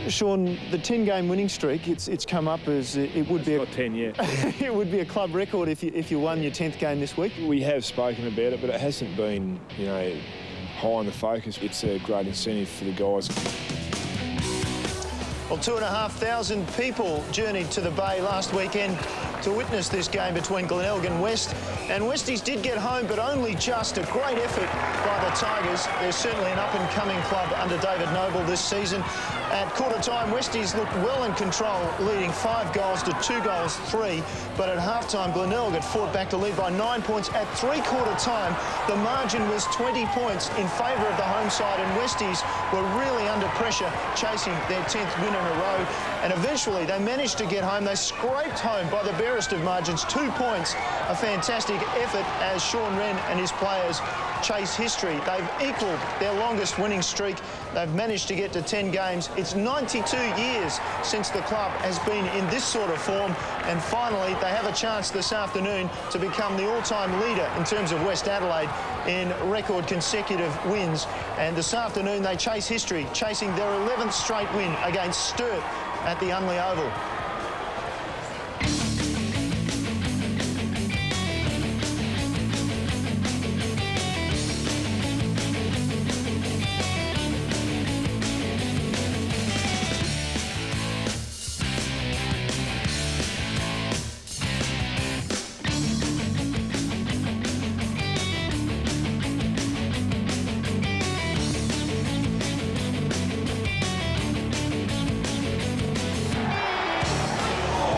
Sean, the 10-game winning streak, it's come up as it would be not 10 yet. It would be a club record if you won your 10th game this week. We have spoken about it, but it hasn't been, you know, high on the focus. It's a great incentive for the guys. Well, 2,500 people journeyed to the Bay last weekend to witness this game between Glenelg and West. And Westies did get home, but only just. A great effort by the Tigers. They're certainly an up-and-coming club under David Noble this season. At quarter-time, Westies looked well in control, leading 5 goals to 2 goals 3. But at half-time, Glenelg had fought back to lead by 9 points. At three-quarter time, the margin was 20 points in favour of the home side, and Westies were really under pressure, chasing their 10th win in a row. And eventually, they managed to get home. They scraped home by the barest of margins, 2 points. A fantastic effort as Sean Wren and his players chase history. They've equalled their longest winning streak. They've managed to get to 10 games. It's 92 years since the club has been in this sort of form, and finally they have a chance this afternoon to become the all-time leader in terms of West Adelaide in record consecutive wins. And this afternoon they chase history, chasing their 11th straight win against Sturt at the Unley Oval.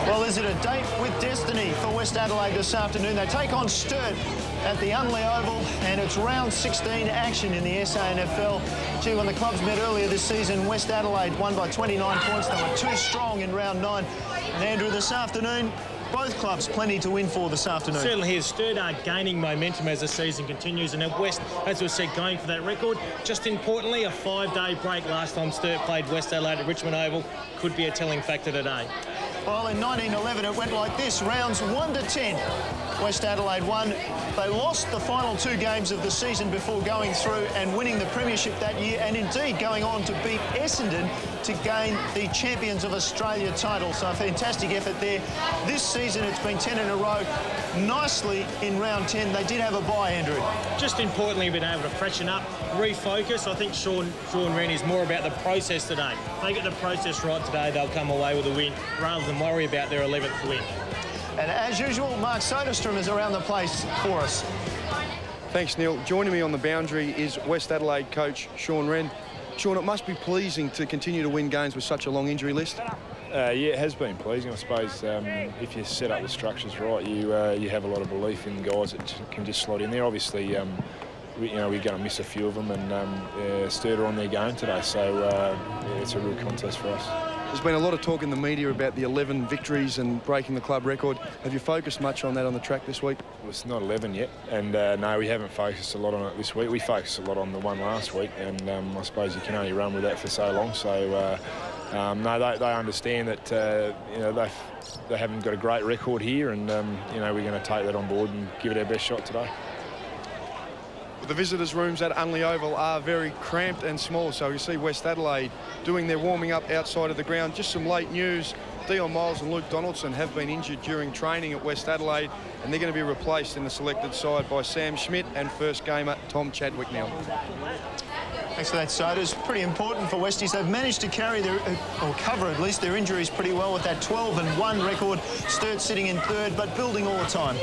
Well, is it a date with destiny for West Adelaide this afternoon? They take on Sturt at the Unley Oval, and it's round 16 action in the SANFL. Gee, when the clubs met earlier this season, West Adelaide won by 29 points. They were too strong in round 9. And Andrew, this afternoon, both clubs plenty to win for this afternoon. Certainly is. Sturt are gaining momentum as the season continues, and at West, as we said, going for that record. Just importantly, a 5-day break last time Sturt played West Adelaide at Richmond Oval could be a telling factor today. Well, in 1911, it went like this. Rounds 1 to 10. West Adelaide won. They lost the final 2 games of the season before going through and winning the premiership that year, and indeed going on to beat Essendon to gain the Champions of Australia title. So a fantastic effort there. This season, it's been 10 in a row. Nicely in round 10. They did have a bye, Andrew. Just importantly, been able to freshen up, refocus. I think Sean Wren is more about the process today. If they get the process right today, they'll come away with a win rather than worry about their 11th win. And as usual, Mark Soderstrom is around the place for us. Thanks, Neil. Joining me on the boundary is West Adelaide coach Sean Wren. Sean, it must be pleasing to continue to win games with such a long injury list. Yeah, it has been pleasing. I suppose if you set up the structures right, you have a lot of belief in guys that can just slot in there. Obviously, we're going to miss a few of them, and Sturt are on their game today, so yeah, it's a real contest for us. There's been a lot of talk in the media about the 11 victories and breaking the club record. Have you focused much on that on the track this week? Well, it's not 11 yet, and no, we haven't focused a lot on it this week. We focused a lot on the one last week, and I suppose you can only run with that for so long. So no, they understand that you know, they haven't got a great record here, and you know, we're going to take that on board and give it our best shot today. The visitors' rooms at Unley Oval are very cramped and small, so you see West Adelaide doing their warming up outside of the ground. Just some late news. Dion Miles and Luke Donaldson have been injured during training at West Adelaide, and they're going to be replaced in the selected side by Sam Schmidt and first gamer Tom Chadwick now. Thanks for that, Soda's pretty important for Westies. They've managed to carry their, or cover at least, their injuries pretty well with that 12-1 record. Sturt sitting in 3rd, but building all the time.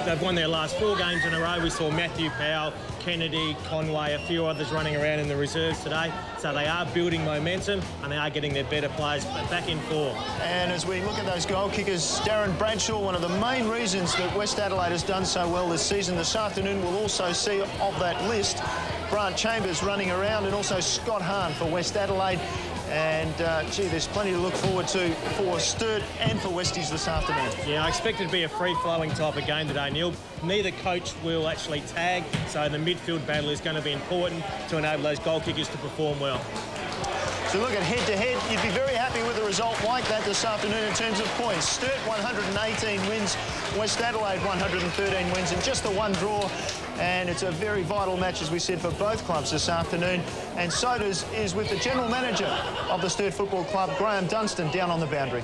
They've won their last 4 games in a row. We saw Matthew Powell, Kennedy, Conway, a few others running around in the reserves today. So they are building momentum, and they are getting their better players back in form. And as we look at those goal kickers, Darren Bradshaw, one of the main reasons that West Adelaide has done so well this season. This afternoon we'll also see of that list Grant Chambers running around, and also Scott Hahn for West Adelaide. And, gee, there's plenty to look forward to for Sturt and for Westies this afternoon. Yeah, I expect it to be a free-flowing type of game today, Neil. Neither coach will actually tag, so the midfield battle is going to be important to enable those goal kickers to perform well. So look at head-to-head, you'd be very happy with a result like that this afternoon in terms of points. Sturt 118 wins, West Adelaide 113 wins, and just the one draw. And it's a very vital match, as we said, for both clubs this afternoon. And so is with the general manager of the Sturt Football Club, Graham Dunstan, down on the boundary.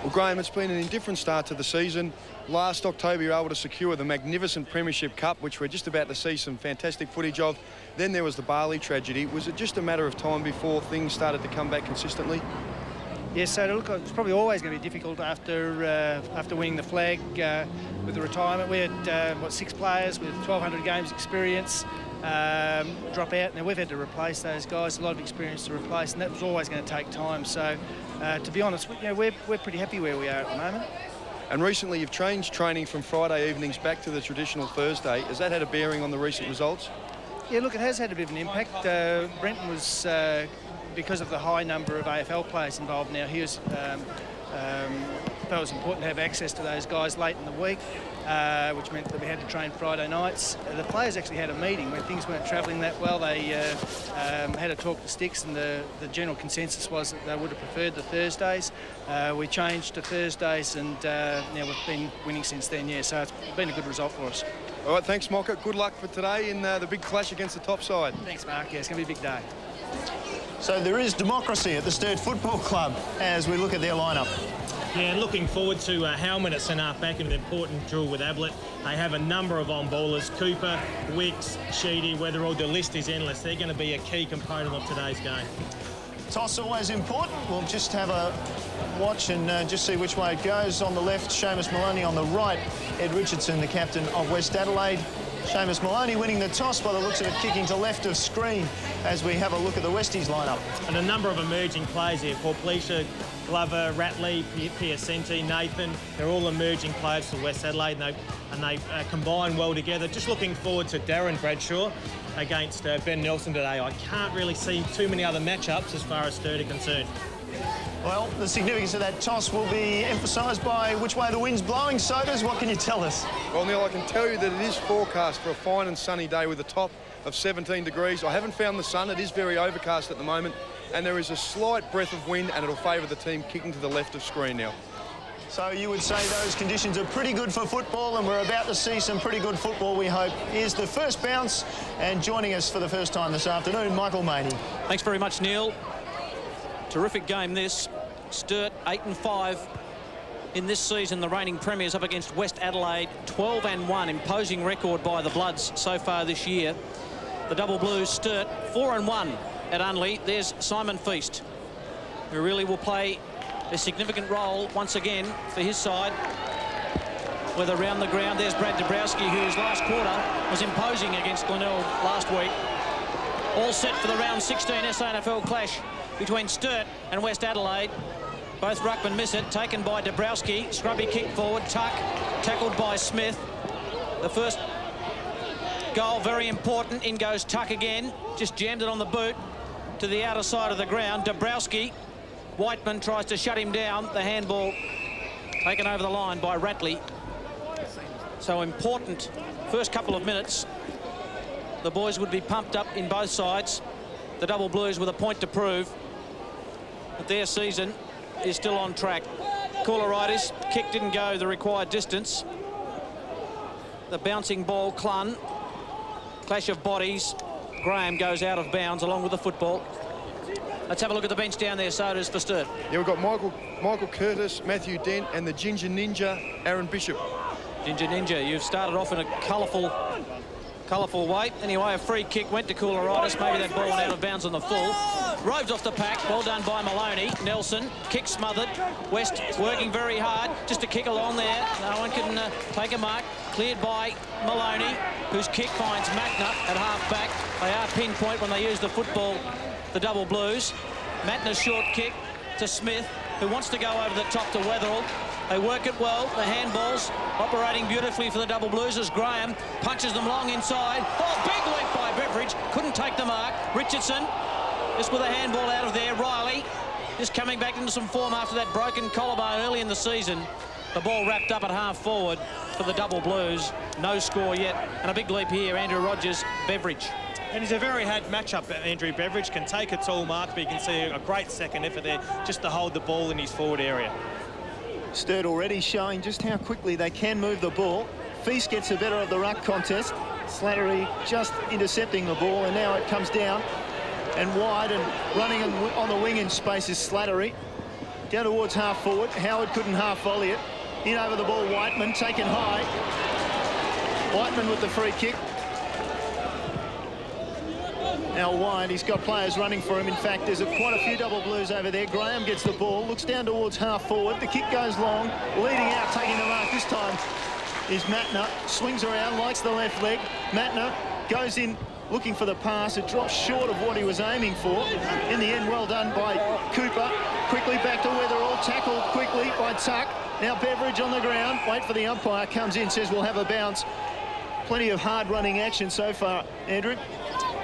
Well, Graham, it's been an indifferent start to the season. Last October, you were able to secure the magnificent Premiership Cup, which we're just about to see some fantastic footage of. Then there was the Barley tragedy. Was it just a matter of time before things started to come back consistently? Yes, so look, it's probably always going to be difficult after winning the flag with the retirement. We had, 6 players with 1,200 games experience drop out. Now, we've had to replace those guys, a lot of experience to replace, and that was always going to take time. So, to be honest, we're pretty happy where we are at the moment. And recently you've changed training from Friday evenings back to the traditional Thursday. Has that had a bearing on the recent results? Yeah, look, it has had a bit of an impact. Brenton was, because of the high number of AFL players involved now, he was, felt it was important to have access to those guys late in the week, which meant that we had to train Friday nights. The players actually had a meeting when things weren't travelling that well. They had a talk to Sticks, and the general consensus was that they would have preferred the Thursdays. We changed to Thursdays, and now we've been winning since then, yeah, so it's been a good result for us. All right, thanks, Mocker. Good luck for today in the big clash against the top side. Thanks, Mark. Yeah, it's going to be a big day. So there is democracy at the Sturt Football Club as we look at their lineup. Yeah, looking forward to Hellman at centre back in an important drill with Ablett. They have a number of on-ballers, Cooper, Wicks, Sheedy, Weatherall. The list is endless. They're going to be a key component of today's game. Toss always important. We'll just have a watch and just see which way it goes. On the left, Seamus Maloney. On the right, Ed Richardson, the captain of West Adelaide. Seamus Maloney winning the toss by the looks of it, kicking to left of screen as we have a look at the Westies lineup. And a number of emerging players here. Porplesia, Glover, Ratley, Piacenti, Nathan. They're all emerging players for West Adelaide, and they combine well together. Just looking forward to Darren Bradshaw against Ben Nelson today. I can't really see too many other matchups as far as Sturt are concerned. Well, the significance of that toss will be emphasised by which way the wind's blowing. Sodas, what can you tell us? Well, Neil, I can tell you that it is forecast for a fine and sunny day with a top of 17 degrees. I haven't found the sun. It is very overcast at the moment, and there is a slight breath of wind, and it'll favour the team kicking to the left of screen now. So you would say those conditions are pretty good for football, and we're about to see some pretty good football, we hope. Here's the first bounce, and joining us for the first time this afternoon, Michael Maney. Thanks very much, Neil. Terrific game this. Sturt 8-5 in this season. The reigning premiers up against West Adelaide 12-1, imposing record by the Bloods so far this year. The Double Blues, Sturt 4-1 at Unley. There's Simon Feast, who really will play a significant role once again for his side. With around the ground, there's Brad Dabrowski, whose last quarter was imposing against Glenelg last week. All set for the round 16 SANFL clash between Sturt and West Adelaide. Both ruckmen miss it, taken by Dabrowski. Scrubby kick forward, Tuck, tackled by Smith. The first goal, very important. In goes Tuck again, just jammed it on the boot to the outer side of the ground. Dabrowski, Whiteman tries to shut him down. The handball taken over the line by Ratley. So important first couple of minutes. The boys would be pumped up in both sides. The Double Blues with a point to prove that their season is still on track. Koularitis, kick didn't go the required distance. The bouncing ball clung. Clash of bodies. Graham goes out of bounds along with the football. Let's have a look at the bench down there. So does for Sturt. Yeah, we've got Michael Curtis, Matthew Dent, and the Ginger Ninja, Aaron Bishop. Ginger Ninja, you've started off in a colourful way. Anyway, a free kick went to Koularitis. Maybe that ball went out of bounds on the full. Roves off the pack. Well done by Maloney. Nelson, kick smothered. West working very hard just to kick along there. No one can take a mark. Cleared by Maloney, whose kick finds Mackner at half-back. They are pinpoint when they use the football, the Double Blues. Mackner's short kick to Smith, who wants to go over the top to Weatherall. They work it well. The handballs operating beautifully for the Double Blues as Graham punches them long inside. Oh, big leap by Beveridge. Couldn't take the mark. Richardson just with a handball out of there. Riley just coming back into some form after that broken collarbone early in the season. The ball wrapped up at half forward for the Double Blues. No score yet. And a big leap here. Andrew Rogers, Beveridge. And it's a very hard matchup. Andrew Beveridge can take a tall mark, but you can see a great second effort there just to hold the ball in his forward area. Sturt already showing just how quickly they can move the ball. Feast gets the better of the ruck contest. Slattery just intercepting the ball, and now it comes down and wide, and running on the wing in space is Slattery. Down towards half forward. Howard couldn't half volley it. In over the ball, Whiteman taken high. Whiteman with the free kick. Now wide, he's got players running for him. In fact, there's quite a few double blues over there. Graham gets the ball, looks down towards half forward. The kick goes long, leading out, taking the mark this time is Matner. Swings around, likes the left leg. Matner goes in looking for the pass. It drops short of what he was aiming for. In the end, well done by Cooper. Quickly back to Weatherall, tackled quickly by Tuck. Now Beveridge on the ground, wait for the umpire, comes in, says we'll have a bounce. Plenty of hard running action so far, Andrew.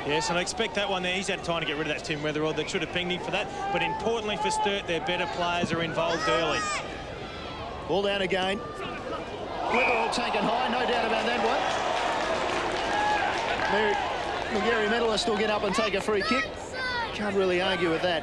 Yes, and I expect that one there. He's had time to get rid of that Tim Weatherall. They should have pinged him for that. But importantly for Sturt, their better players are involved early. Ball down again. Weatherall taken high, no doubt about that one. McGarry medalist will get up and take a free kick. Can't really argue with that.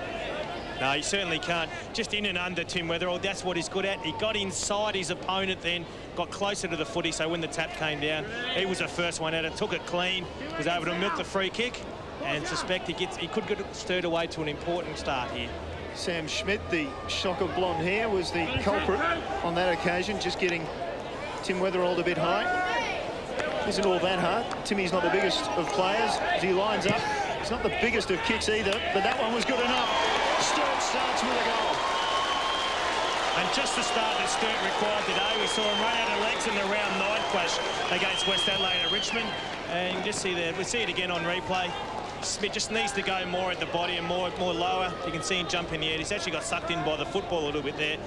No, he certainly can't. Just in and under Tim Weatherall, that's what he's good at. He got inside his opponent then, got closer to the footy, so when the tap came down, he was the first one at it, took it clean, was able to milk the free kick, and suspect he could get Sturt away to an important start here. Sam Schmidt, the shock of blonde hair, was the culprit on that occasion, just getting Tim Weatherall a bit high. Isn't all that hard. Timmy's not the biggest of players as he lines up. He's not the biggest of kicks either, but that one was good enough. Sturt starts with a goal. And just the start that Sturt required today, we saw him run out of legs in the round 9 clash against West Adelaide at Richmond. And you can just see that, we see it again on replay. Smith just needs to go more at the body and more lower. You can see him jump in the air. He's actually got sucked in by the football a little bit there.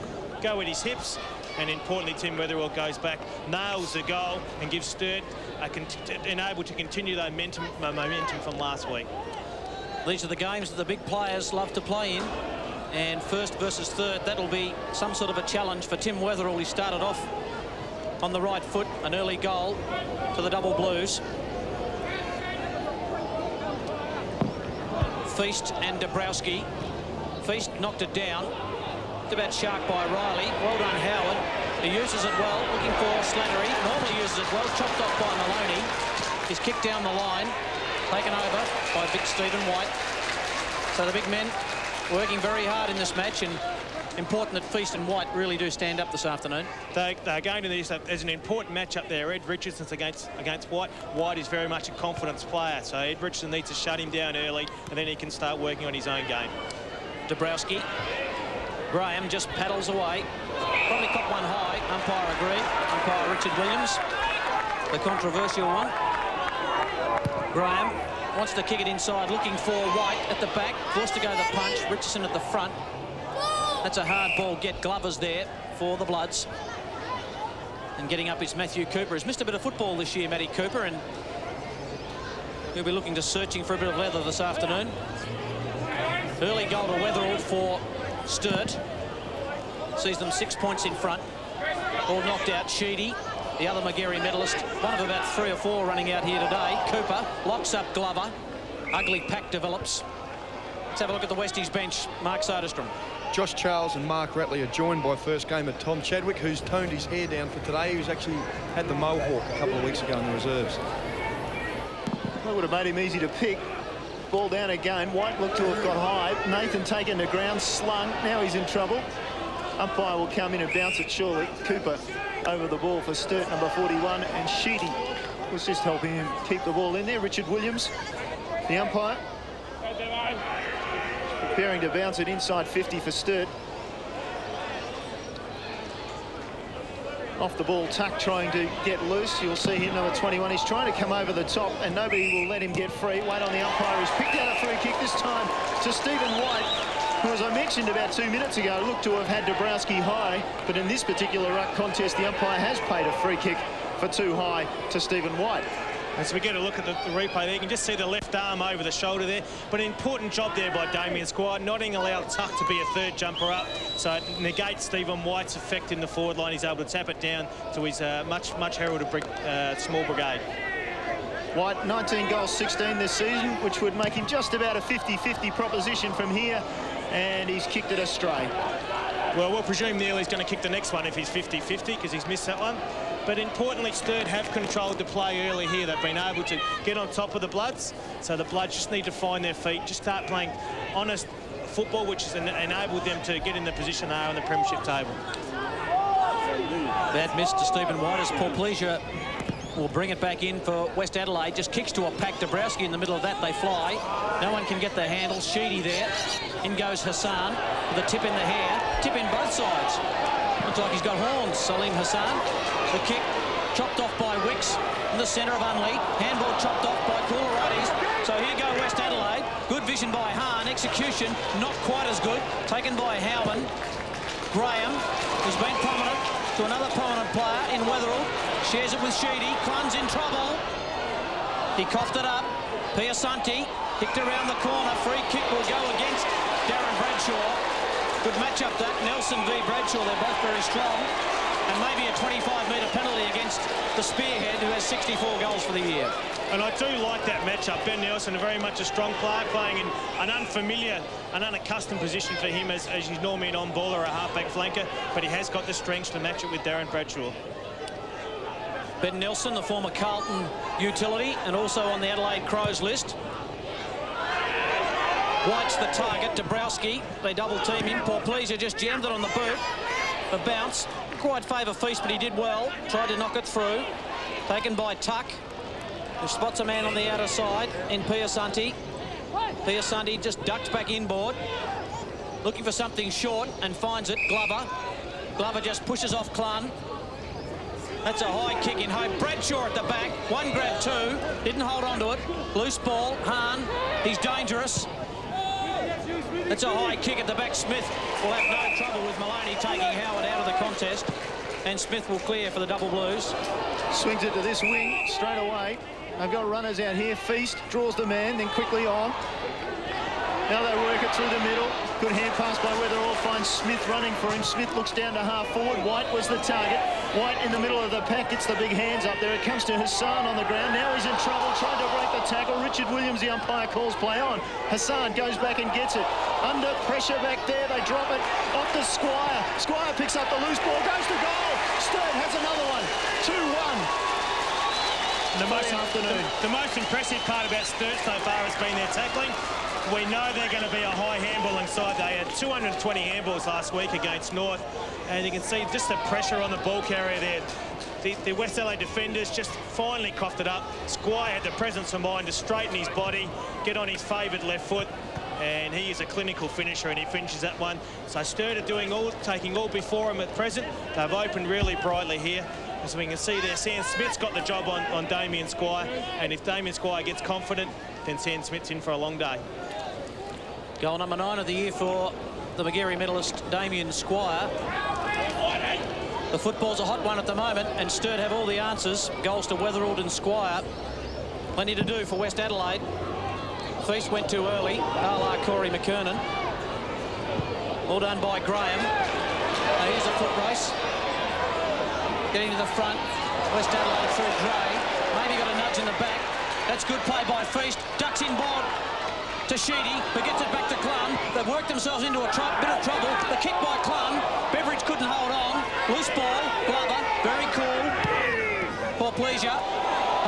Go with his hips. And importantly, Tim Weatherall goes back, nails the goal, and gives Sturt able to continue the momentum from last week. These are the games that the big players love to play in. And first versus third, that'll be some sort of a challenge for Tim Weatherall. He started off on the right foot, an early goal to the double blues. Feast and Dabrowski. Feast knocked it down. It's about shark by Riley. Well done, Howard. He uses it well, looking for Slattery. Normally uses it well, chopped off by Maloney. He's kicked down the line, taken over by big Stephen White. So the big men working very hard in this match, and important that Feast and White really do stand up this afternoon. They're going to this as an important match up there. Ed Richardson's against White. White is very much a confidence player, so Ed Richardson needs to shut him down early, and then he can start working on his own game. Dabrowski. Graham just paddles away. Probably caught one high. Umpire agreed. Umpire Richard Williams, the controversial one. Graham wants to kick it inside, looking for White at the back. Forced to go the punch. Richardson at the front. That's a hard ball. Get Glovers there for the Bloods. And getting up is Matthew Cooper. He's missed a bit of football this year, Matty Cooper, and he'll be looking to searching for a bit of leather this afternoon. Early goal to Weatherall for Sturt. Sees them 6 points in front. All knocked out. Sheedy, the other McGarry medalist, one of about 3 or 4 running out here today. Cooper locks up Glover. Ugly pack develops. Let's have a look at the Westies bench. Mark Soderstrom. Josh Charles and Mark Ratley are joined by first gamer Tom Chadwick, who's toned his hair down for today. He was actually had the mohawk a couple of weeks ago in the reserves. That would have made him easy to pick. Ball down again. White looked to have got high. Nathan taken to ground, slung. Now he's in trouble. Umpire will come in and bounce it surely. Cooper over the ball for Sturt, number 41, and Sheedy was just helping him keep the ball in there. Richard Williams, the umpire, preparing to bounce it inside 50 for Sturt. Off the ball, Tuck trying to get loose. You'll see him, number 21. He's trying to come over the top, and nobody will let him get free. Wait on the umpire. He's picked out a free kick this time to Stephen White, who, as I mentioned about 2 minutes ago, looked to have had Dabrowski high. But in this particular ruck contest, the umpire has paid a free kick for too high to Stephen White. As we get a look at the replay there, you can just see the left arm over the shoulder there. But an important job there by Damien Squire, not allowed Tuck to be a third jumper up. So it negates Stephen White's effect in the forward line. He's able to tap it down to his much heralded small brigade. White, 19 goals, 16 this season, which would make him just about a 50-50 proposition from here, and he's kicked it astray. Well, we'll presume Neil is going to kick the next one if he's 50-50 because he's missed that one. But importantly, Sturt have controlled the play early here. They've been able to get on top of the Bloods, so the Bloods just need to find their feet, just start playing honest football, which has enabled them to get in the position they are on the premiership table. Bad miss to Stephen White as Paul Pleasure will bring it back in for West Adelaide. Just kicks to a pack. Dabrowski in the middle of that. They fly. No one can get the handle. Sheedy there. In goes Hassan with a tip in the hair. Tip in both sides. Looks like he's got horns, Salim Hassan. The kick chopped off by Wicks in the centre of Unley. Handball chopped off by Coolerides. So here go West Adelaide. Good vision by Hahn. Execution not quite as good. Taken by Howman. Graham has been prominent to another prominent player in Weatherall. Shares it with Sheedy. Clun's in trouble. He coughed it up. Piasanti kicked around the corner. Free kick will go against Darren Bradshaw. Good matchup that. Nelson v Bradshaw. They're both very strong. And maybe a 25-metre penalty against the spearhead, who has 64 goals for the year. And I do like that matchup. Ben Nelson, very much a strong player, playing in an unfamiliar, an unaccustomed position for him as he's normally an on-ball or a half-back flanker, but he has got the strength to match it with Darren Bradshaw. Ben Nelson, the former Carlton utility, and also on the Adelaide Crows list. White's the target. Dabrowski, they double-team him. Paul Pleasure just jammed it on the boot. The bounce. Quite favour Feast, but he did well. Tried to knock it through. Taken by Tuck, who spots a man on the outer side in Piasanti. Piasanti just ducks back inboard, looking for something short, and finds it. Glover just pushes off Clun. That's a high kick in hope. Bradshaw at the back. One grab, two. Didn't hold on to it. Loose ball. Hahn. He's dangerous. That's a high kick at the back. Smith will have no trouble with Maloney taking Howard out of the contest. And Smith will clear for the Double Blues. Swings it to this wing straight away. They've got runners out here. Feast draws the man, then quickly on. Now they work it through the middle. Good hand pass by Weatherall. Finds Smith running for him. Smith looks down to half forward. White was the target. White in the middle of the pack gets the big hands up there. It comes to Hassan on the ground. Now he's in trouble. Trying to break the tackle. Richard Williams, the umpire, calls play on. Hassan goes back and gets it. Under pressure back there. They drop it off to Squire. Squire picks up the loose ball. Goes to goal. Sturt has another one. 2-1. The most impressive part about Sturt so far has been their tackling. We know they're going to be a high handballing side. They had 220 handballs last week against North, and you can see just the pressure on the ball carrier there. The West Adelaide defenders just finally coughed it up. Squire had the presence of mind to straighten his body, get on his favoured left foot, and he is a clinical finisher, and he finishes that one. So Sturt are taking all before him at present. They've opened really brightly here. As we can see there, Sam Smith's got the job on Damien Squire, and if Damien Squire gets confident, then Sam Smith's in for a long day. Goal number 9 of the year for the Magarey medalist Damien Squire. The football's a hot one at the moment, and Sturt have all the answers. Goals to Weatherald and Squire. Plenty to do for West Adelaide. Feast went too early, a la Corey McKernan. All done by Graham. Now here's a foot race. Getting to the front. West Adelaide through Gray. Maybe got a nudge in the back. That's good play by Feast. Ducks inboard to Sheedy, who gets it back to Clun. They've worked themselves into a bit of trouble. The kick by Clun. Beveridge couldn't hold on. Loose ball. Glover. Very cool. For Pleasure.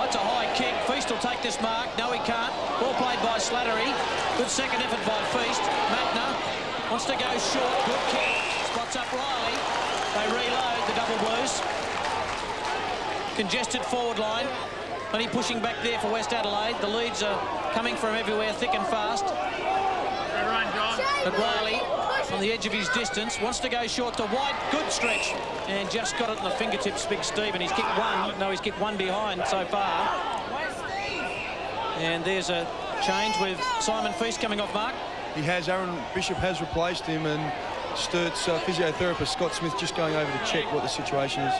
That's a high kick. Feast will take this mark. No, he can't. Ball played by Slattery. Good second effort by Feast. Magna wants to go short. Good kick. Spots up Riley. They reload the Double Blues. Congested forward line. Plenty pushing back there for West Adelaide. The leads are coming from everywhere, thick and fast. But Riley, on the edge of his distance, wants to go short to White. Good stretch. And just got it in the fingertips, Big Steve. And he's kicked one. No, he's kicked one behind so far. And there's a change with Simon Feast coming off mark. He has. Aaron Bishop has replaced him, and Sturt's physiotherapist, Scott Smith, just going over to check what the situation is.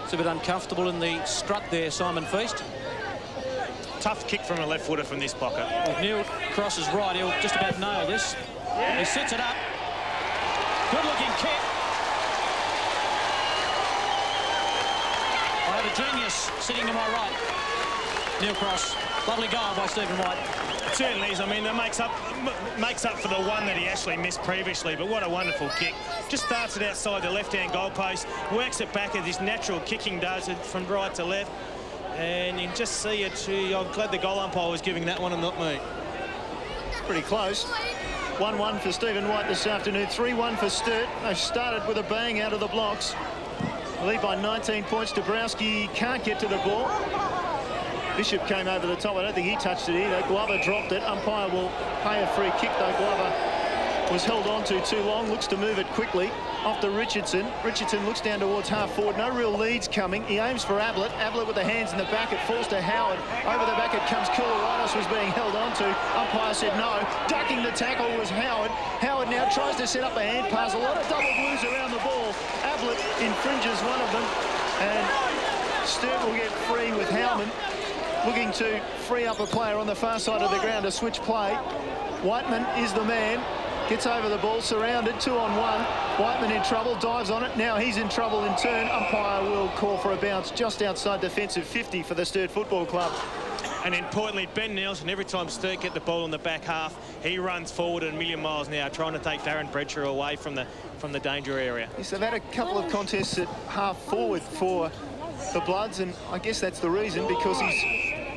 It's a bit uncomfortable in the strut there, Simon Feast. Tough kick from a left footer from this pocket. If Neil crosses right, he'll just about nail this. He sets it up. Good looking kick. I have a genius sitting to my right. Neil Cross, lovely goal by Stephen White. It certainly is. I mean, that makes up for the one that he actually missed previously, but what a wonderful kick. Just starts it outside the left-hand goalpost, works it back as his natural kicking does it from right to left, and you can just see it. I'm glad the goal umpire was giving that one and not me. Pretty close. 1-1 for Stephen White this afternoon, 3-1 for Sturt. They've started with a bang out of the blocks. Lead by 19 points. Dabrowski can't get to the ball. Bishop came over the top. I don't think he touched it either. Glover dropped it. Umpire will pay a free kick, though. Glover was held on to too long. Looks to move it quickly. Off to Richardson. Richardson looks down towards half forward. No real leads coming. He aims for Ablett. Ablett with the hands in the back. It falls to Howard. Over the back it comes. Koulaitis was being held on to. Umpire said no. Ducking the tackle was Howard. Howard now tries to set up a hand pass. A lot of double blues around the ball. Ablett infringes one of them. And Sturt will get free with Howman looking to free up a player on the far side of the ground to switch play. Whiteman is the man. Gets over the ball, surrounded, 2-on-1. Whiteman in trouble, dives on it. Now he's in trouble in turn. Umpire will call for a bounce just outside defensive 50 for the Sturt Football Club. And importantly, Ben Nelson, every time Sturt get the ball in the back half, he runs forward at a million miles an hour, trying to take Darren Bradshaw away from the danger area. Yes, they've had a couple of contests at half forward for the Bloods, and I guess that's the reason, because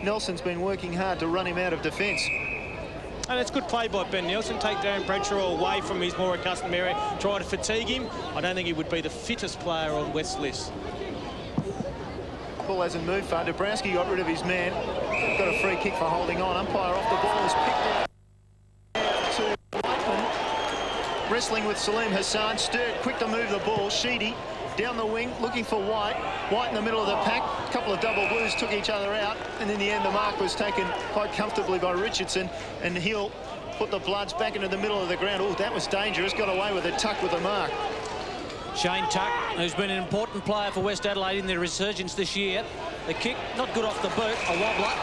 Nelson's been working hard to run him out of defence. And it's good play by Ben Nelson. Take Darren Bradshaw away from his more accustomed area, try to fatigue him. I don't think he would be the fittest player on West's list. Ball hasn't moved far. Dabrowski got rid of his man. Got a free kick for holding on. Umpire off the ball is picked out to Whiteman. Wrestling with Salim Hassan. Sturt quick to move the ball. Sheedy down the wing looking for White. White in the middle of the pack. A couple of double blues took each other out, and in the end the mark was taken quite comfortably by Richardson, and he'll put the Bloods back into the middle of the ground. Oh, that was dangerous. Got away with it. Tuck with the mark. Shane Tuck, who's been an important player for West Adelaide in their resurgence this year. The kick, not good off the boot, a wobbler.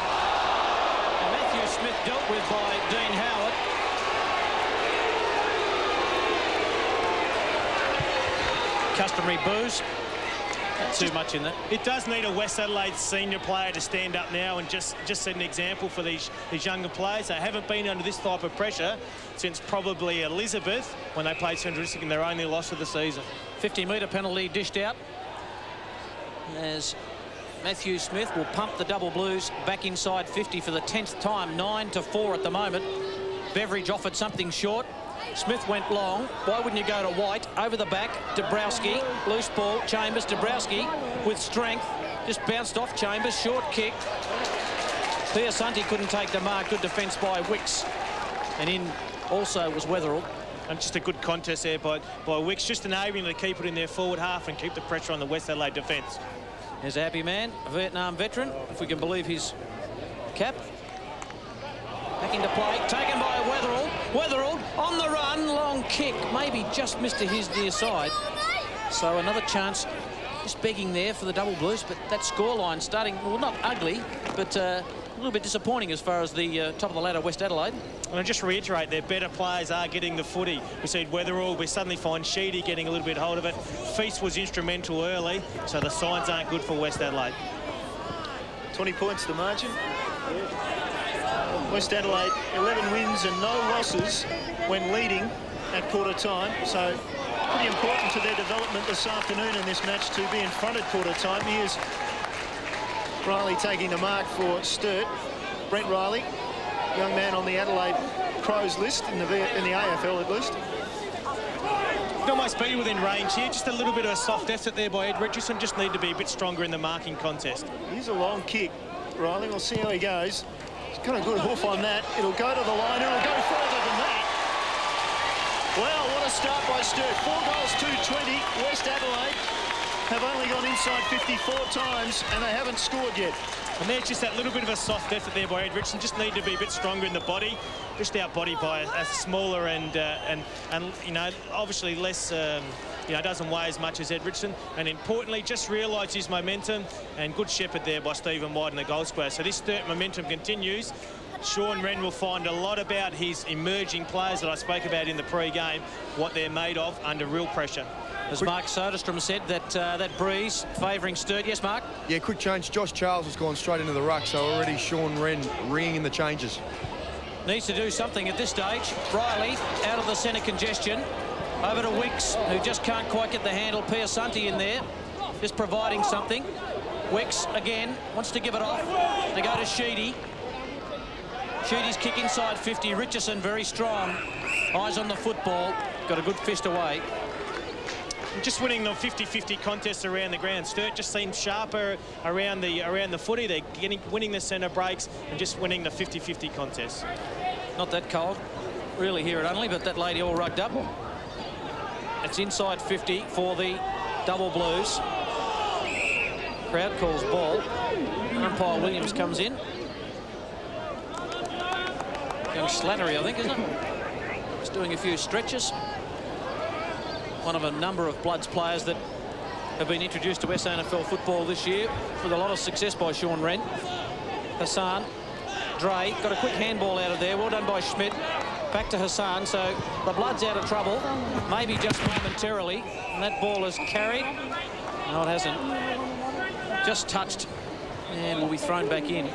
And Matthew Smith dealt with by Dean Howard. Customary boos. Not too much in that. It does need a West Adelaide senior player to stand up now and just set an example for these younger players. They haven't been under this type of pressure since probably Elizabeth, when they played Central District in their only loss of the season. 50-metre penalty dished out as Matthew Smith will pump the double blues back inside 50 for the 10th time. 9-4 at the moment. Beveridge offered something short. Smith went long. Why wouldn't you go to White? Over the back, Dabrowski, loose ball, Chambers, Dabrowski with strength, just bounced off Chambers, short kick. Piasanti couldn't take the mark. Good defence by Wicks. And in also was Weatherall. And just a good contest there by Wicks, just enabling to keep it in their forward half and keep the pressure on the West Adelaide defence. There's a happy man, a Vietnam veteran, if we can believe his cap. Back into play, taken by Weatherall. Weatherall on the run, long kick, maybe just missed to his near side. So another chance, just begging there for the double blues, but that scoreline starting, well, not ugly, but a little bit disappointing as far as the top of the ladder, West Adelaide. And I just reiterate, their better players are getting the footy. We see Weatherall, we suddenly find Sheedy getting a little bit hold of it. Feast was instrumental early, so the signs aren't good for West Adelaide. 20 points the margin. West Adelaide 11 wins and no losses when leading at quarter time, so pretty important to their development this afternoon in this match to be in front at quarter time. Here's Riley taking the mark for Sturt. Brent Riley, young man on the Adelaide Crows list, in the AFL at least. Almost be within range here, just a little bit of a soft effort there by Ed Richardson, just need to be a bit stronger in the marking contest. Here's a long kick, Riley, we'll see how he goes. He's got a good hoof on that. It'll go to the line, it'll go further than that. Well, what a start by Sturt. 4 goals, 220. West Adelaide have only gone inside 54 times and they haven't scored yet. And there's just that little bit of a soft effort there by Ed Richardson. Just need to be a bit stronger in the body. Just outbodied by a smaller and you know, obviously less, you know, doesn't weigh as much as Ed Richardson. And importantly, just realised his momentum, and good shepherd there by Stephen White in the goal square. So this Sturt momentum continues. Sean Wren will find a lot about his emerging players that I spoke about in the pre-game, what they're made of under real pressure. As Mark Soderstrom said, that breeze favouring Sturt. Yes, Mark? Yeah, quick change. Josh Charles has gone straight into the ruck, so already Sean Wren ringing in the changes. Needs to do something at this stage. Riley out of the centre congestion. Over to Wicks, who just can't quite get the handle. Piasanti in there, just providing something. Wicks again wants to give it off. They go to Sheedy. Sheedy's kick inside 50. Richardson very strong. Eyes on the football. Got a good fist away. Just winning the 50-50 contests around the ground. Sturt just seems sharper around the footy. They're winning the centre breaks and just winning the 50-50 contests. Not that cold, really, here at Unley, but that lady all rugged up. It's inside 50 for the Double Blues. Crowd calls ball. Umpire Williams comes in. Young Slattery, I think, isn't it? Just doing a few stretches. One of a number of Bloods players that have been introduced to SANFL football this year with a lot of success by Sean Wren. Hassan, Dre, got a quick handball out of there. Well done by Schmidt. Back to Hassan, so the Bloods out of trouble, maybe just momentarily. And that ball is carried. No, it hasn't. Just touched and will be thrown back in.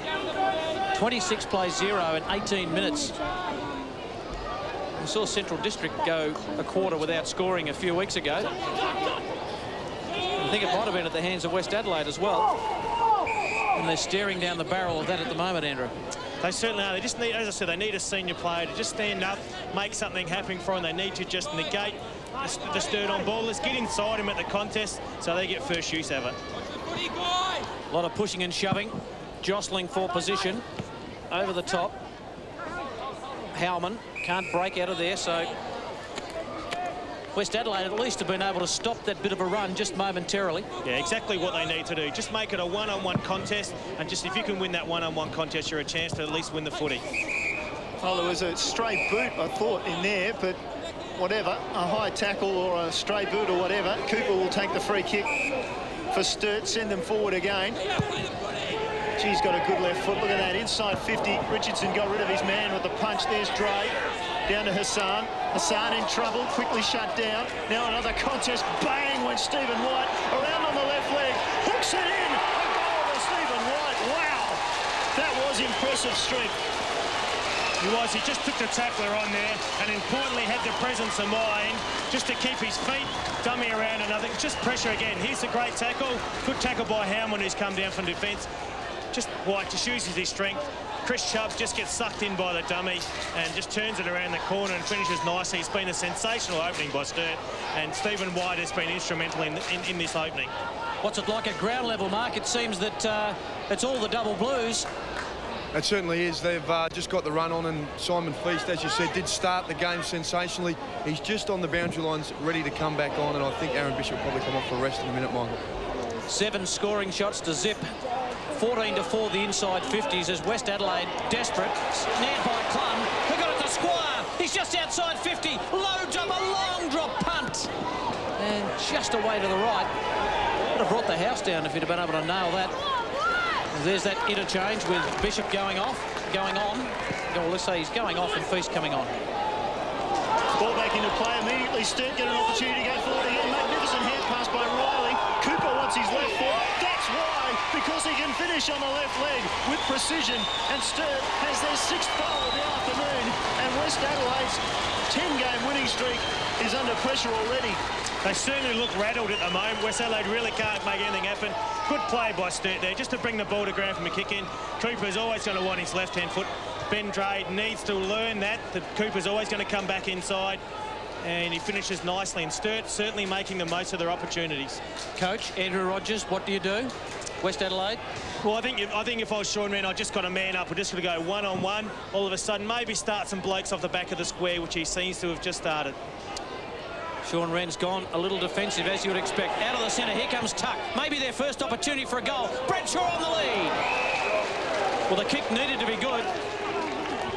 26 plays 0 in 18 minutes. We saw Central District go a quarter without scoring a few weeks ago. I think it might have been at the hands of West Adelaide as well. And they're staring down the barrel of that at the moment, Andrew. They certainly are. They just need, as I said, they need a senior player to just stand up, make something happen for them. They need to just negate the Sturt on ball. Let's get inside him at the contest so they get first use of it. A lot of pushing and shoving, jostling for position over the top. Howman can't break out of there, so West Adelaide at least have been able to stop that bit of a run just momentarily. Yeah, exactly what they need to do. Just make it a one-on-one contest, and just if you can win that one-on-one contest, you're a chance to at least win the footy. Well, there was a stray boot, I thought, in there, but whatever, a high tackle or a stray boot or whatever, Cooper will take the free kick for Sturt, send them forward again. She's got a good left foot. Look at that, inside 50. Richardson got rid of his man with the punch. There's Dre. Down to Hassan. Hassan in trouble, quickly shut down. Now another contest. Bang went Stephen White. Around on the left leg. Hooks it in. A goal for Stephen White. Wow. That was impressive strength. He just took the tackler on there and importantly had the presence of mind just to keep his feet, dummy around another. Just pressure again. Here's a great tackle. Good tackle by Howman, who's come down from defence. Just White just uses his strength. Chris Chubbs just gets sucked in by the dummy and just turns it around the corner and finishes nicely. It's been a sensational opening by Sturt, and Stephen White has been instrumental in this opening. What's it like at ground level, Mark? It seems that it's all the Double Blues. It certainly is. They've just got the run on, and Simon Feast, as you said, did start the game sensationally. He's just on the boundary lines, ready to come back on, and I think Aaron Bishop will probably come off for a rest in a minute, Michael. 7 scoring shots to zip. 14-4 the inside 50s as West Adelaide desperate. Snared by Clum. We got it to Squire. He's just outside 50. Low drop, a long drop punt. And just away to the right. Would have brought the house down if he'd have been able to nail that. There's that interchange with Bishop going on. Well, let's say he's going off and Feast coming on. Ball back into play immediately. Sturt get an opportunity to go forward again. Magnificent hand pass by Riley. Cooper wants his left foot. That's why, because he can finish on the left leg with precision. And Sturt has their 6th goal of the afternoon. And West Adelaide's 10-game winning streak is under pressure already. They certainly look rattled at the moment. West Adelaide really can't make anything happen. Good play by Sturt there, just to bring the ball to ground from a kick in. Cooper's always going to want his left-hand foot. Ben Dre needs to learn that Cooper's always going to come back inside, and he finishes nicely. And Sturt certainly making the most of their opportunities. Coach, Andrew Rogers, what do you do? West Adelaide? Well, I think if I was Sean Wren, I just got a man up. We're just going to go one-on-one. All of a sudden, maybe start some blokes off the back of the square, which he seems to have just started. Sean Wren's gone a little defensive, as you would expect. Out of the centre, here comes Tuck. Maybe their first opportunity for a goal. Bradshaw on the lead. Well, the kick needed to be good.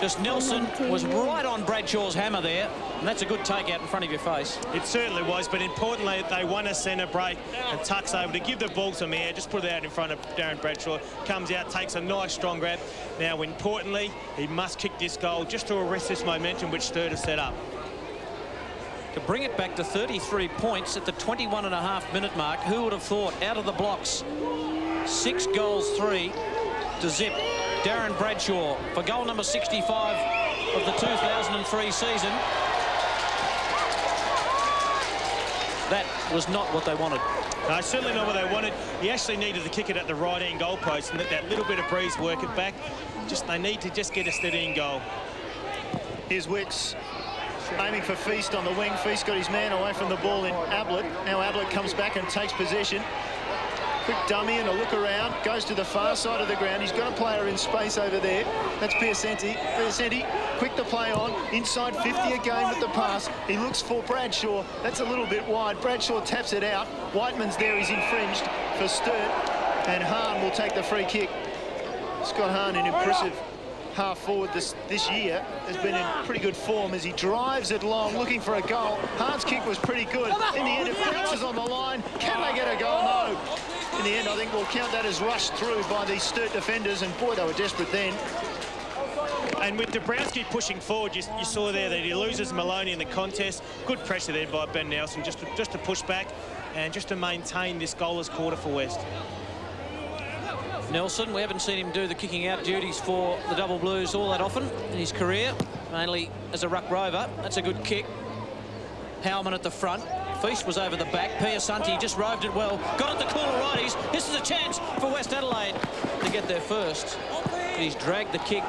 Just Nelson was right on Bradshaw's hammer there, and that's a good take out in front of your face. It certainly was, but importantly, they won a centre break, and Tuck's able to give the ball some air, just put it out in front of Darren Bradshaw, comes out, takes a nice strong grab. Now, importantly, he must kick this goal just to arrest this momentum which Sturt has set up. to bring it back to 33 points at the 21.5-minute mark. Who would have thought? Out of the blocks, 6 goals, 3 to zip Darren Bradshaw for goal number 65 of the 2003 season. That was not what they wanted. No, certainly not what they wanted. He actually needed to kick it at the right-hand goal post and let that little bit of breeze work it back. They need to just get a steadying goal. Here's Wicks aiming for Feast on the wing. Feast got his man away from the ball in Ablett. Now Ablett comes back and takes possession. Quick dummy and a look around. Goes to the far side of the ground. He's got a player in space over there. That's Piacenti. Piacenti, quick to play on. Inside 50 again with the pass. He looks for Bradshaw. That's a little bit wide. Bradshaw taps it out. Whiteman's there. He's infringed for Sturt. And Hahn will take the free kick. Scott Hahn, an impressive half forward this year, has been in pretty good form as he drives it long, looking for a goal. Hahn's kick was pretty good. In the end, it bounces on the line. Can they get a goal? No. In the end, I think we'll count that as rushed through by these Sturt defenders, and boy, they were desperate then. And with Dabrowski pushing forward, you saw there that he loses Maloney in the contest. Good pressure there by Ben Nelson, just to push back and just to maintain this goalless quarter for West. Nelson, we haven't seen him do the kicking out duties for the Double Blues all that often in his career, mainly as a ruck rover. That's a good kick. Howman at the front. Feast was over the back. Piacenti just roved it well. Got it to corner righties. This is a chance for West Adelaide to get there first. He's dragged the kick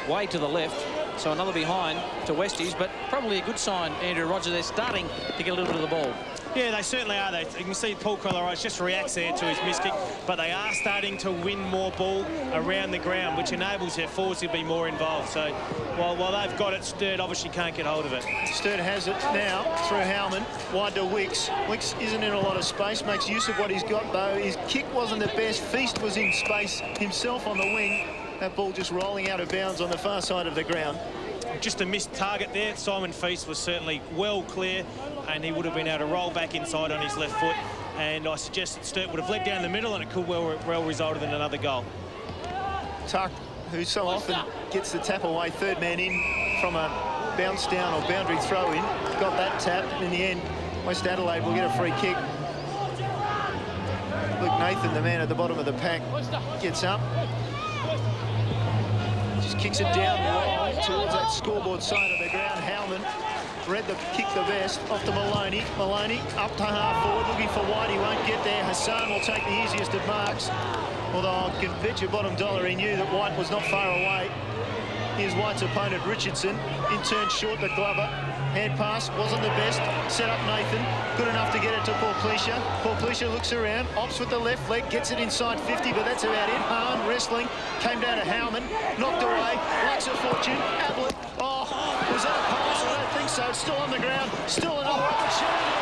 way to the left. So another behind to Westies, but probably a good sign, Andrew Rogers. They're starting to get a little bit of the ball. Yeah, they certainly are. You can see Paul Colorado just reacts there to his miskick, but they are starting to win more ball around the ground, which enables their forwards to be more involved. So while they've got it, Sturt obviously can't get hold of it. Sturt has it now through Howman, wide to Wicks. Wicks isn't in a lot of space, makes use of what he's got though. His kick wasn't the best. Feast was in space himself on the wing. That ball just rolling out of bounds on the far side of the ground. Just a missed target there. Simon Feast was certainly well clear, and he would have been able to roll back inside on his left foot. And I suggest that Sturt would have led down the middle, and it could well resulted in another goal. Tuck, who so often gets the tap away, third man in from a bounce down or boundary throw in, got that tap. In the end, West Adelaide will get a free kick. Luke Nathan, the man at the bottom of the pack, gets up. Just kicks it down long towards that scoreboard side of the ground. Howman read the kick the best. Off to Maloney. Maloney up to half forward, looking for White. He won't get there. Hassan will take the easiest of marks. Although I can bet your bottom dollar he knew that White was not far away. Here's White's opponent, Richardson. In turn, short the Glover. Hand pass wasn't the best. Set up Nathan. Good enough to get it to Porplesia. Porplesia looks around. Opts with the left leg. Gets it inside 50, but that's about it. Hahn wrestling. Came down to Howman. Knocked away. Likes a fortune. Ablett. Oh, was that a pass? I don't think so. It's still on the ground. Still an opportunity.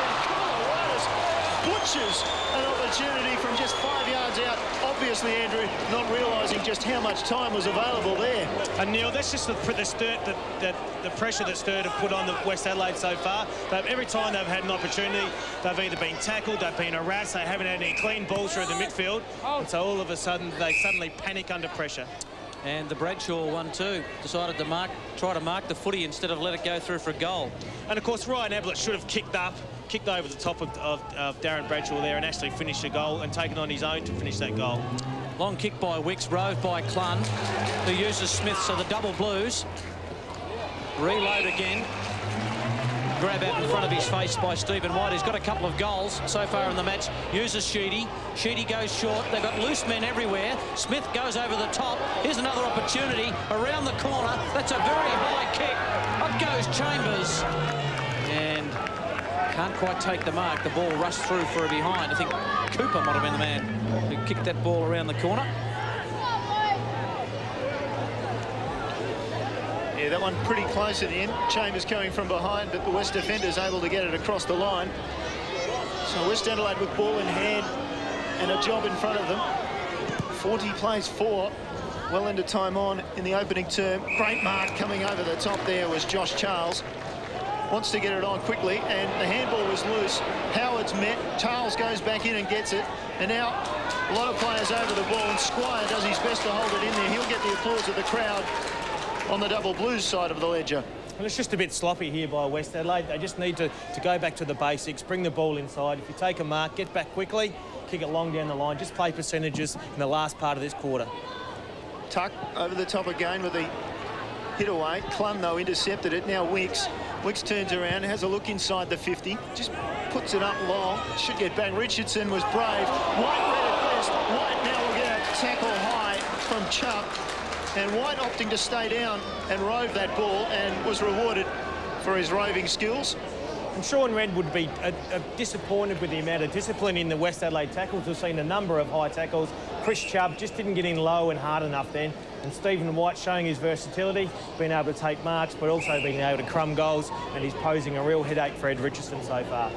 Butchers an opportunity from just 5 yards out. Obviously, Andrew not realising just how much time was available there. And Neil, that's just the pressure that Sturt have put on the West Adelaide so far. Every time they've had an opportunity, they've either been tackled, they've been harassed, they haven't had any clean balls through the midfield. And so all of a sudden, they suddenly panic under pressure. And the Bradshaw one too, decided to try to mark the footy instead of let it go through for a goal. And of course, Ryan Ablett should have kicked over the top of Darren Bradshaw there and actually finished the goal and taken on his own to finish that goal. Long kick by Wicks, roved by Clun, who uses Smith. So the Double Blues reload again. Grab out in front of his face by Stephen White. He's got a couple of goals so far in the match. Uses Sheedy. Sheedy goes short. They've got loose men everywhere. Smith goes over the top. Here's another opportunity around the corner. That's a very high kick. Up goes Chambers. And can't quite take the mark. The ball rushed through for a behind. I think Cooper might have been the man who kicked that ball around the corner. Yeah, that one pretty close in the end. Chambers coming from behind, but the West defenders able to get it across the line. So West Adelaide with ball in hand and a job in front of them. 40 plays 4, well into time on in the opening term. Great mark coming over the top there was Josh Charles. Wants to get it on quickly, and the handball was loose. Howard's met. Charles goes back in and gets it. And now a lot of players over the ball, and Squire does his best to hold it in there. He'll get the applause of the crowd on the Double Blues side of the ledger. And it's just a bit sloppy here by West Adelaide. They just need to go back to the basics, bring the ball inside. If you take a mark, get back quickly, kick it long down the line. Just play percentages in the last part of this quarter. Tuck over the top again with the hit away. Clun, though, intercepted it. Now Wicks. Wicks turns around, has a look inside the 50. Just puts it up long. Should get back. Richardson was brave. White read it best. White now will get a tackle high from Chubb. And White opting to stay down and rove that ball and was rewarded for his roving skills. And Sean Wren would be disappointed with the amount of discipline in the West Adelaide tackles. We've seen a number of high tackles. Chris Chubb just didn't get in low and hard enough then. And Stephen White showing his versatility, being able to take marks, but also being able to crumb goals. And he's posing a real headache for Ed Richardson so far.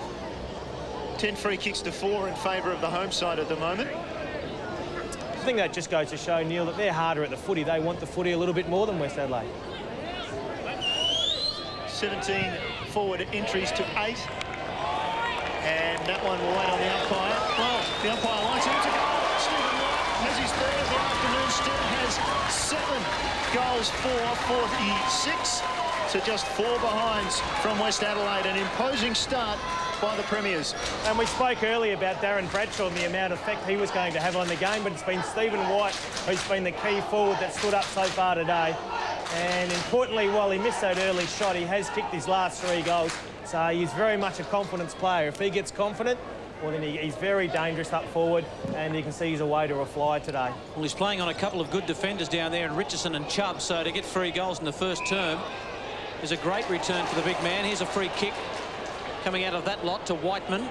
10 free kicks to 4 in favour of the home side at the moment. I think that just goes to show, Neil, that they're harder at the footy. They want the footy a little bit more than West Adelaide. 17 forward entries to 8. And that one will wait on the umpire. Well, the umpire likes him to go. Stephen White has his third of the afternoon. Sturt has 7 goals for 46 to just 4 behinds from West Adelaide. An imposing start by the Premiers. And we spoke earlier about Darren Bradshaw and the amount of effect he was going to have on the game, but it's been Stephen White who's been the key forward that stood up so far today. And importantly, while he missed that early shot, he has kicked his last 3 goals. So he's very much a confidence player. If he gets confident, well, then he's very dangerous up forward, and you can see he's away to a fly today. Well, he's playing on a couple of good defenders down there in Richardson and Chubb, so to get 3 goals in the first term is a great return for the big man. Here's a free kick coming out of that lot to Whiteman.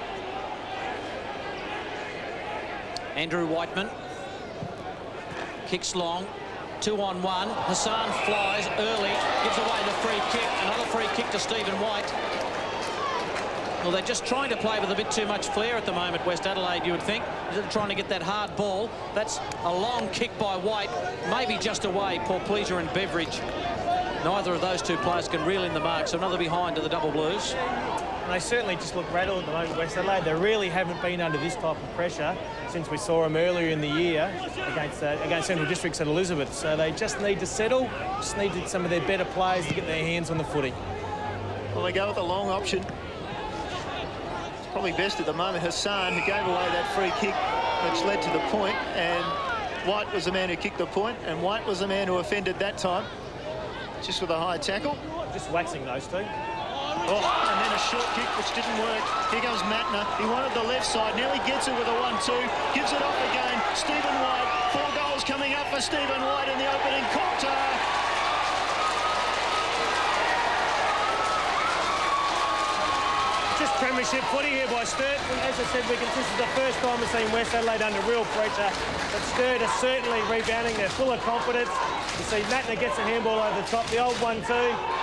Andrew Whiteman kicks long. 2-on-1. Hassan flies early, gives away the free kick. Another free kick to Stephen White. Well, they're just trying to play with a bit too much flair at the moment, West Adelaide, you would think. Instead of trying to get that hard ball. That's a long kick by White, maybe just away. Poor Pleasure and Beveridge. Neither of those 2 players can reel in the mark, so another behind to the Double Blues. And they certainly just look rattled at the moment, West Adelaide. They really haven't been under this type of pressure since we saw them earlier in the year against Central Districts at Elizabeth. So they just need to settle, just need some of their better players to get their hands on the footy. Well, they go with the long option. It's probably best at the moment. Hassan, who gave away that free kick, which led to the point, and White was the man who kicked the point, and White was the man who offended that time, just with a high tackle. Just waxing those 2. Oh, and then a short kick which didn't work. Here goes Matner. He wanted the left side. Now he gets it with a 1-2. Gives it off again. Stephen White. 4 goals coming up for Stephen White in the opening quarter. Just premiership footy here by Sturt. As I said, this is the first time we've seen West Adelaide under real pressure. But Sturt is certainly rebounding. They're full of confidence. You see Matner gets a handball over the top. The old 1-2.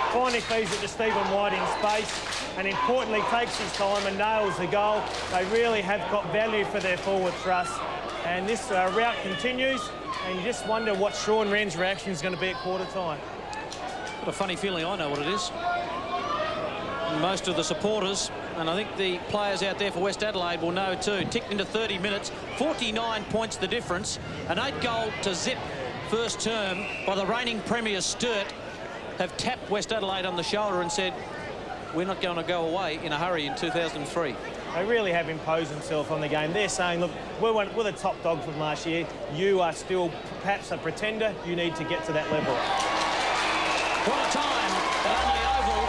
Finally feeds it to Stephen White in space, and importantly takes his time and nails the goal. They really have got value for their forward thrust, and this route continues, and you just wonder what Sean Wren's reaction is going to be at quarter time. Got a funny feeling I know what it is. Most of the supporters, and I think the players out there for West Adelaide will know too. Ticked into 30 minutes, 49 points the difference, an 8-goal to zip first term by the reigning premiers Sturt. Have tapped West Adelaide on the shoulder and said, we're not going to go away in a hurry in 2003. They really have imposed themselves on the game. They're saying, look, we're the top dog from last year. You are still perhaps a pretender. You need to get to that level. What a time at Unley Oval,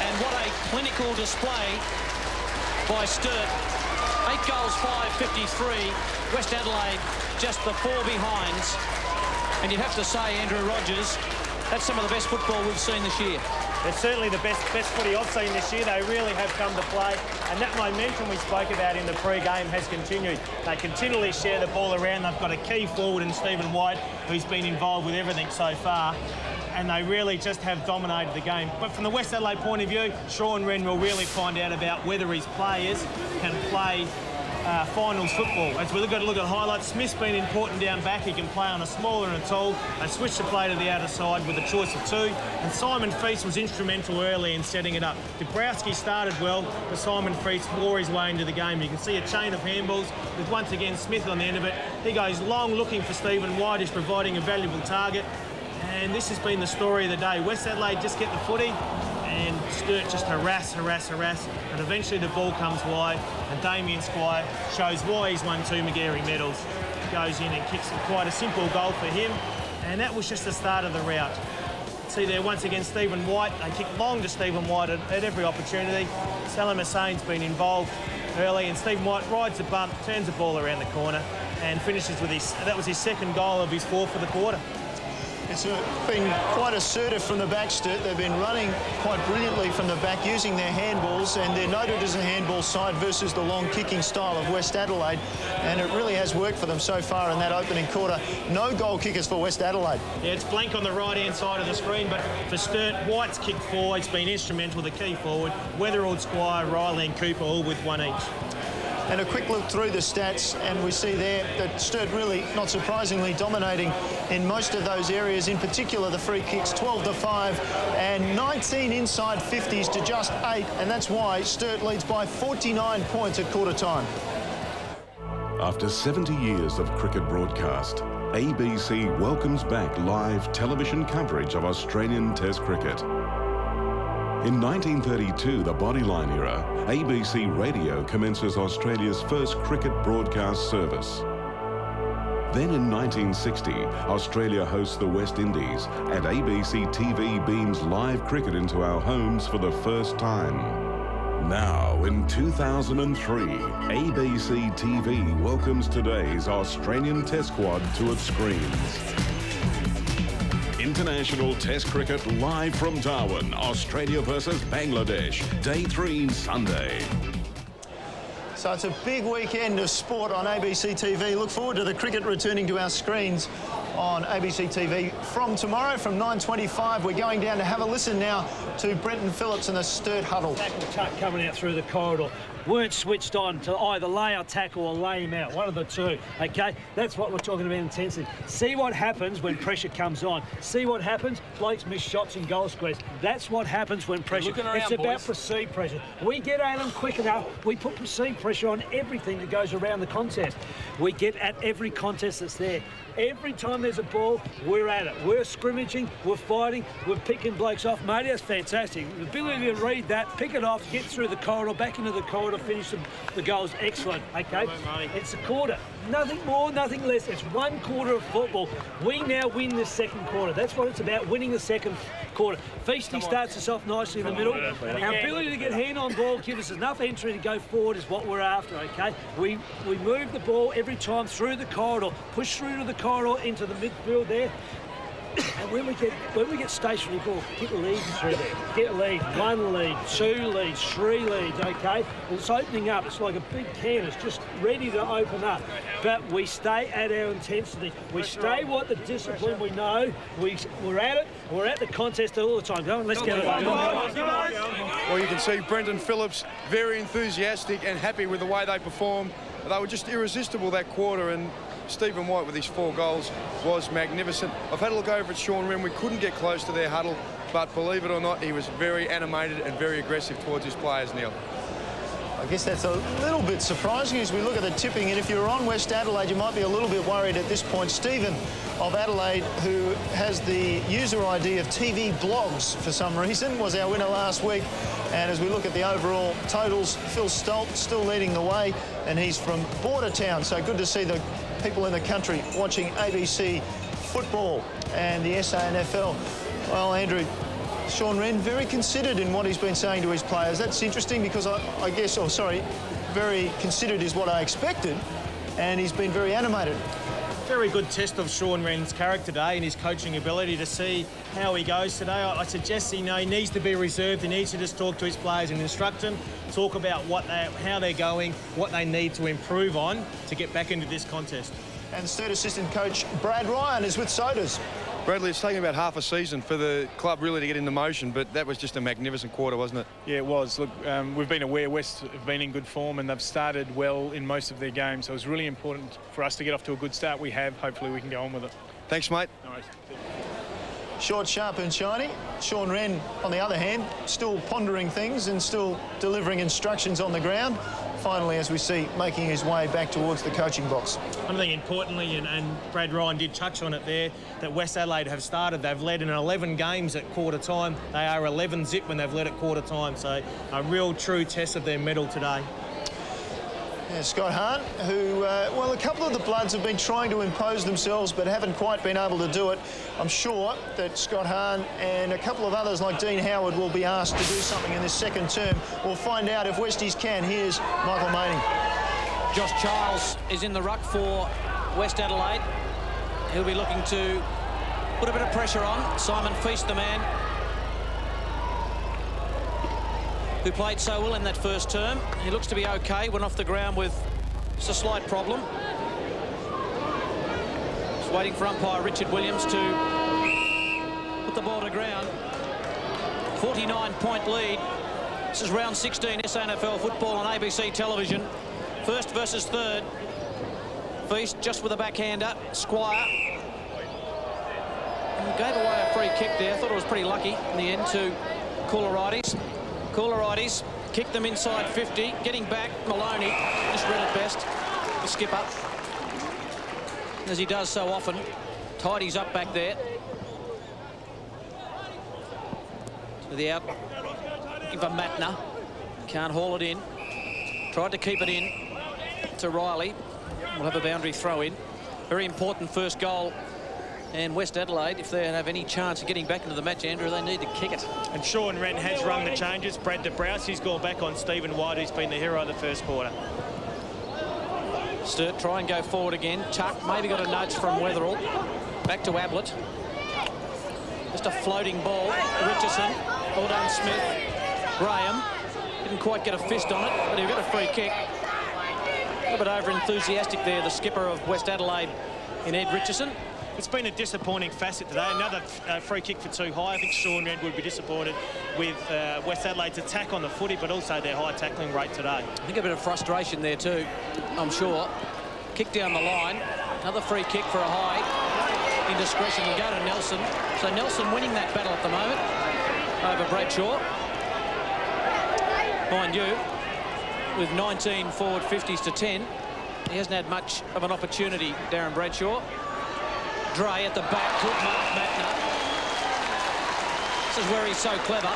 and what a clinical display by Sturt. 8 goals, 5-53. West Adelaide just the 4 behinds. And you'd have to say, Andrew Rogers, that's some of the best football we've seen this year. It's certainly the best footy I've seen this year. They really have come to play, and that momentum we spoke about in the pre-game has continued. They continually share the ball around. They've got a key forward in Stephen White, who's been involved with everything so far, and they really just have dominated the game. But from the West Adelaide point of view, Sean Wren will really find out about whether his players can play finals football. As we've got to look at highlights, Smith's been important down back. He can play on a smaller and a tall. They switched the play to the outer side with a choice of 2. And Simon Feast was instrumental early in setting it up. Dabrowski started well, but Simon Feast wore his way into the game. You can see a chain of handballs with once again Smith on the end of it. He goes long looking for Stephen White, who's providing a valuable target. And this has been the story of the day. West Adelaide just get the footy and Sturt just harass. And eventually the ball comes wide and Damien Squire shows why he's won 2 Magarey medals. Goes in and kicks quite a simple goal for him. And that was just the start of the rout. See there once again Stephen White. They kick long to Stephen White at every opportunity. Salim Hussein's been involved early and Stephen White rides the bump, turns the ball around the corner and finishes with that was his second goal of his 4 for the quarter. It's been quite assertive from the back, Sturt. They've been running quite brilliantly from the back using their handballs, and they're noted as a handball side versus the long kicking style of West Adelaide, and it really has worked for them so far in that opening quarter. No goal kickers for West Adelaide. Yeah, it's blank on the right-hand side of the screen, but for Sturt, White's kick forward, it's been instrumental, the key forward. Weatherald, Squire, Riley and Cooper all with 1 each. And a quick look through the stats, and we see there that Sturt really, not surprisingly, dominating in most of those areas, in particular the free kicks, 12-5 and 19 inside 50s to just 8, and that's why Sturt leads by 49 points at quarter time. After 70 years of cricket broadcast, ABC welcomes back live television coverage of Australian Test cricket. In 1932, the Bodyline era, ABC Radio commences Australia's first cricket broadcast service. Then in 1960, Australia hosts the West Indies and ABC TV beams live cricket into our homes for the first time. Now, in 2003, ABC TV welcomes today's Australian Test squad to its screens. International Test cricket live from Darwin, Australia versus Bangladesh, Day 3 Sunday. So it's a big weekend of sport on ABC TV. Look forward to the cricket returning to our screens on ABC TV from tomorrow from 9:25. We're going down to have a listen now to Brenton Phillips and the Sturt huddle. Tackle coming out through the corridor. Weren't switched on to either lay our tackle or lay him out. One of the two, okay? That's what we're talking about, intensity. See what happens when pressure comes on. See what happens? Blokes miss shots and goal squares. That's what happens when pressure. It's about perceived pressure. We get at them quick enough. We put perceived pressure on everything that goes around the contest. We get at every contest that's there. Every time there's a ball, we're at it. We're scrimmaging, we're fighting, we're picking blokes off. Mate, that's fantastic. The ability to read that, pick it off, get through the corridor, back into the corridor, finish the goals, excellent, okay? It's a quarter. Nothing more, nothing less. It's 1 quarter of football. We now win the second quarter. That's what it's about, winning the second quarter. Feasty starts us off nicely in the middle. Our ability to get hand on ball, give us enough entry to go forward is what we're after, okay? We move the ball every time through the corridor, push through to the corridor into the midfield there. And when we get stationary ball, get leads through there. Get lead, 1 lead, 2 leads, 3 leads, okay? And it's opening up. It's like a big can. It's just ready to open up. But we stay at our intensity. We stay what the discipline we know. We're at it. We're at the contest all the time. Go on, let's get it. Well, you can see Brenton Phillips very enthusiastic and happy with the way they performed. They were just irresistible that quarter, and Stephen White with his 4 goals was magnificent. I've had a look over at Sean Wren. We couldn't get close to their huddle, but believe it or not, he was very animated and very aggressive towards his players, Neil. I guess that's a little bit surprising as we look at the tipping, and if you're on West Adelaide, you might be a little bit worried at this point. Stephen of Adelaide, who has the user ID of TV Blogs for some reason, was our winner last week. And as we look at the overall totals, Phil Sturt still leading the way, and he's from Border Town. So good to see the people in the country watching ABC football and the SANFL. Well, Andrew, Sean Wren, very considered in what he's been saying to his players. That's interesting because I guess, very considered is what I expected, and he's been very animated. Very good test of Sean Wren's character today and his coaching ability to see how he goes today. I suggest he needs to be reserved. He needs to just talk to his players and instruct them, talk about how they're going, what they need to improve on to get back into this contest. And Sturt assistant coach Brad Ryan is with Sodas. Bradley, it's taken about half a season for the club really to get into motion, but that was just a magnificent quarter, wasn't it? Yeah, it was. Look, we've been aware West have been in good form and they've started well in most of their games, so it was really important for us to get off to a good start. We have. Hopefully we can go on with it. Thanks, mate. No worries. Short, sharp and shiny. Sean Wren, on the other hand, still pondering things and still delivering instructions on the ground. Finally, as we see, making his way back towards the coaching box. I think importantly, and Brad Ryan did touch on it there, that West Adelaide have started. They've led in 11 games at quarter time. They are 11 zip when they've led at quarter time. So a real true test of their mettle today. Yeah, Scott Hahn, who, well, a couple of the Bloods have been trying to impose themselves but haven't quite been able to do it. I'm sure that Scott Hahn and a couple of others like Dean Howard will be asked to do something in this second term. We'll find out if Westies can. Here's Michael Maney. Josh Charles is in the ruck for West Adelaide. He'll be looking to put a bit of pressure on. Simon Feast, the man who played so well in that first term. He looks to be okay. Went off the ground with just a slight problem. Just waiting for umpire Richard Williams to put the ball to ground. 49-point lead. This is round 16 SANFL football on ABC television. First versus third. Feast just with a backhander. Squire. And gave away a free kick there. I thought it was pretty lucky in the end to Koularides. Koularides kicked them inside 50. Getting back, Maloney just read it best. The skipper, as he does so often, tidies up back there. To the out, looking for Matner. Can't haul it in. Tried to keep it in to Riley. We'll have a boundary throw in. Very important first goal. And West Adelaide, if they have any chance of getting back into the match, Andrew, they need to kick it. And Sean Wren has run the changes. Brad DeBrowse, he's gone back on Stephen White, who's been the hero of the first quarter. Sturt try and go forward again. Chuck maybe got a nudge from Weatherall. Back to Ablett. Just a floating ball. Richardson. Well done, Smith. Graham didn't quite get a fist on it, but he'll get a free kick. A little bit over-enthusiastic there, the skipper of West Adelaide in Ed Richardson. It's been a disappointing facet today. Another free kick for too high. I think Sean Wren would be disappointed with West Adelaide's attack on the footy, but also their high tackling rate today. I think a bit of frustration there too, I'm sure. Kick down the line. Another free kick for a high. Indiscretion will go to Nelson. So Nelson winning that battle at the moment over Bradshaw. Mind you, with 19 forward 50s to 10, he hasn't had much of an opportunity, Darren Bradshaw. Dre at the back, good mark, Matner. This is where he's so clever.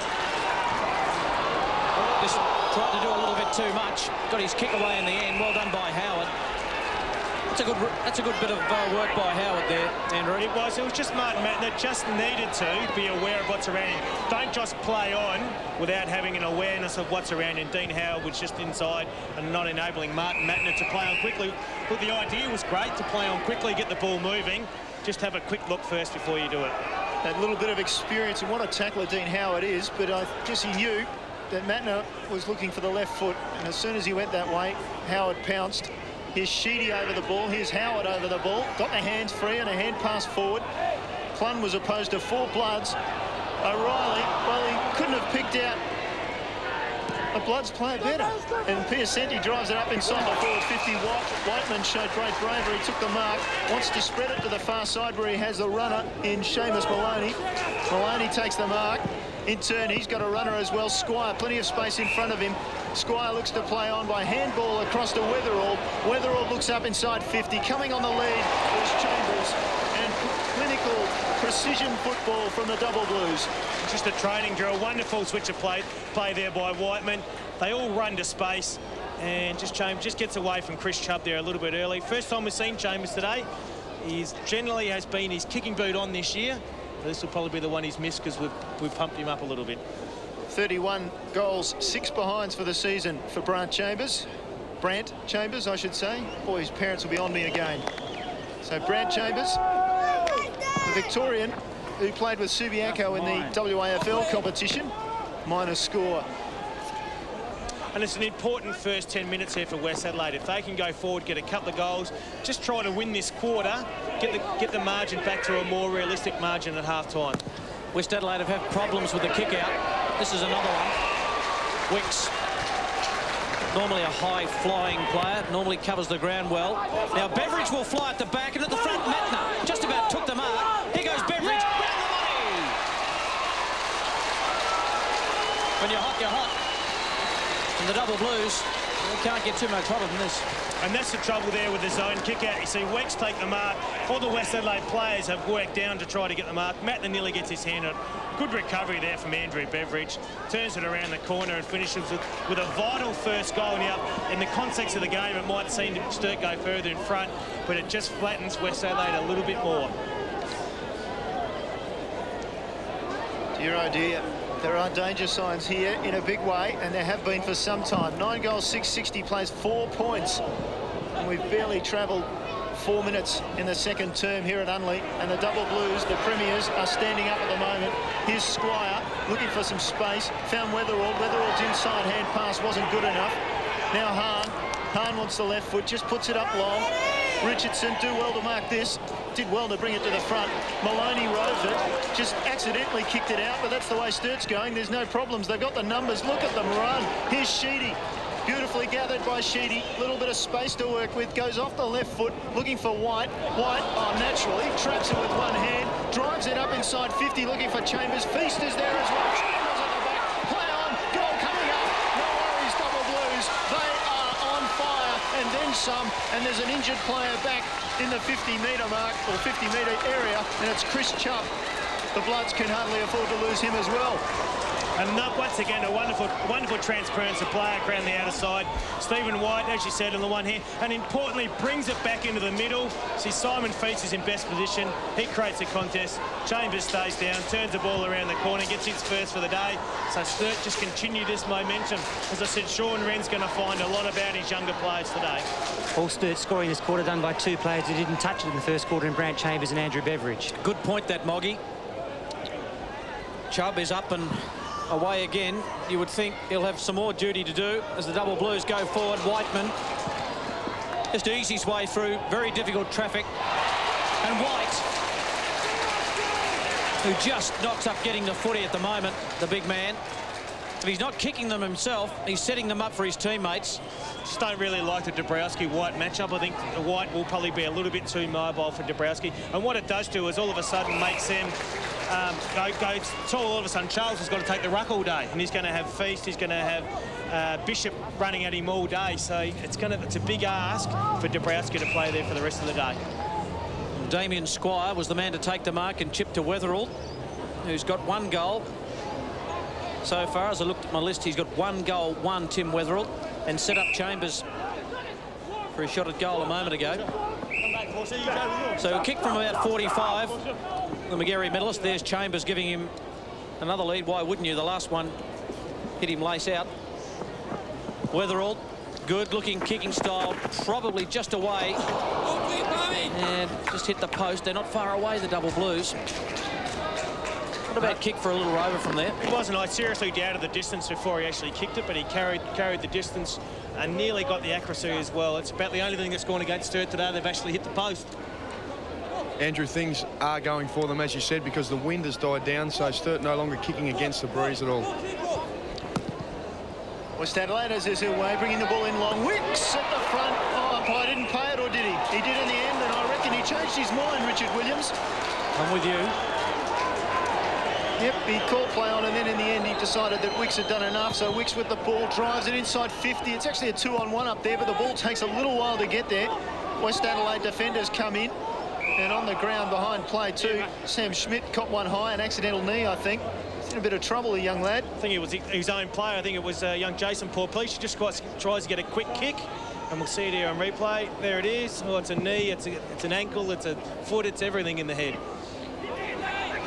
Just tried to do a little bit too much. Got his kick away in the end. Well done by Howard. That's a good bit of work by Howard there, Andrew. It was just Martin Matner just needed to be aware of what's around him. Don't just play on without having an awareness of what's around him. Dean Howard was just inside and not enabling Martin Matner to play on quickly. But the idea was great, to play on quickly, get the ball moving. Just have a quick look first before you do it. That little bit of experience and what a tackler Dean Howard is, but I guess he knew that Matner was looking for the left foot, and as soon as he went that way, Howard pounced. Here's Sheedy over the ball, here's Howard over the ball, got the hands free and a hand pass forward. Clun was opposed to 4 Bloods. O'Reilly, well, he couldn't have picked out a Bloods player better. And Piacenti drives it up inside the forward 50. Whiteman showed great bravery, took the mark, wants to spread it to the far side where he has the runner in Seamus Maloney. Maloney takes the mark. In turn, he's got a runner as well. Squire, plenty of space in front of him. Squire looks to play on by handball across to Weatherall. Weatherall looks up inside 50. Coming on the lead is Chambers. And clinical precision football from the Double Blues. Just a training drill. Wonderful switch of play there by Whiteman. They all run to space. And Chambers just gets away from Chris Chubb there a little bit early. First time we've seen Chambers today. He generally has been his kicking boot on this year. This will probably be the one he's missed because we've pumped him up a little bit. 31 goals, 6 behinds for the season for Brant Chambers, I should say. Boy, his parents will be on me again. So Brant Chambers, the Victorian who played with Subiaco in the WAFL competition, minor score. And it's an important first 10 minutes here for West Adelaide. If they can go forward, get a couple of goals, just try to win this quarter, get the margin back to a more realistic margin at half-time. West Adelaide have had problems with the kick-out. This is another one. Wicks, normally a high-flying player, normally covers the ground well. Now Beveridge will fly at the back, and at the front, Matner just about took the mark. Here goes Beveridge, round the money! When you're hot, you're hot. And the double blues, you can't get too much hotter than this. And that's the trouble there with the zone kick-out. You see Wex take the mark. All the West Adelaide players have worked down to try to get the mark. Matt nearly gets his hand on it. Good recovery there from Andrew Beveridge. Turns it around the corner and finishes with a vital first goal. Now, in the context of the game, it might seem Sturt go further in front, but it just flattens West Adelaide a little bit more. Dear oh dear, there are danger signs here in a big way, and there have been for some time. 9 goals, 660 plays, 4 points. And we've barely travelled 4 minutes in the second term here at Unley. And the double blues, the premiers, are standing up at the moment. Here's Squire looking for some space. Found Weatherall. Weatherall's inside hand pass wasn't good enough. Now Hahn. Hahn wants the left foot, just puts it up long. Richardson do well to mark this. Did well to bring it to the front. Maloney rose it, just accidentally kicked it out, but that's the way Sturt's going. There's no problems. They've got the numbers. Look at them run. Here's Sheedy. Beautifully gathered by Sheedy. Little bit of space to work with. Goes off the left foot, looking for White. White, naturally, traps it with one hand. Drives it up inside 50, looking for Chambers. Feast is there as well. Chambers at the back. Play on. Goal coming up. No worries, double blues. They are on fire, and then some. And there's an injured player back in the 50-metre mark, or 50-metre area, and it's Chris Chubb. The Bloods can hardly afford to lose him as well. And once again, a wonderful transference of play around the outer side. Stephen White, as you said, on the one here, and importantly, brings it back into the middle. See, Simon Feast is in best position. He creates a contest. Chambers stays down, turns the ball around the corner, gets his first for the day. So Sturt just continue this momentum. As I said, Sean Wren's going to find a lot about his younger players today. All Sturt scoring this quarter done by 2 players who didn't touch it in the first quarter in Brant Chambers and Andrew Beveridge. Good point, that, Moggy. Chubb is up and away again. You would think he'll have some more duty to do as the double blues go forward. Whiteman just eased his way through very difficult traffic, and White, who just knocks up getting the footy at the moment, the big man. If he's not kicking them himself, he's setting them up for his teammates. Just don't really like the Dabrowski-White matchup. I think White will probably be a little bit too mobile for Dabrowski. And what it does do is all of a sudden makes them go. So all of a sudden Charles has got to take the ruck all day, and he's going to have Feast. He's going to have Bishop running at him all day. So it's a big ask for Dabrowski to play there for the rest of the day. Damien Squire was the man to take the mark and chip to Weatherall, who's got 1 goal. So far, as I looked at my list, he's got 1 goal, 1 Tim Weatherall, and set up Chambers for a shot at goal a moment ago. So a kick from about 45. The McGarry medalist. There's Chambers giving him another lead. Why wouldn't you? The last one hit him lace out. Weatherall, good looking kicking style, probably just away. And just hit the post. They're not far away, the double blues. What about kick for a little rover from there? It wasn't. I seriously doubted the distance before he actually kicked it, but he carried the distance and nearly got the accuracy as well. It's about the only thing that's gone against Sturt today. They've actually hit the post. Andrew, things are going for them, as you said, because the wind has died down, so Sturt no longer kicking against the breeze at all. West Adelaide has his way, bringing the ball in long. Wicks at the front. Oh, umpire didn't pay it, or did he? He did in the end, and I reckon he changed his mind, Richard Williams. I'm with you. Yep, he called play on, and then in the end he decided that Wicks had done enough. So Wicks with the ball drives it inside 50. It's actually a 2-on-1 up there, but the ball takes a little while to get there. West Adelaide defenders come in, and on the ground behind play too, Sam Schmidt caught one high, an accidental knee, I think. He's in a bit of trouble, the young lad. I think it was his own player. I think it was young Jason Porpleach. He just tries to get a quick kick, and we'll see it here on replay. There it is. Oh, it's a knee, it's an ankle, it's a foot, it's everything in the head.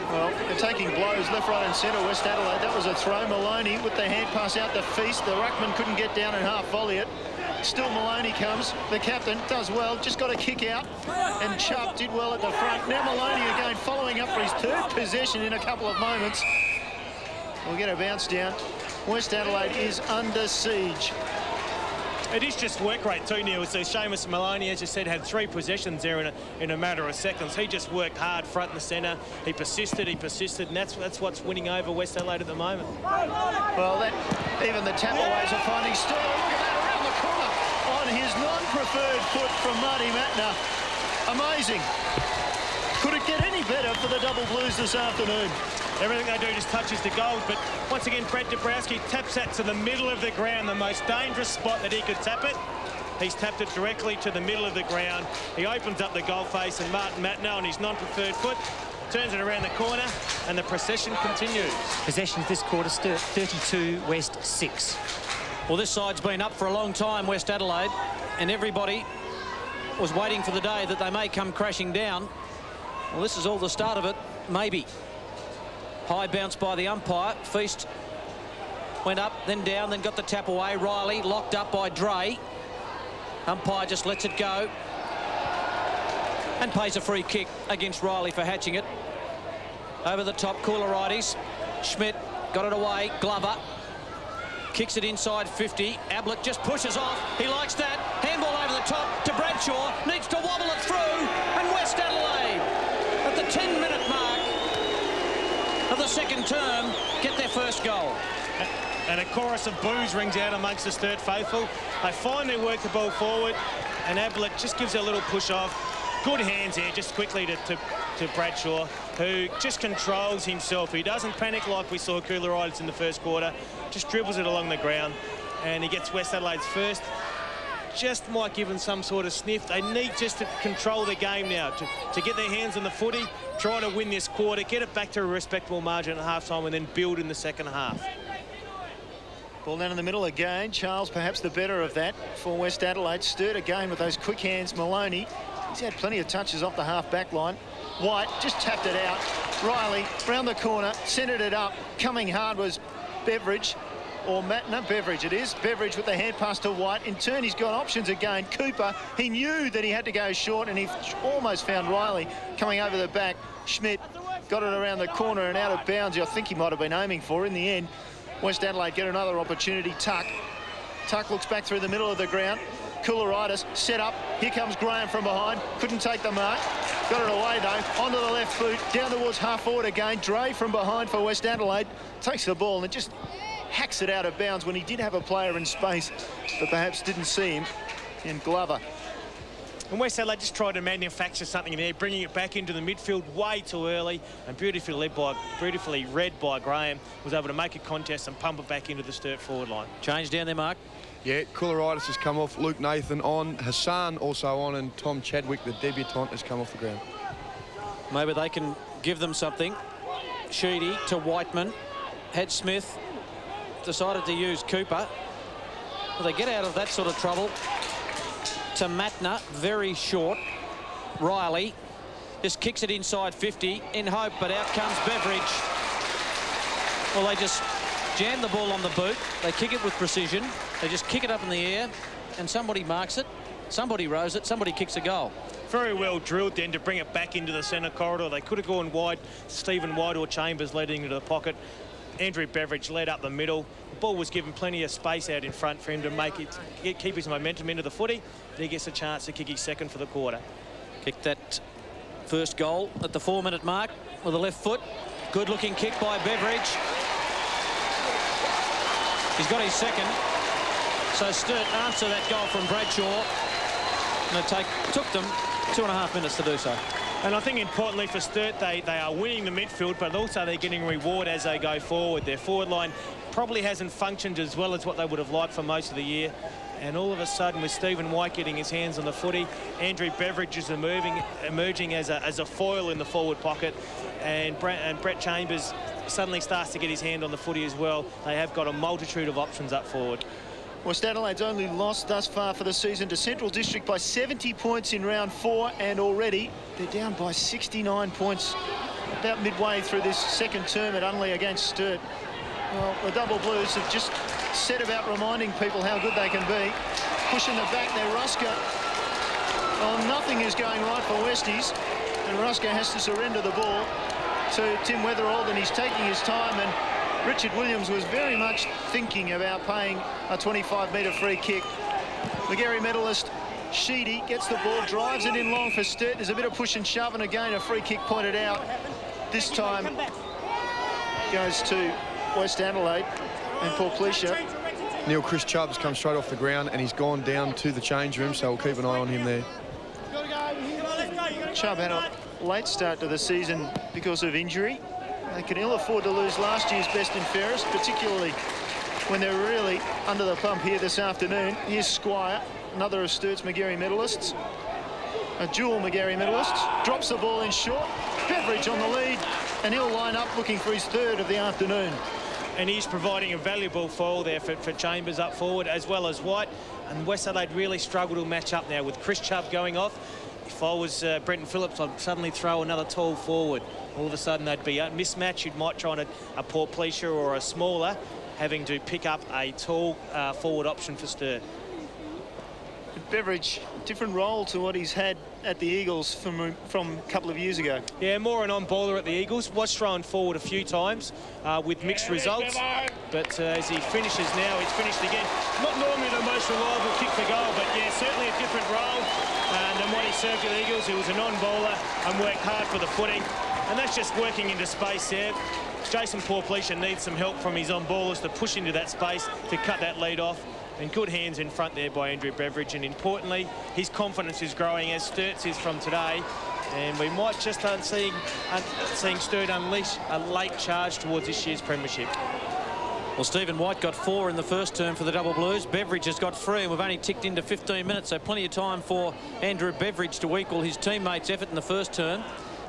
Well, they're taking blows left, right and centre, West Adelaide. That was a throw. Maloney with the hand pass out to Feast. The ruckman couldn't get down and half volley it. Still Maloney comes. The captain does well, just got a kick out. And Chubb did well at the front. Now Maloney again following up for his 3rd possession in a couple of moments. We'll get a bounce down. West Adelaide is under siege. It is just work rate too, Neil. So Seamus Maloney, as you said, had 3 possessions there in a matter of seconds. He just worked hard front and centre. He persisted, and that's what's winning over West Adelaide at the moment. Well, even the tapaways are finding Sturt. Look at that around the corner on his non-preferred foot from Marty Matner. Amazing. Could it get any better for the double blues this afternoon. Everything they do just touches the goal, but once again, Brett Dabrowski taps that to the middle of the ground, the most dangerous spot that he could tap it. He's tapped it directly to the middle of the ground. He opens up the goal face, and Martin Matno on his non-preferred foot turns it around the corner, and the procession continues. Possessions this quarter, Sturt 32, West 6. Well, this side's been up for a long time, West Adelaide, and everybody was waiting for the day that they may come crashing down. Well, this is all the start of it, maybe. High bounce by the umpire. Feast went up, then down, then got the tap away. Riley locked up by Dre. Umpire just lets it go and pays a free kick against Riley for hatching it. Over the top, Koularides. Schmidt got it away. Glover kicks it inside 50. Ablett just pushes off. He likes that. Handball over the top to Bradshaw. Needs to wobble it through. And West Adelaide, at the 10-minute mark of the second term, get their first goal. And a chorus of boos rings out amongst the Sturt faithful. They finally work the ball forward, and Ablett just gives it a little push off. Good hands here, just quickly to Bradshaw, who just controls himself. He doesn't panic like we saw Koularides in the first quarter. Just dribbles it along the ground, and he gets West Adelaide's first. Just might give them some sort of sniff. They need just to control the game now, to get their hands on the footy, try to win this quarter, get it back to a respectable margin at half-time, and then build in the second half. Ball down in the middle again. Charles perhaps the better of that for West Adelaide. Sturt again with those quick hands. Maloney, he's had plenty of touches off the half-back line. White just tapped it out. Riley round the corner, centred it up. Coming hard was Beveridge, or Matner. Beveridge it is. Beveridge with the hand pass to White. In turn, he's got options again. Cooper, he knew that he had to go short, and he almost found Riley coming over the back. Schmidt got it around the corner and out of bounds. I think he might have been aiming for. In the end, West Adelaide get another opportunity. Tuck looks back through the middle of the ground. Koularides set up. Here comes Graham from behind. Couldn't take the mark. Got it away though. Onto the left boot. Down towards half forward again. Dre from behind for West Adelaide. Takes the ball and just hacks it out of bounds when he did have a player in space, but perhaps didn't see him. And Glover. And West Adelaide just tried to manufacture something there, bringing it back into the midfield way too early, and beautifully read by Graham, was able to make a contest and pump it back into the Sturt forward line. Change down there, Mark. Yeah, Koularides has come off, Luke Nathan on, Hassan also on, and Tom Chadwick, the debutant, has come off the ground. Maybe they can give them something. Sheedy to Whiteman. Had Smith decided to use Cooper. Well, they get out of that sort of trouble. To Matner, very short. Riley just kicks it inside 50 in hope, but out comes Beveridge. Well, they just jam the ball on the boot. They kick it with precision. They just kick it up in the air, and somebody marks it, somebody rows it, somebody kicks a goal. Very well drilled then to bring it back into the centre corridor. They could have gone wide. Stephen White or Chambers led into the pocket. Andrew Beveridge led up the middle. The ball was given plenty of space out in front for him to make it, keep his momentum into the footy. He gets a chance to kick his second for the quarter. Kicked that first goal at the 4-minute mark with the left foot. Good looking kick by Beveridge. He's got his second. So Sturt answer that goal from Bradshaw. And it took them 2.5 minutes to do so. And I think importantly for Sturt, they are winning the midfield, but also they're getting reward as they go forward. Their forward line probably hasn't functioned as well as what they would have liked for most of the year. And all of a sudden, with Stephen White getting his hands on the footy, Andrew Beveridge is emerging as a foil in the forward pocket, and Brett Chambers suddenly starts to get his hand on the footy as well. They have got a multitude of options up forward. West Adelaide's only lost thus far for the season to Central District by 70 points in round 4, and already they're down by 69 points about midway through this second term at Unley against Sturt. Well, the Double Blues have just set about reminding people how good they can be. Pushing the back there, Ruska. Well, nothing is going right for Westies, and Ruska has to surrender the ball to Tim Weatherald, and he's taking his time, and Richard Williams was very much thinking about paying a 25-metre free kick. The Gary medalist Sheedy gets the ball, drives it in long for Sturt. There's a bit of push and shove, and again a free kick pointed out. This time goes to West Adelaide and Paul Pleasure. Neil Chris Chubb's come straight off the ground, and he's gone down to the change room, so we'll keep an eye on him there. Chubb had late start to the season because of injury. They can ill afford to lose last year's best and fairest, particularly when they're really under the pump here this afternoon. Here's Squire, another of Sturt's Magarey medalists. A dual Magarey medalist. Drops the ball in short. Beveridge on the lead, and he'll line up looking for his third of the afternoon. And he's providing a valuable foil there for Chambers up forward, as well as White. And West Adelaide really struggle to match up now with Chris Chubb going off. If I was Brenton Phillips, I'd suddenly throw another tall forward. All of a sudden they'd be a mismatch. You might try on a Port Pleasure or a smaller, having to pick up a tall forward option for Sturt. Beveridge, different role to what he's had at the Eagles from a couple of years ago. Yeah, more an on-baller at the Eagles. Was thrown forward a few times with mixed results. But as he finishes now, he's finished again. Not normally the most reliable kick for goal, but yeah, certainly a different role than what he served at the Eagles. He was an on-baller and worked hard for the footing. And that's just working into space there. Jason Porplecia needs some help from his on-ballers to push into that space to cut that lead off. And good hands in front there by Andrew Beveridge, and importantly, his confidence is growing as Sturt's is from today. And we might just start seeing Sturt unleash a late charge towards this year's premiership. Well, Stephen White got 4 in the first term for the Double Blues. Beveridge has got 3, and we've only ticked into 15 minutes, so plenty of time for Andrew Beveridge to equal his teammates' effort in the first term.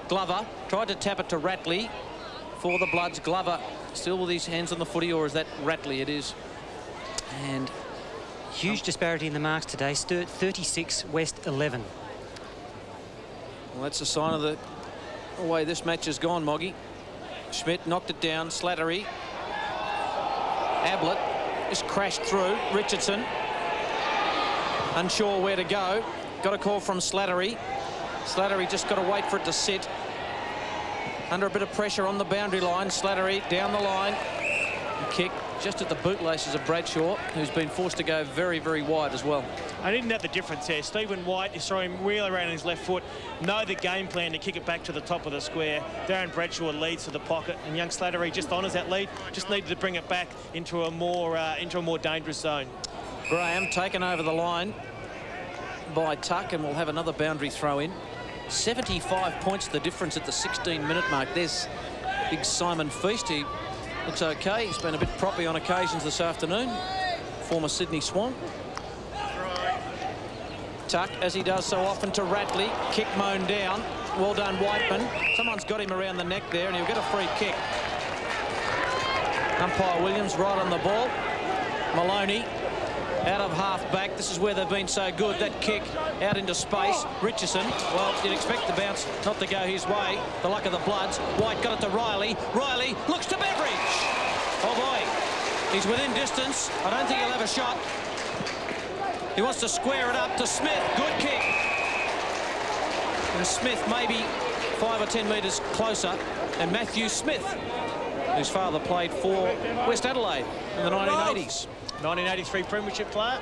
Glover tried to tap it to Ratley for the Bloods. Glover still with his hands on the footy, or is that Ratley? It is. And huge disparity in the marks today. Sturt 36, West 11. Well, that's a sign of the way this match has gone, Moggy. Schmidt knocked it down. Slattery. Ablett just crashed through. Richardson unsure where to go. Got a call from Slattery. Slattery just got to wait for it to sit. Under a bit of pressure on the boundary line. Slattery down the line. Kick just at the bootlaces of Bradshaw, who's been forced to go very, very wide as well. I didn't have the difference there. Stephen White is throwing real around his left foot. Know the game plan to kick it back to the top of the square. Darren Bradshaw leads to the pocket, and young Slattery just honours that lead. Just needed to bring it back into a more dangerous zone. Graham taken over the line by Tuck, and we'll have another boundary throw in. 75 points the difference at the 16-minute mark. There's big Simon Feast. He looks okay. He's been a bit proppy on occasions this afternoon. Former Sydney Swan. Tuck, as he does so often, to Ratley. Kick mown down. Well done, Whiteman. Someone's got him around the neck there, and he'll get a free kick. Umpire Williams right on the ball. Maloney out of half-back. This is where they've been so good. That kick out into space. Richardson, well, you'd expect the bounce not to go his way. The luck of the Bloods. White got it to Riley. Riley looks to Beveridge. Oh, boy. He's within distance. I don't think he'll have a shot. He wants to square it up to Smith. Good kick. And Smith maybe 5 or 10 metres closer. And Matthew Smith, whose father played for West Adelaide in the 1980s. 1983 premiership player.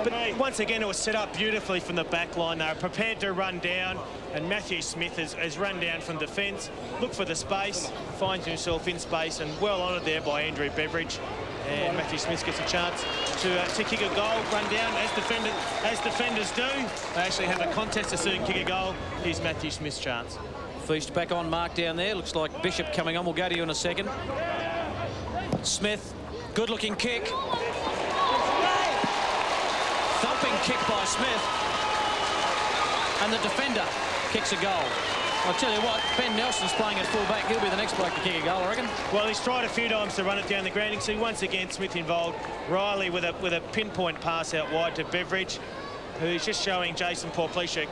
But once again, it was set up beautifully from the back line. They were prepared to run down, and Matthew Smith has run down from defence, look for the space, finds himself in space, and well honoured there by Andrew Beveridge. And Matthew Smith gets a chance to kick a goal, run down, as defenders do. They actually have a contest to see who can kick a goal. Here's Matthew Smith's chance. Feast back on mark down there. Looks like Bishop coming on. We'll go to you in a second. Smith, good-looking kick. Thumping kick by Smith. And the defender kicks a goal. I'll tell you what, Ben Nelson's playing at full-back. He'll be the next bloke to kick a goal, I reckon. Well, he's tried a few times to run it down the ground. You can see once again Smith involved. Riley with a pinpoint pass out wide to Beveridge, who's just showing Jason Porplecia a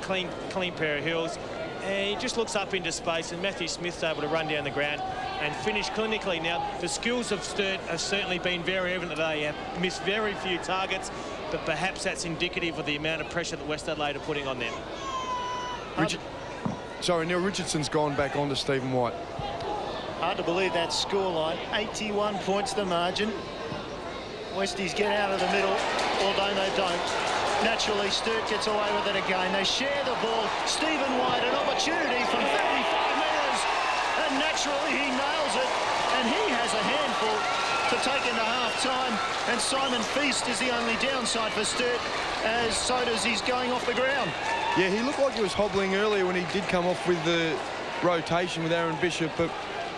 clean pair of heels. And he just looks up into space, and Matthew Smith's able to run down the ground and finish clinically. Now, the skills of Sturt have certainly been very evident today. They have missed very few targets, but perhaps that's indicative of the amount of pressure that West Adelaide are putting on them. Neil Richardson's gone back on to Stephen White. Hard to believe that scoreline. 81 points the margin. Westies get out of the middle, although they don't. Naturally, Sturt gets away with it again. They share the ball. Stephen White, an opportunity from 35 metres. And naturally, he nails it. And he has a handful to take into half-time. And Simon Feast is the only downside for Sturt, as so does he's going off the ground. Yeah, he looked like he was hobbling earlier when he did come off with the rotation with Aaron Bishop, but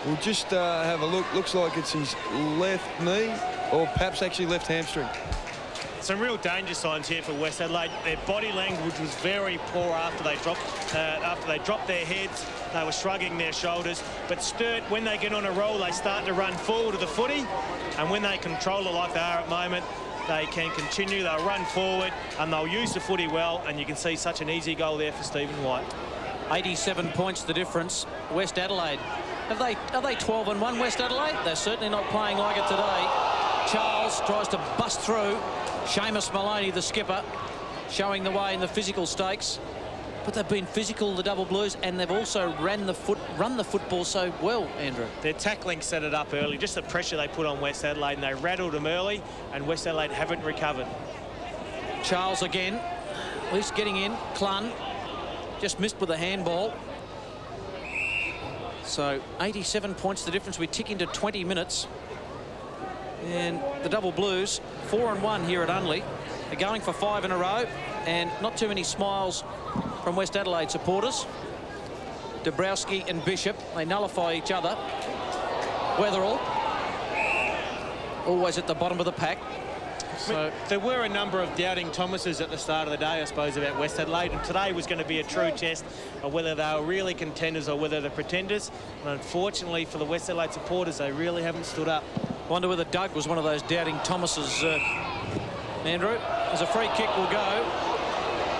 we'll just have a look. Looks like it's his left knee, or perhaps actually left hamstring. Some real danger signs here for West Adelaide. Their body language was very poor after they dropped their heads. They were shrugging their shoulders. But Sturt, when they get on a roll, they start to run forward of the footy. And when they control it like they are at the moment, they can continue. They'll run forward and they'll use the footy well. And you can see such an easy goal there for Stephen White. 87 points the difference. West Adelaide. Are they 12-1, West Adelaide? They're certainly not playing like it today. Charles tries to bust through. Seamus Maloney, the skipper, showing the way in the physical stakes. But they've been physical, the Double Blues, and they've also run the football so well, Andrew. Their tackling set it up early, just the pressure they put on West Adelaide, and they rattled them early, and West Adelaide haven't recovered. Charles again, at least getting in. Clun just missed with a handball. So 87 points the difference. We tick into 20 minutes. And the Double Blues, 4-1 here at Unley. They're going for 5 in a row, and not too many smiles from West Adelaide supporters. Dabrowski and Bishop, they nullify each other. Weatherall, always at the bottom of the pack. So there were a number of doubting Thomases at the start of the day, I suppose, about West Adelaide, and today was going to be a true test of whether they were really contenders or whether they're pretenders. And unfortunately for the West Adelaide supporters, they really haven't stood up. Wonder whether Doug was one of those doubting Thomases, Andrew. As a free kick will go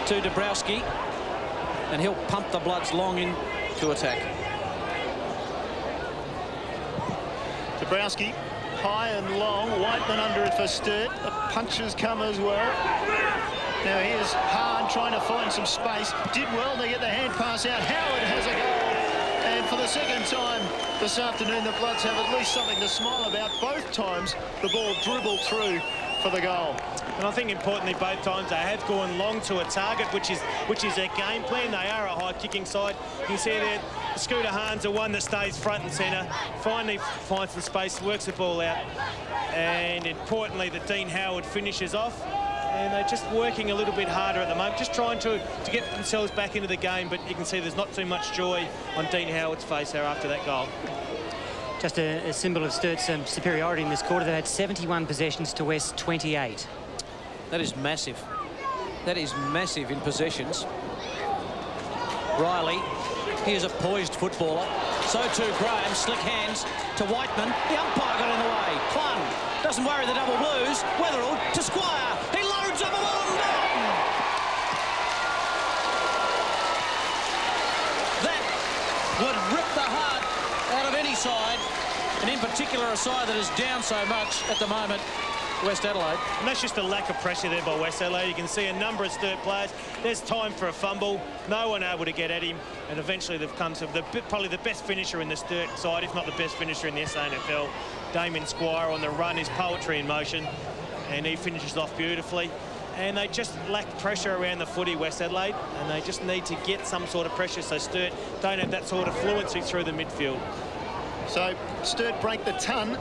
to Dabrowski, and he'll pump the Bloods long in to attack. Dabrowski, high and long. Whiteman under it for Sturt. The punches come as well. Now here's Hahn trying to find some space. Did well to get the hand pass out. Howard has a goal. And for the second time this afternoon, the Bloods have at least something to smile about. Both times the ball dribbled through for the goal. And I think importantly, both times they have gone long to a target, which is their game plan. They are a high kicking side. You can see there, Scooter Hahn's the one that stays front and centre. Finally finds the space, works the ball out. And importantly, that Dean Howard finishes off. And they're just working a little bit harder at the moment, just trying to get themselves back into the game. But you can see there's not too much joy on Dean Howard's face there after that goal. Just a symbol of Sturt's superiority in this quarter. They had 71 possessions to West 28. That is massive. That is massive in possessions. Riley, he is a poised footballer. So too Graham, slick hands to Whiteman. The umpire got in the way. Clun doesn't worry the Double Blues. Weatherall to Squire. He loads up a ball and down. That would rip the heart out of any side, and in particular a side that is down so much at the moment, West Adelaide. And that's just a lack of pressure there by West Adelaide. You can see a number of Sturt players. There's time for a fumble. No one able to get at him. And eventually they've come to probably the best finisher in the Sturt side, if not the best finisher in the SANFL. Damien Squire on the run is poetry in motion. And he finishes off beautifully. And they just lack pressure around the footy, West Adelaide. And they just need to get some sort of pressure so Sturt don't have that sort of fluency through the midfield. So Sturt break the ton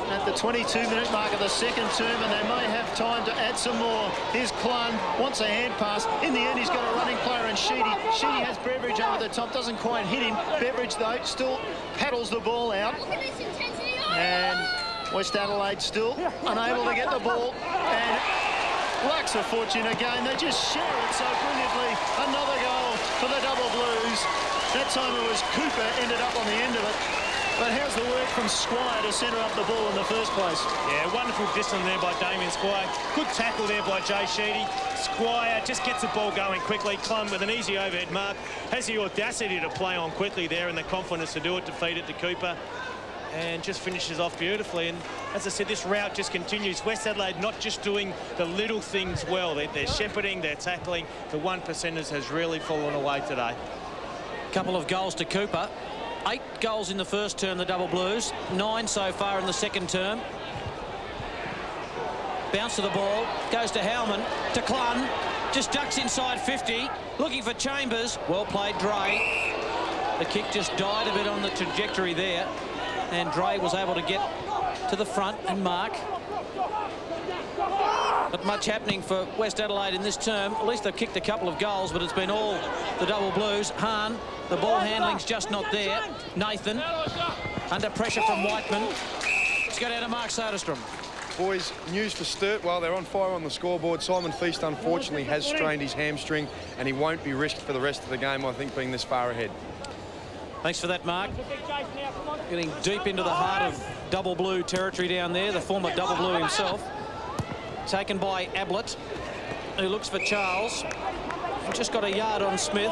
at the 22-minute mark of the second term, and they may have time to add some more. Here's Clun, wants a hand pass. In the end, he's got a running player in Sheedy. Sheedy has Beveridge over the top, doesn't quite hit him. Beveridge, though, still paddles the ball out. And West Adelaide still unable to get the ball. And lacks of fortune again. They just share it so brilliantly. Another goal for the Double Blues. That time it was Cooper ended up on the end of it. But how's the work from Squire to centre up the ball in the first place? Yeah, wonderful distance there by Damien Squire. Good tackle there by Jay Sheedy. Squire just gets the ball going quickly. Clun with an easy overhead mark. Has the audacity to play on quickly there and the confidence to do it, to feed it to Cooper. And just finishes off beautifully. And as I said, this route just continues. West Adelaide not just doing the little things well. They're shepherding, they're tackling. The 1%ers has really fallen away today. Couple of goals to Cooper. 8 goals in the first term, the Double Blues. 9 so far in the second term. Bounce to the ball. Goes to Howman. To Clun. Just ducks inside 50. Looking for Chambers. Well played, Dre. The kick just died a bit on the trajectory there. And Dre was able to get to the front and mark. Not much happening for West Adelaide in this term. At least they've kicked a couple of goals, but it's been all the double blues. Hahn, the ball handling's just not there. Nathan, under pressure from Whiteman. Let's go down to Mark Soderstrom. Boys, news for Sturt. Well, they're on fire on the scoreboard. Simon Feast, unfortunately, has strained his hamstring, and he won't be risked for the rest of the game, I think, being this far ahead. Thanks for that, Mark. Getting deep into the heart of double blue territory down there, the former double blue himself. Taken by Ablett, who looks for Charles. Just got a yard on Smith.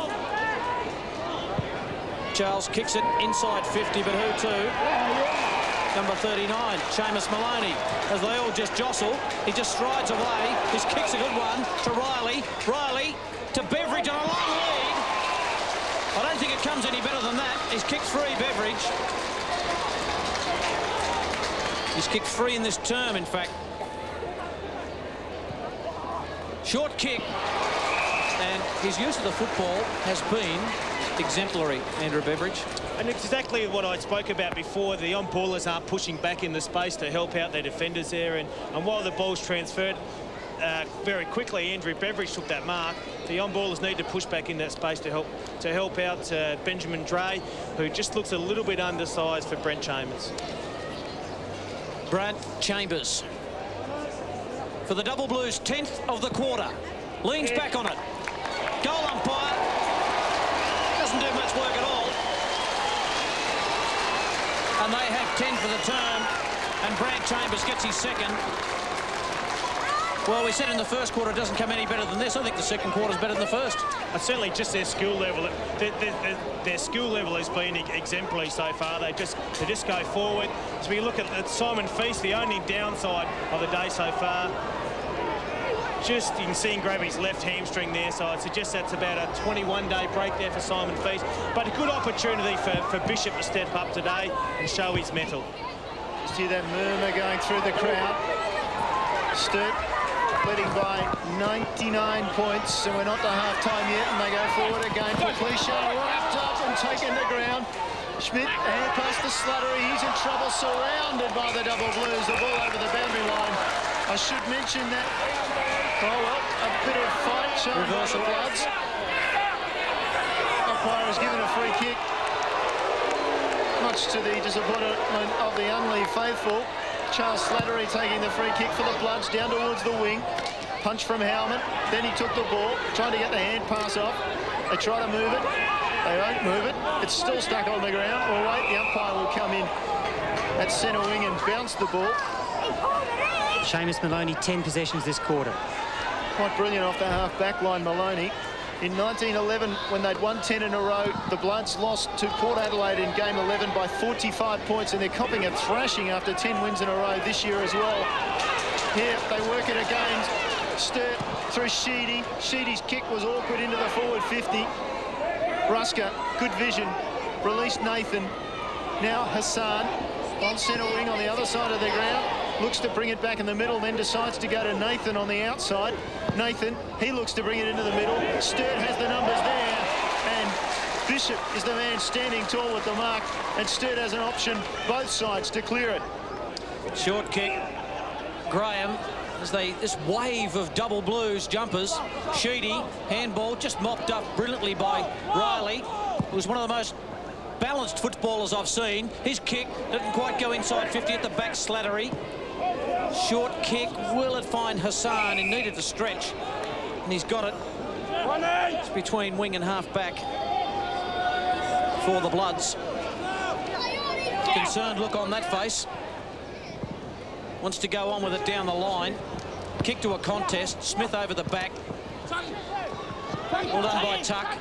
Charles kicks it inside 50, but who to? Number 39, Seamus Maloney. As they all just jostle, he just strides away. His kick's a good one to Riley. Riley to Beveridge on a long lead. I don't think it comes any better than that. He's kicked free, Beveridge. He's kicked free in this term, in fact. Short kick. And his use of the football has been exemplary, Andrew Beveridge. And it's exactly what I spoke about before. The on-ballers aren't pushing back in the space to help out their defenders there. And while the ball's transferred very quickly, Andrew Beveridge took that mark. The on-ballers need to push back in that space to help out Benjamin Dre, who just looks a little bit undersized for Brent Chambers. Brent Chambers for the double blues, 10th of the quarter. Leans back on it. Goal umpire doesn't do much work at all. And they have 10 for the term, and Brad Chambers gets his second. Well, we said in the first quarter it doesn't come any better than this. I think the second quarter's better than the first. Certainly just their skill level. Their skill level has been exemplary so far. They just go forward. As we look at Simon Feast, the only downside of the day so far, just you can see him grab his left hamstring there, so I'd suggest that's about a 21-day break there for Simon Feast. But a good opportunity for Bishop to step up today and show his mettle. Just hear that murmur going through the crowd. Sturt leading by 99 points, and we're not to half-time yet, and they go forward again for Cliche, wrapped up and taken to ground. Schmidt, hand pass to Slattery, he's in trouble, surrounded by the double blues, the ball over the boundary line. I should mention that, oh well, a bit of fight shown by the Bloods. Umpire has given a free kick, much to the disappointment of the Unley faithful. Charles Slattery taking the free kick for the Bloods down towards the wing. Punch from Howman, then he took the ball, trying to get the hand pass off. They try to move it, they won't move it. It's still stuck on the ground. Well, wait, the umpire will come in at centre wing and bounce the ball. Seamus Maloney, 10 possessions this quarter. Quite brilliant off the half-back line, Maloney. In 1911, when they'd won 10 in a row, the Bloods lost to Port Adelaide in game 11 by 45 points, and they're copping a thrashing after 10 wins in a row this year as well. Here, they work it again. Sturt through Sheedy. Sheedy's kick was awkward into the forward 50. Rusker, good vision, released Nathan. Now Hassan on centre wing on the other side of the ground. Looks to bring it back in the middle, then decides to go to Nathan on the outside. Nathan, he looks to bring it into the middle. Sturt has the numbers there, and Bishop is the man standing tall with the mark, and Sturt has an option, both sides, to clear it. Short kick. Graham, as this wave of double blues jumpers. Sheedy, handball, just mopped up brilliantly by Riley, who's one of the most balanced footballers I've seen. His kick didn't quite go inside 50 at the back. Slattery. Short kick, will it find Hassan? He needed to stretch, and he's got it. It's between wing and half-back for the Bloods. Concerned look on that face. Wants to go on with it down the line. Kick to a contest. Smith over the back. Well done by Tuck.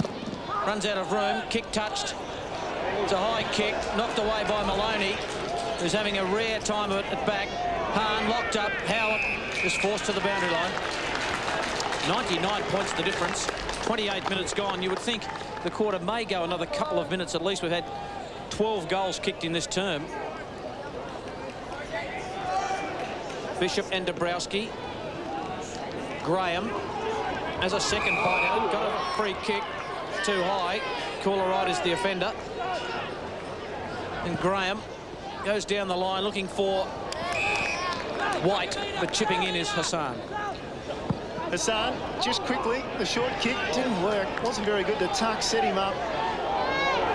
Runs out of room. Kick touched. It's a high kick, knocked away by Maloney, who's having a rare time of it at back. Hahn locked up. Howard is forced to the boundary line. 99 points the difference. 28 minutes gone. You would think the quarter may go another couple of minutes at least. We've had 12 goals kicked in this term. Bishop and Dabrowski. Graham as a second bite out. Got a free kick too high. Cooler is the offender. And Graham goes down the line looking for White, but chipping in is Hassan. Hassan, just quickly, the short kick didn't work. Wasn't very good. The tuck set him up.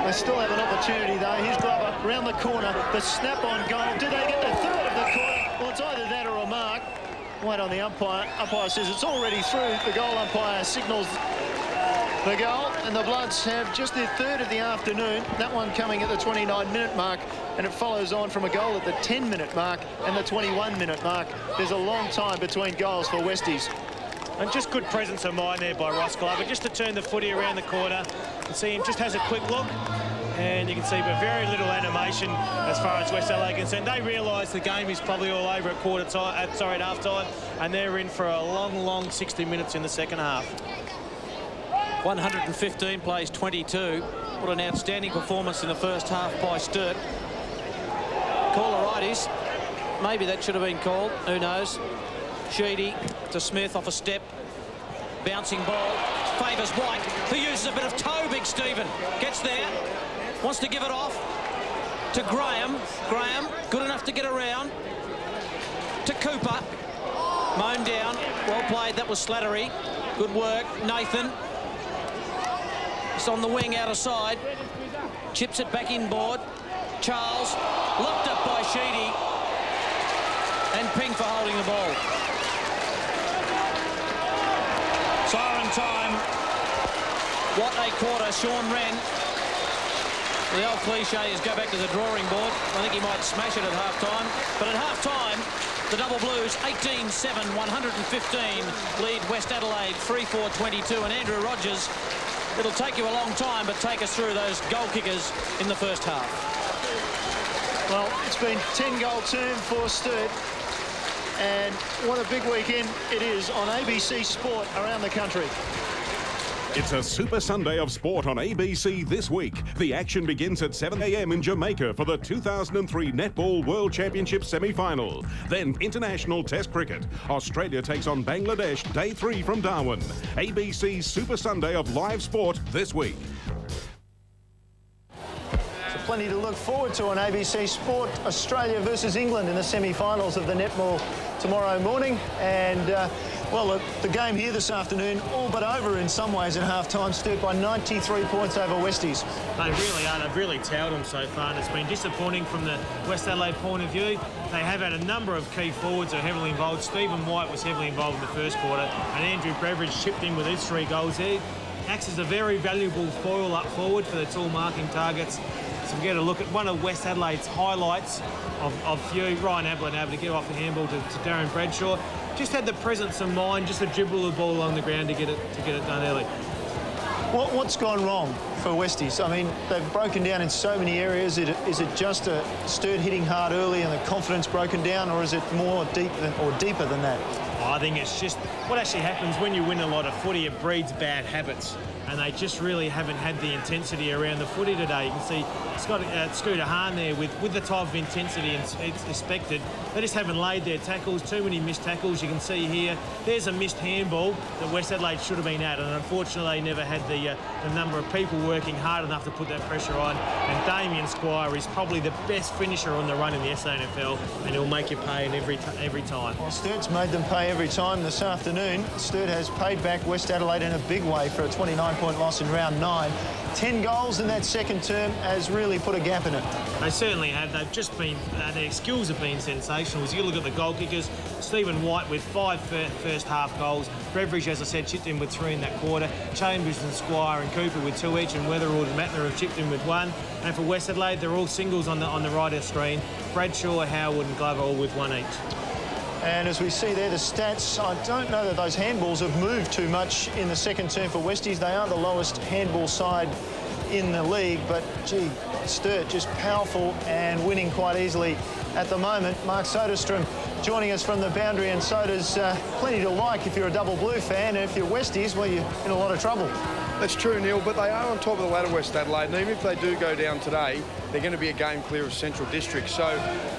They still have an opportunity, though. Here's Glover round the corner. The snap on goal. Do they get the third of the corner? Well, it's either that or a mark. Wait on the umpire. Umpire says it's already through. The goal umpire signals the goal, and the Bloods have just their third of the afternoon. That one coming at the 29-minute mark, and it follows on from a goal at the 10-minute mark and the 21-minute mark. There's a long time between goals for Westies. And just good presence of mind there by Ross Glover, just to turn the footy around the corner. You can see him just has a quick look, and you can see but very little animation as far as West Adelaide is concerned. They realise the game is probably all over at half-time, and they're in for a long 60 minutes in the second half. 115 plays 22. What an outstanding performance in the first half by Sturt. Caller righties. Maybe that should have been called. Who knows? Sheedy to Smith off a step. Bouncing ball. Favours White, who uses a bit of toe, Big Stephen. Gets there. Wants to give it off to Graham. Graham, good enough to get around. To Cooper. Mown down. Well played. That was Slattery. Good work. Nathan. It's on the wing out of side. Chips it back inboard. Charles. Locked up by Sheedy. And Ping for holding the ball. Siren time. What a quarter. Sean Wren. The old cliche is go back to the drawing board. I think he might smash it at half-time. But at half-time, the Double Blues 18-7, 115 lead West Adelaide 3-4-22. And Andrew Rogers, it'll take you a long time, but take us through those goal kickers in the first half. Well, it's been 10-goal term for Sturt. And what a big weekend it is on ABC Sport around the country. It's a Super Sunday of sport on ABC this week. The action begins at 7 a.m. in Jamaica for the 2003 Netball World Championship semi-final. Then International Test Cricket. Australia takes on Bangladesh, Day 3 from Darwin. ABC's Super Sunday of live sport this week. So plenty to look forward to on ABC Sport. Australia versus England in the semi-finals of the netball tomorrow morning. And well, the game here this afternoon, all but over in some ways at half-time, Sturt by 93 points over Westies. They really are. They've really tailed them so far, and it's been disappointing from the West Adelaide point of view. They have had a number of key forwards who are heavily involved. Stephen White was heavily involved in the first quarter, and Andrew Beveridge chipped in with his 3 goals there. Acts as a very valuable foil up forward for the tall marking targets. So we get a look at one of West Adelaide's highlights of few. Ryan Ablin able to get off the handball to Darren Bradshaw. Just had the presence of mind, just to dribble the ball along the ground to get it done early. What's gone wrong for Westies? I mean, they've broken down in so many areas. Is it just a Sturt hitting hard early and the confidence broken down, or is it more deeper than that? I think it's just what actually happens when you win a lot of footy. It breeds bad habits, and they just really haven't had the intensity around the footy today. You can see Scooter Hahn there with the type of intensity it's expected. They just haven't laid their tackles. Too many missed tackles. You can see here, there's a missed handball that West Adelaide should have been at, and unfortunately they never had the number of people working hard enough to put that pressure on. And Damien Squire is probably the best finisher on the run in the SANFL, and he'll make you pay in every time. Well, Sturt's made them pay every time this afternoon. Sturt has paid back West Adelaide in a big way for a 29-point loss in round 9. 10 goals in that second term has really put a gap in it. They certainly have. They've just been, their skills have been sensational. As you look at the goal kickers, Stephen White with 5 first half goals. Beveridge, as I said, chipped in with 3 in that quarter. Chambers and Squire and Cooper with 2 each, and Weatherall and Mattler have chipped in with 1. And for West Adelaide, they're all singles on the right of screen. Bradshaw, Howard and Glover all with 1 each. And as we see there, the stats, I don't know that those handballs have moved too much in the second term for Westies. They are the lowest handball side in the league, but gee, Sturt just powerful and winning quite easily at the moment. Mark Soderstrom joining us from the boundary, and Soda's plenty to like if you're a Double Blue fan, and if you're Westies, well, you're in a lot of trouble. That's true, Neil, but they are on top of the ladder, West Adelaide, and even if they do go down today, they're going to be a game clear of Central District. So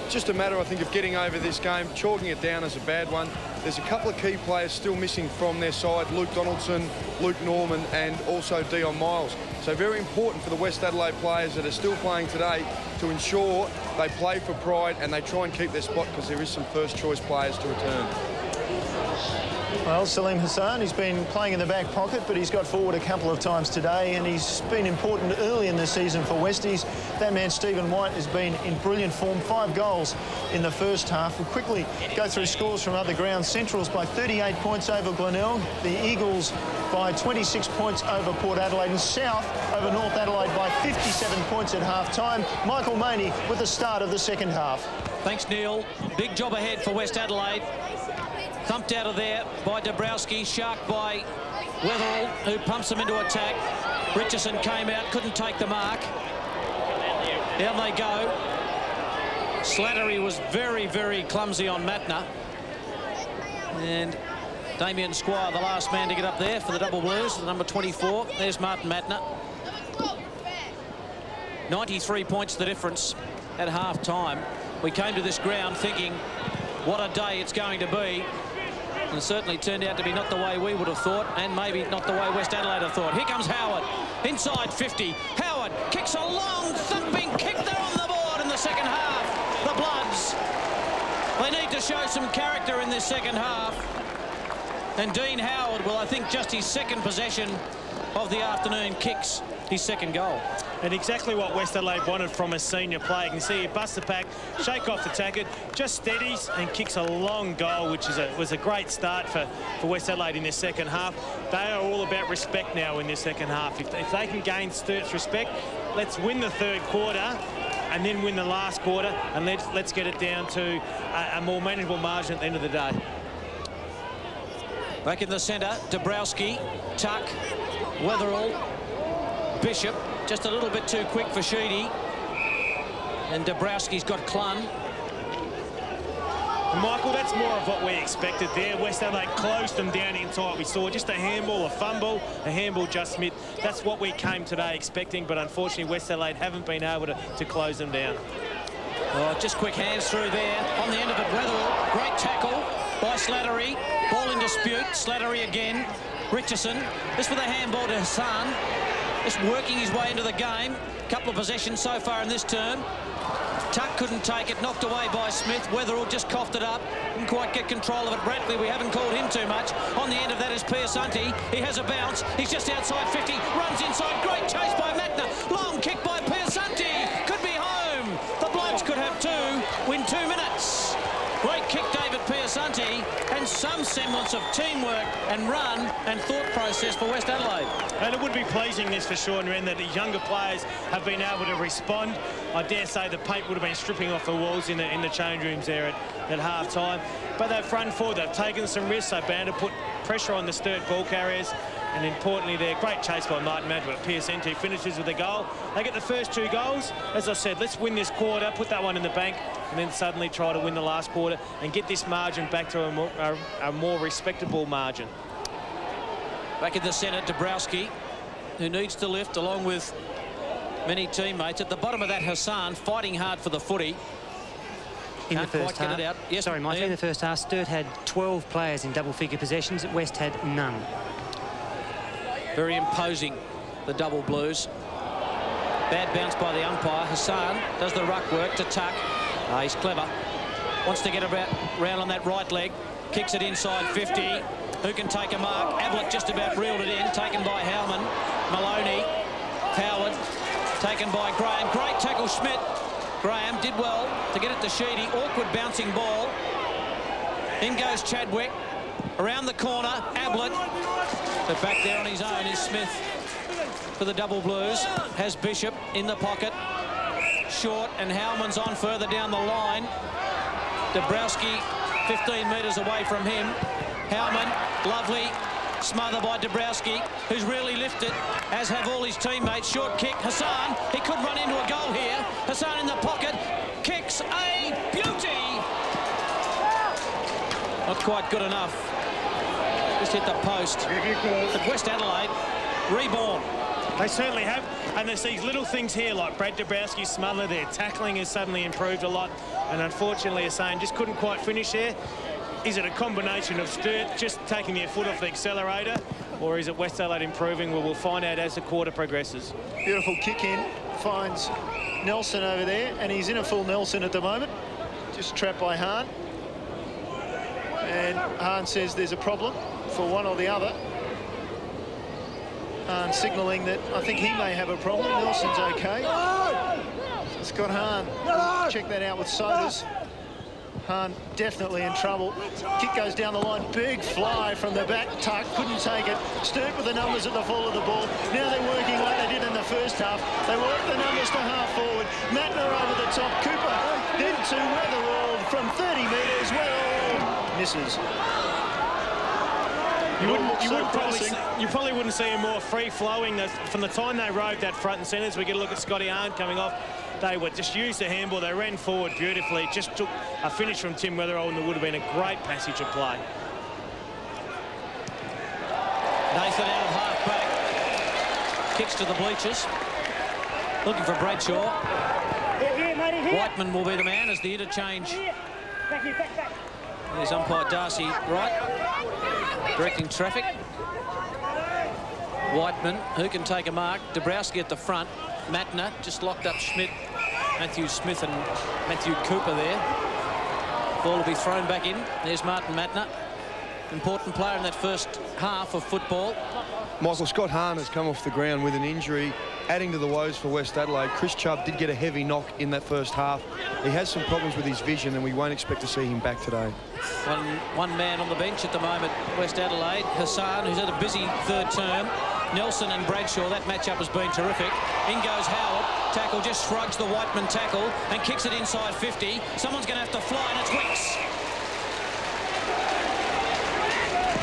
just a matter, I think, of getting over this game, chalking it down as a bad one. There's a couple of key players still missing from their side, Luke Donaldson, Luke Norman, and also Dion Miles. So very important for the West Adelaide players that are still playing today to ensure they play for pride and they try and keep their spot, because there is some first choice players to return. Well, Salim Hassan, he's been playing in the back pocket, but he's got forward a couple of times today, and he's been important early in the season for Westies. That man, Stephen White, has been in brilliant form. 5 goals in the first half. We'll quickly go through scores from other grounds. Centrals by 38 points over Glenelg. The Eagles by 26 points over Port Adelaide. And South over North Adelaide by 57 points at half-time. Michael Maney with the start of the second half. Thanks, Neil. Big job ahead for West Adelaide. Thumped out of there by Dabrowski, sharked by Weatherall, who pumps them into attack. Richardson came out, couldn't take the mark. Down they go. Slattery was very, very clumsy on Matner. And Damien Squire, the last man to get up there for the Double Blues, the number 24. There's Martin Matner. 93 points the difference at half-time. We came to this ground thinking, what a day it's going to be. And it certainly turned out to be not the way we would have thought, and maybe not the way West Adelaide have thought. Here comes Howard, inside 50. Howard kicks a long, thumping kick. They're on the board in the second half. The Bloods. They need to show some character in this second half. And Dean Howard will, I think, just his second possession of the afternoon kicks his second goal. And exactly what West Adelaide wanted from a senior player. You can see he busts the pack, shake off the tackle, just steadies and kicks a long goal, which was a great start for West Adelaide in this second half. They are all about respect now in this second half. If they can gain Sturt's respect, let's win the third quarter and then win the last quarter, and let's get it down to a more manageable margin at the end of the day. Back in the centre, Dabrowski, Tuck, Weatherall, Bishop, just a little bit too quick for Sheedy. And Dabrowski's got Clun. Michael, that's more of what we expected there. West Adelaide closed them down inside. We saw just a handball, a fumble, a handball just Smith. That's what we came today expecting, but unfortunately West Adelaide haven't been able to close them down. Oh, just quick hands through there. On the end of it, Weatherall. Great tackle by Slattery. Ball in dispute. Slattery again. Richardson. This with a handball to Hassan. Just working his way into the game. Couple of possessions so far in this term. Tuck couldn't take it, knocked away by Smith. Weatherall just coughed it up, didn't quite get control of it. Bratley, we haven't called him too much. On the end of that is Piersanti. He has a bounce. He's just outside 50, runs inside. Great chase by Matner. Long kick by Piersanti. Could be home. The Bloods could have 2, win 2 minutes. Great kick, David Piersanti, and some semblance of teamwork and run and thought process for West Adelaide. And it would be pleasing this for Sean Wren that the younger players have been able to respond. I dare say the paint would have been stripping off the walls in the change rooms there at half-time. But they've run forward, they've taken some risks, they've been able to put pressure on the Sturt ball carriers. And importantly there, great chase by Martin Madden, but Piersanti finishes with a goal. They get the first 2 goals. As I said, let's win this quarter, put that one in the bank, and then suddenly try to win the last quarter and get this margin back to a more respectable margin. Back in the centre, Dabrowski, who needs to lift along with many teammates. At the bottom of that, Hassan fighting hard for the footy. In the first half. Get it out. Yes, sorry, Mike. In the first half, Sturt had 12 players in double-figure possessions. West had none. Very imposing, the Double Blues. Bad bounce by the umpire. Hassan does the ruck work to Tuck. He's clever. Wants to get around on that right leg. Kicks it inside 50. Who can take a mark? Ablett just about reeled it in. Taken by Howman. Maloney. Howard. Taken by Graham. Great tackle, Schmidt. Graham did well to get it to Sheedy. Awkward bouncing ball. In goes Chadwick. Around the corner, Ablett. But back there on his own is Smith for the Double Blues. Has Bishop in the pocket. Short, and Howman's on further down the line. Dabrowski 15 metres away from him. Howman, lovely smother by Dabrowski, who's really lifted, as have all his teammates. Short kick, Hassan, he could run into a goal here. Hassan in the pocket, kicks a beauty. Not quite good enough. Just hit the post. But West Adelaide, reborn. They certainly have, and there's these little things here like Brad Dabrowski's smother. Their tackling has suddenly improved a lot, and unfortunately Hassan just couldn't quite finish there. Is it a combination of Sturt just taking their foot off the accelerator, or is it West Adelaide improving? Well, we'll find out as the quarter progresses. Beautiful kick in, finds Nelson over there, and he's in a full Nelson at the moment. Just trapped by Hahn. And Hahn says there's a problem. for one or the other. Hahn signalling that I think he may have a problem. Nelson's okay. Scott Hahn, check that out with Sodas. Hahn definitely in trouble. Kick goes down the line. Big fly from the back tuck. Couldn't take it. Sturt with the numbers at the fall of the ball. Now they're working like they did in the first half. They work the numbers to half forward. Mattner over the top. Cooper then to Weatherall from 30 metres. Weatherall misses. You probably wouldn't see him more free-flowing. From the time they rode that front and centres, we get a look at Scotty Hahn coming off. They would just use the handball. They ran forward beautifully. Just took a finish from Tim Weatherall, and it would have been a great passage of play. Nathan out of half-back. Kicks to the bleachers. Looking for Bradshaw. Whiteman will be the man as the interchange. There's umpire Darcy Wright directing traffic. Whiteman, who can take a mark. Dabrowski at the front. Mattner just locked up Schmidt. Matthew Smith and Matthew Cooper there. Ball will be thrown back in. There's Martin Mattner. Important player in that first half of football. Michael, Scott Hahn has come off the ground with an injury, adding to the woes for West Adelaide. Chris Chubb did get a heavy knock in that first half. He has some problems with his vision, and we won't expect to see him back today. One man on the bench at the moment, West Adelaide. Hassan, who's had a busy third term. Nelson and Bradshaw, that matchup has been terrific. In goes Howard. Tackle just shrugs the Whiteman tackle and kicks it inside 50. Someone's going to have to fly, and it's Wicks.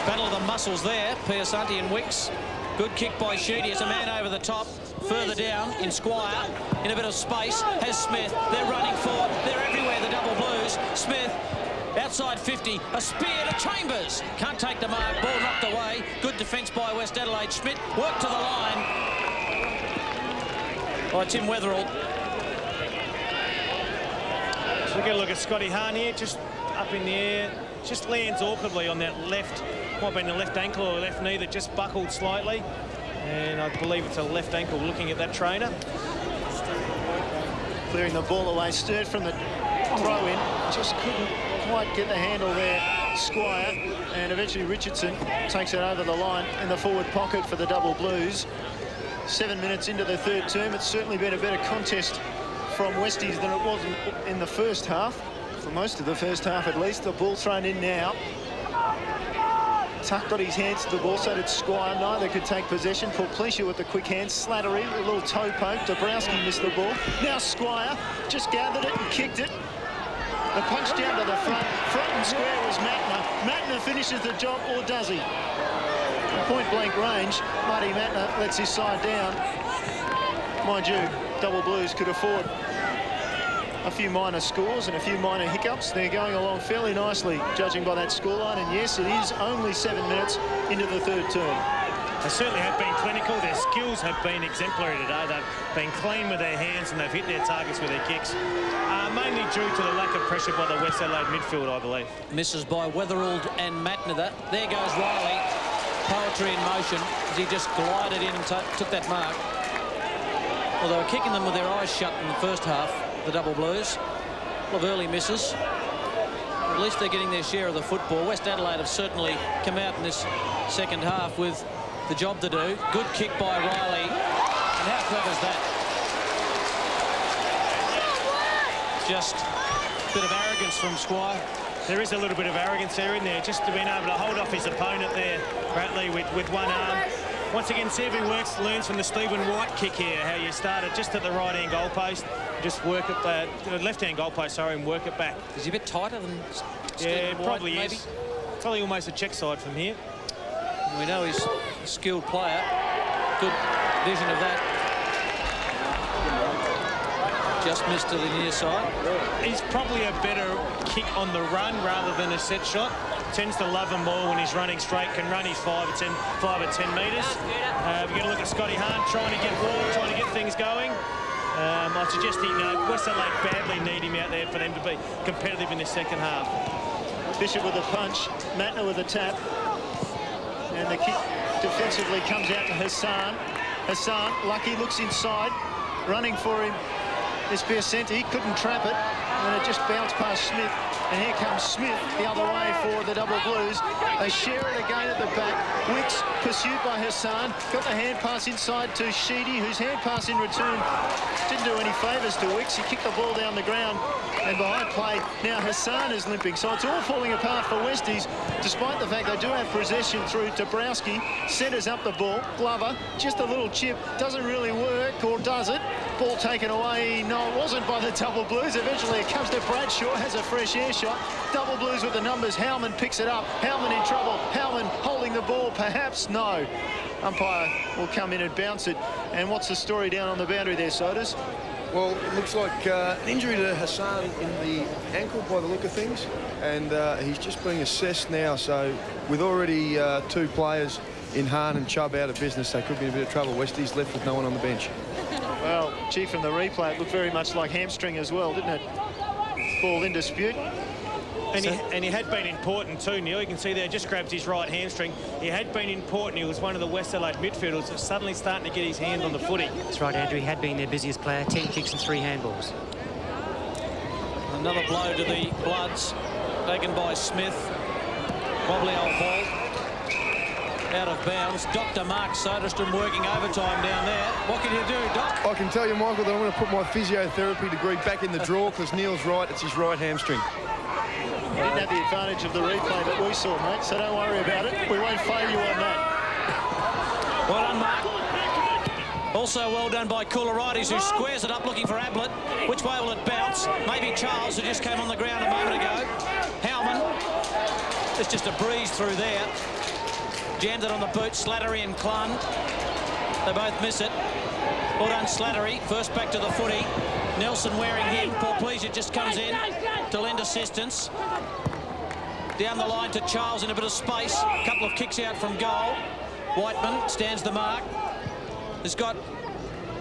Battle of the muscles there. Piasanti and Wicks. Good kick by Sheedy. It's a man over the top. Further down in Squire. In a bit of space has Smith. They're running forward. They're everywhere, the double blues. Smith. Outside 50, a spear to Chambers. Can't take the mark, ball knocked away. Good defence by West Adelaide. Schmidt worked to the line by Tim Weatherall. So we get a look at Scotty Hahn here, just up in the air. Just lands awkwardly on that left, might have been the left ankle or left knee that just buckled slightly. And I believe it's a left ankle looking at that trainer. Clearing the ball away. Sturt from the throw in. Just couldn't quite get the handle there, Squire, and eventually Richardson takes it over the line in the forward pocket for the double blues. 7 minutes into the third term, it's certainly been a better contest from Westies than it was in the first half, for most of the first half at least. The ball thrown in now. Tuck got his hands to the ball, so did Squire. Neither could take possession. Portlesia with the quick hands. Slattery, a little toe poke. Dabrowski missed the ball. Now Squire just gathered it and kicked it. The punch down to the front. Front and square was Mattner. Mattner finishes the job, or does he? Point-blank range. Marty Mattner lets his side down. Mind you, double blues could afford a few minor scores and a few minor hiccups. They're going along fairly nicely, judging by that scoreline. And yes, it is only 7 minutes into the third term. They certainly have been clinical. Their skills have been exemplary today. They've been clean with their hands and they've hit their targets with their kicks. Mainly due to the lack of pressure by the West Adelaide midfield, I believe. Misses by Weatherall and Mattner. There goes Riley. Poetry in motion as he just glided in and took that mark. Well, they were kicking them with their eyes shut in the first half, the double blues. A lot of early misses. At least they're getting their share of the football. West Adelaide have certainly come out in this second half with the job to do. Good kick by Riley. And how clever is that? Just a bit of arrogance from Squire. There is a little bit of arrogance there in there, just to being able to hold off his opponent there, Bratley, with one arm. Once again, see if he learns from the Stephen White kick here, how you started just at the right-hand goalpost, just work at the left-hand goalpost, sorry, and work it back. Is he a bit tighter than Stephen White? Probably Maybe. is. Probably almost a check side from here. We know he's a skilled player. Good vision of that. Just missed to the near side. He's probably a better kick on the run rather than a set shot. Tends to love them more when he's running straight, can run his 5 or 10 metres. We're going to look at Scotty Hahn trying to get forward, trying to get things going. I suggest West Adelaide badly need him out there for them to be competitive in the second half. Bishop with a punch, Mattner with a tap. And the kick defensively comes out to Hassan. Hassan, lucky, looks inside, running for him. This Piacenti couldn't trap it, and it just bounced past Smith. And here comes Smith the other way for the Double Blues. They share it again at the back. Wicks pursued by Hassan. Got the hand pass inside to Sheedy, whose hand pass in return didn't do any favours to Wicks. He kicked the ball down the ground. And behind play, now Hassan is limping. So it's all falling apart for Westies, despite the fact they do have possession through Dabrowski. Centres up the ball. Glover, just a little chip. Doesn't really work, or does it? Ball taken away. No, it wasn't by the Double Blues. Eventually it comes to Bradshaw, has a fresh air shot. Double Blues with the numbers. Howman picks it up. Howman in trouble. Howman holding the ball. Perhaps no. Umpire will come in and bounce it. And what's the story down on the boundary there, Sodas? Well, it looks like an injury to Hassan in the ankle by the look of things, and he's just being assessed now. So with already 2 players in Hahn and Chubb out of business, they could be in a bit of trouble. Westies left with no one on the bench. Well, gee, from the replay, it looked very much like hamstring as well, didn't it? Ball in dispute. And he had been important too, Neil. You can see there, just grabs his right hamstring. He had been important. He was one of the West Adelaide midfielders that's suddenly starting to get his hand on the footy. That's right, Andrew. He had been their busiest player. 10 kicks and 3 handballs. Another blow to the Bloods, taken by Smith. Wobbly old ball. Out of bounds. Dr. Mark Soderstrom working overtime down there. What can you do, Doc? I can tell you, Michael, that I'm going to put my physiotherapy degree back in the drawer, because Neil's right. It's his right hamstring. We didn't have the advantage of the replay that we saw, mate, so don't worry about it. We won't fail you on that. Well done, Mark. Also well done by Koularides, who squares it up looking for Ablett. Which way will it bounce? Maybe Charles, who just came on the ground a moment ago. Howman. It's just a breeze through there. Jammed it on the boot. Slattery and Clun. They both miss it. Well done, Slattery. First back to the footy. Nelson wearing him. Portlesia just comes in to lend assistance. Down the line to Charles in a bit of space. A couple of kicks out from goal. Whiteman stands the mark. Has got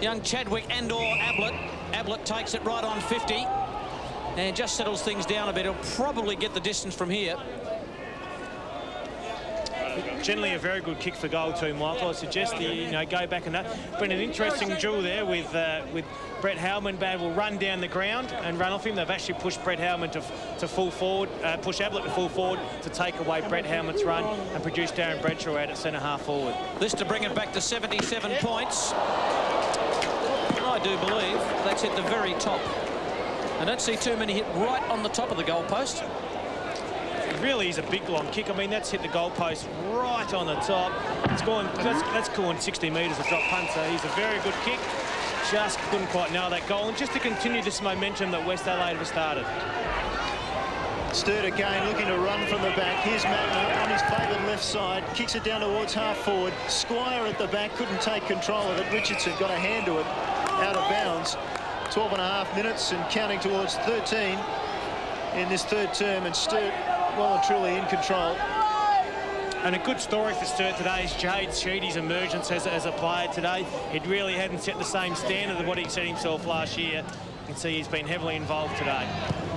young Chadwick and/or Ablett. Ablett takes it right on 50 and just settles things down a bit. He'll probably get the distance from here. Generally a very good kick for goal too, Michael. I suggest you go back and that. Been an interesting duel there with Brett Howman. Bad will run down the ground and run off him. They've actually pushed Brett Howman to full forward, push Ablett to full forward to take away Brett Howman's run and produce Darren Bradshaw out at centre half forward. This to bring it back to 77 points. I do believe that's hit the very top. I don't see too many hit right on the top of the goalpost. It really is a big long kick. I mean, that's hit the goalpost right on the top. It's gone. That's gone 60 metres, a drop punter. He's a very good kick. Just couldn't quite nail that goal. And just to continue this momentum that West Adelaide have started. Sturt again looking to run from the back. Here's Magna on his favoured left side. Kicks it down towards half forward. Squire at the back couldn't take control of it. Richardson got a hand to it. Out of bounds. 12.5 minutes and counting towards 13 in this third term. And Sturt well and truly in control. And a good story for Sturt today is Jade Sheedy's emergence as a player today. He really hadn't set the same standard of what he set himself last year. You can see he's been heavily involved today.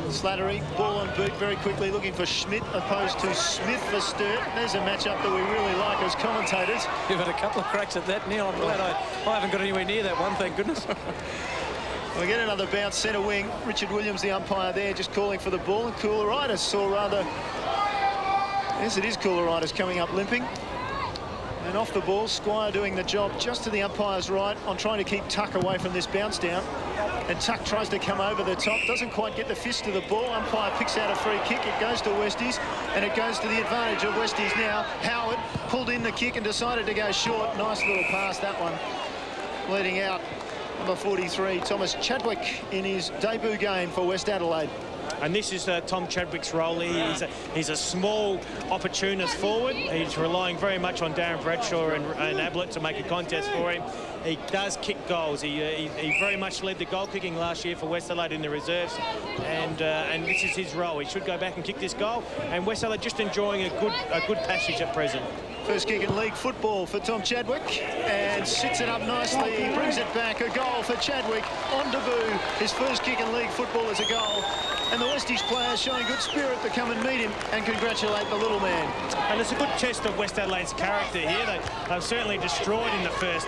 Slattery, ball on boot very quickly, looking for Schmidt opposed to Smith for Sturt. There's a matchup that we really like as commentators. You've had a couple of cracks at that, Neil. I'm glad I haven't got anywhere near that one, thank goodness. We get another bounce centre wing. Richard Williams, the umpire there, just calling for the ball. And Koularides saw rather... Yes, it is Koularides coming up limping. And off the ball, Squire doing the job just to the umpire's right on trying to keep Tuck away from this bounce down. And Tuck tries to come over the top, doesn't quite get the fist to the ball. Umpire picks out a free kick. It goes to Westies, and it goes to the advantage of Westies now. Howard pulled in the kick and decided to go short. Nice little pass, that one. Leading out. Number 43, Thomas Chadwick, in his debut game for West Adelaide. And this is Tom Chadwick's role. He's a small opportunist forward. He's relying very much on Darren Bradshaw and Ablett to make a contest for him. He does kick goals. He very much led the goal kicking last year for West Adelaide in the reserves, and this is his role. He should go back and kick this goal. And West Adelaide just enjoying a good passage at present. First kick in league football for Tom Chadwick, and sits it up nicely. He brings it back. A goal for Chadwick on debut. His first kick in league football is a goal. And the Westies players showing good spirit to come and meet him and congratulate the little man. And it's a good test of West Adelaide's character here. They've certainly destroyed in the first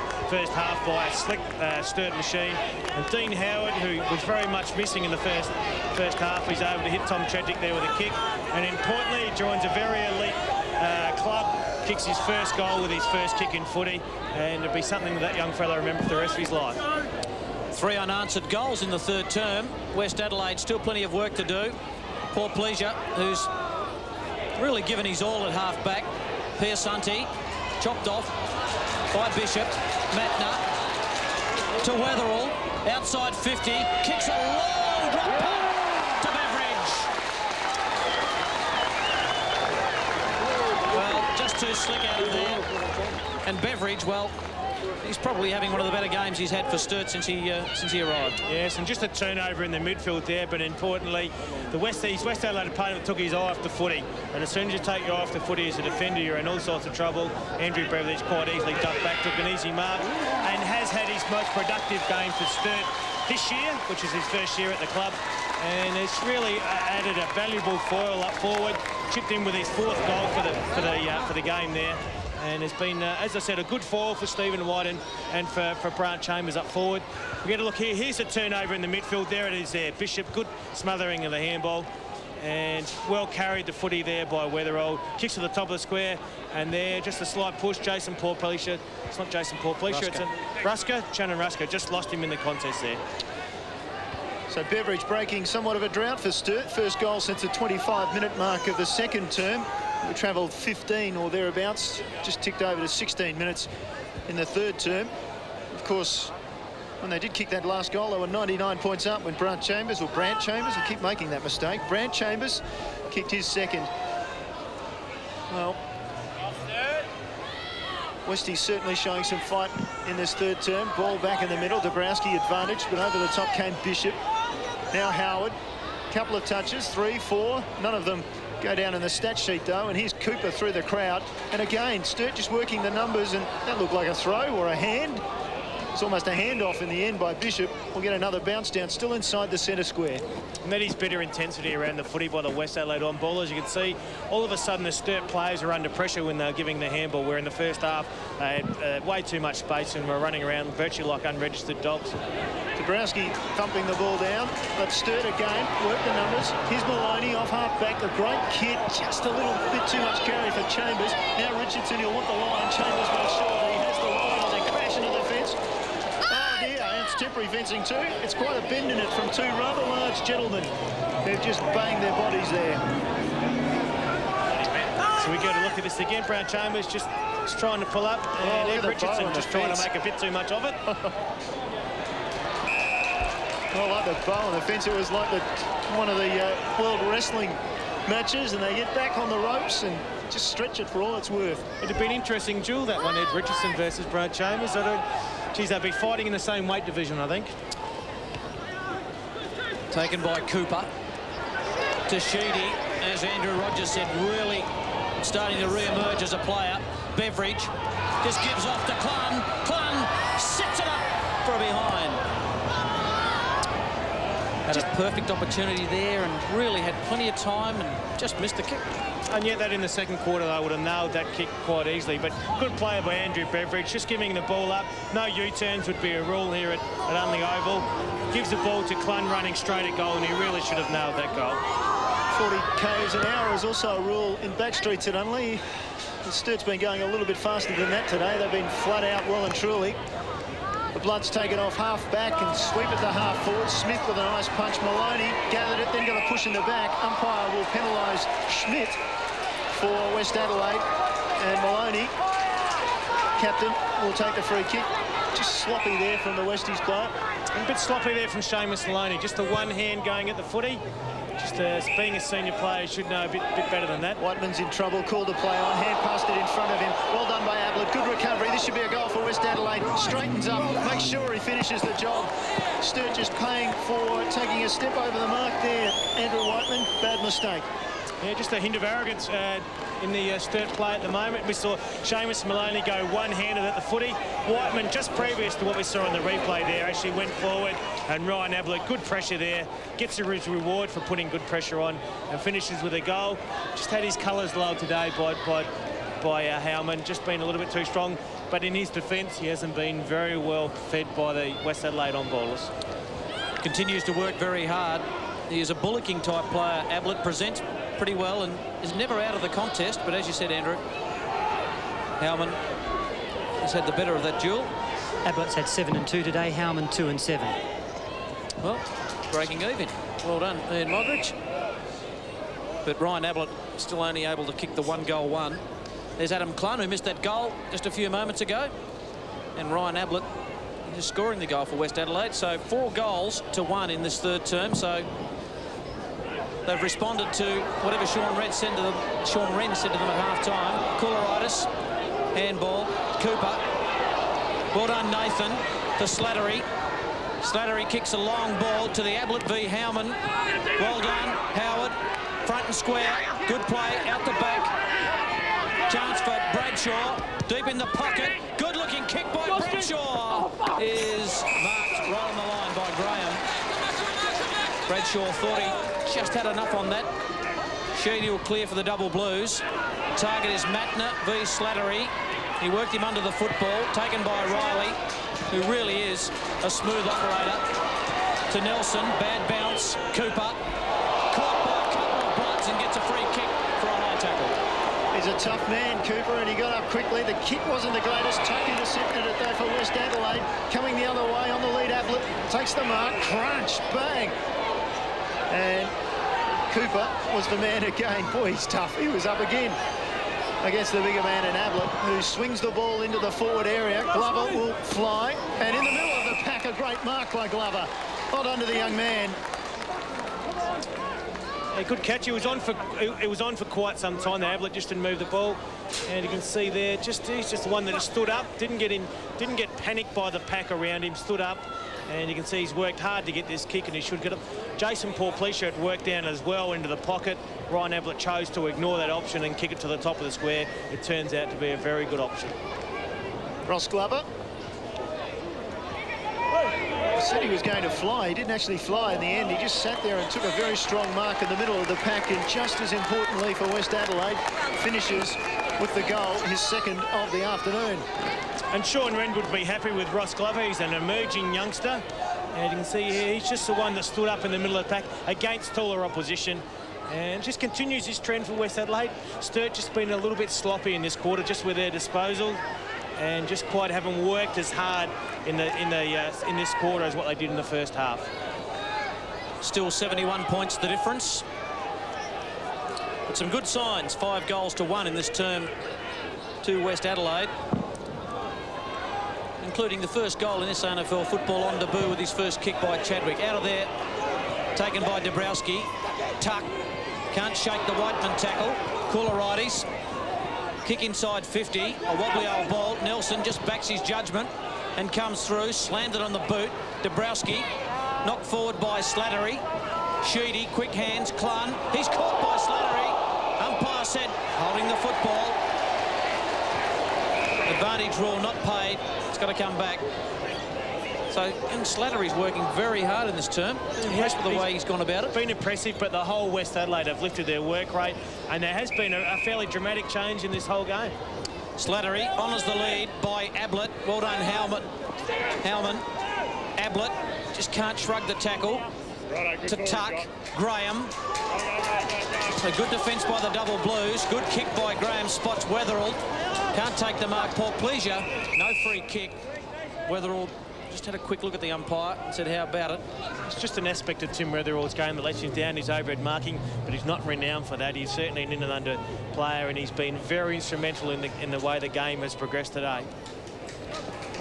half by a slick Sturt machine. And Dean Howard, who was very much missing in the first half, he's able to hit Tom Chadwick there with a kick. And importantly, he joins a very elite club, kicks his first goal with his first kick in footy, and it'll be something that young fella remember for the rest of his life. 3 unanswered goals in the third term. West Adelaide still plenty of work to do. Paul Pleasure, who's really given his all at half-back. Piersanti chopped off by Bishop. Matner to Weatherall. Outside 50. Kicks a long drop punt to Beveridge. Well, just too slick out of there. And Beveridge, well, he's probably having one of the better games he's had for Sturt since he arrived. Yes, and just a turnover in the midfield there, but importantly, the West Adelaide opponent took his eye off the footy. And as soon as you take your eye off the footy as a defender, you're in all sorts of trouble. Andrew Beveridge quite easily ducked back, took an easy mark, and has had his most productive game for Sturt this year, which is his first year at the club. And it's really added a valuable foil up forward, chipped in with his 4th goal for the game there. And it's been, as I said, a good foil for Stephen White and for Brant Chambers up forward. We get a look here. Here's a turnover in the midfield. There it is there. Bishop, good smothering of the handball. And well carried the footy there by Weatherall. Kicks to the top of the square. And there, just a slight push. Jason Paul-Pelisha. It's not Jason Paul-Pelisha. It's Rusker. Shannon Rusker. Just lost him in the contest there. So Beveridge breaking somewhat of a drought for Sturt. First goal since the 25-minute mark of the second term. We travelled 15 or thereabouts, just ticked over to 16 minutes in the third term. Of course, when they did kick that last goal, they were 99 points up when Brant Chambers, I keep making that mistake, Brant Chambers kicked his second. Well, Westies certainly showing some fight in this third term. Ball back in the middle, Dabrowski advantage, but over the top came Bishop. Now Howard, couple of touches, 3, 4, none of them go down in the stat sheet though, and here's Cooper through the crowd. And again, Sturt just working the numbers, and that looked like a throw or a hand. It's almost a handoff in the end by Bishop. We'll get another bounce down, still inside the centre square. And that is better intensity around the footy by the West Adelaide on ball. As you can see, all of a sudden the Sturt players are under pressure when they're giving the handball, where in the first half they had way too much space and were running around virtually like unregistered dogs. Dabrowski thumping the ball down, but Sturt again worked the numbers. Here's Maloney off half-back, a great kid, just a little bit too much carry for Chambers. Now Richardson, he'll want the line. Chambers makes sure that he has the line, and they crash into the fence. Oh dear, and it's temporary fencing too. It's quite a bend in it from 2 rather large gentlemen who've just banged their bodies there. So we go to look at this again. Brant Chambers just trying to pull up, and Ed Richardson just trying to make a bit too much of it. Well, like the bow on the fence, it was like one of the World Wrestling matches, and they get back on the ropes and just stretch it for all it's worth. It'd have been an interesting duel, that one, Ed Richardson versus Brant Chambers. Geez, they'll be fighting in the same weight division, I think. Taken by Cooper. To Sheedy, as Andrew Rogers said, really starting to re-emerge as a player. Beveridge just gives off to Clun. Clun sets it up for a behind. Had a perfect opportunity there and really had plenty of time and just missed the kick. And yet that in the second quarter they would have nailed that kick quite easily. But good player by Andrew Beveridge, just giving the ball up. No U-turns would be a rule here at Unley Oval. Gives the ball to Clun running straight at goal, and he really should have nailed that goal. 40 k's an hour is also a rule in back streets at Unley. The Sturt's been going a little bit faster than that today. They've been flat out well and truly. The blood's taken off half-back and sweep it to half-forward. Smith with a nice punch. Maloney gathered it, then got a push in the back. Umpire will penalise Schmidt for West Adelaide. And Maloney, captain, will take the free kick. Just sloppy there from the Westies player. A bit sloppy there from Seamus Maloney. Just the one hand going at the footy. Just being a senior player, should know a bit better than that. Whiteman's in trouble, called to play on, hand passed it in front of him. Well done by Ablett, good recovery. This should be a goal for West Adelaide. Straightens up, makes sure he finishes the job. Sturt just paying for taking a step over the mark there. Andrew Whiteman, bad mistake. Yeah, just a hint of arrogance. in the Sturt play at the moment. We saw Seamus Maloney go one-handed at the footy. Whiteman, just previous to what we saw on the replay there, actually went forward, and Ryan Ablett, good pressure there, gets his reward for putting good pressure on and finishes with a goal. Just had his colours low today by Howman, just been a little bit too strong, but in his defence he hasn't been very well fed by the West Adelaide on-ballers. Continues to work very hard. He is a bullocking type player. Ablett presents pretty well and is never out of the contest, but as you said, Andrew, Howman has had the better of that duel. Ablett's had 7 and 2 today, Howman 2 and 7. Well, breaking even. Well done, Ian Mogridge. But Ryan Ablett still only able to kick the 1-goal one. There's Adam Clun, who missed that goal just a few moments ago. And Ryan Ablett is scoring the goal for West Adelaide. So 4 goals to 1 in this third term. So they've responded to whatever Sean Wren said to them at half-time. Koularitis, handball, Cooper. Well done, Nathan, to Slattery. Slattery kicks a long ball to the Ablett v Howman. Well done, Howard. Front and square. Good play out the back. Chance for Bradshaw. Deep in the pocket. Good-looking kick by Bradshaw. Is marked right on the line by Graham. Bradshaw thought he just had enough on that. Sheedy will clear for the double blues. Target is Matner v Slattery. He worked him under the football, taken by Riley, who really is a smooth operator. To Nelson, bad bounce. Cooper caught by a couple of bloods and gets a free kick for a high tackle. He's a tough man, Cooper, and he got up quickly. The kick wasn't the greatest. Tuck intercepted it though for West Adelaide. Coming the other way on the lead, Ablett takes the mark. Crunch, bang. And Cooper was the man again. Boy, he's tough. He was up again against the bigger man in Ablett, who swings the ball into the forward area. Glover will fly, and in the middle of the pack, a great mark by Glover. Well done to the young man. A good catch. It was on for quite some time. The Ablett just didn't move the ball, and you can see there, he's just the one that stood up, didn't get panicked by the pack around him, stood up, and you can see he's worked hard to get this kick, and he should get it. Jason Porplecia had worked down as well into the pocket. Ryan Ablett chose to ignore that option and kick it to the top of the square. It turns out to be a very good option. Ross Glover. He said he was going to fly. He didn't actually fly in the end. He just sat there and took a very strong mark in the middle of the pack, and just as importantly for West Adelaide, finishes with the goal, his second of the afternoon. And Sean Wren would be happy with Ross Glover. He's an emerging youngster, and you can see here he's just the one that stood up in the middle of the pack against taller opposition, and just continues this trend for West Adelaide. Sturt just been a little bit sloppy in this quarter, just with their disposal, and just quite haven't worked as hard in this quarter as what they did in the first half. Still 71 points the difference. But some good signs. 5 goals to 1 in this term to West Adelaide, including the first goal in this NFL football on debut with his first kick by Chadwick. Out of there, taken by Dabrowski. Tuck, can't shake the Whiteman tackle. Koularitis, kick inside 50, a wobbly old ball. Nelson just backs his judgment and comes through, slammed it on the boot. Dabrowski, knocked forward by Slattery. Sheedy, quick hands, Clun. He's caught by Slattery. Umpire said, holding the football. Advantage rule not paid. It's got to come back. So, and Slattery's working very hard in this term. Impressed with the way he's gone about it. Been impressive, but the whole West Adelaide have lifted their work rate, and there has been a fairly dramatic change in this whole game. Slattery honours the lead by Ablett. Well done, Howman. Ablett just can't shrug the tackle. To Tuck. Graham. A good defence by the double blues. Good kick by Graham. Spots Weatherall. Can't take the mark. Porplecia. No free kick. Weatherall just had a quick look at the umpire and said, how about it? It's just an aspect of Tim Weatherall's game that lets him down his overhead marking, but he's not renowned for that. He's certainly an in and under player, and he's been very instrumental in the way the game has progressed today.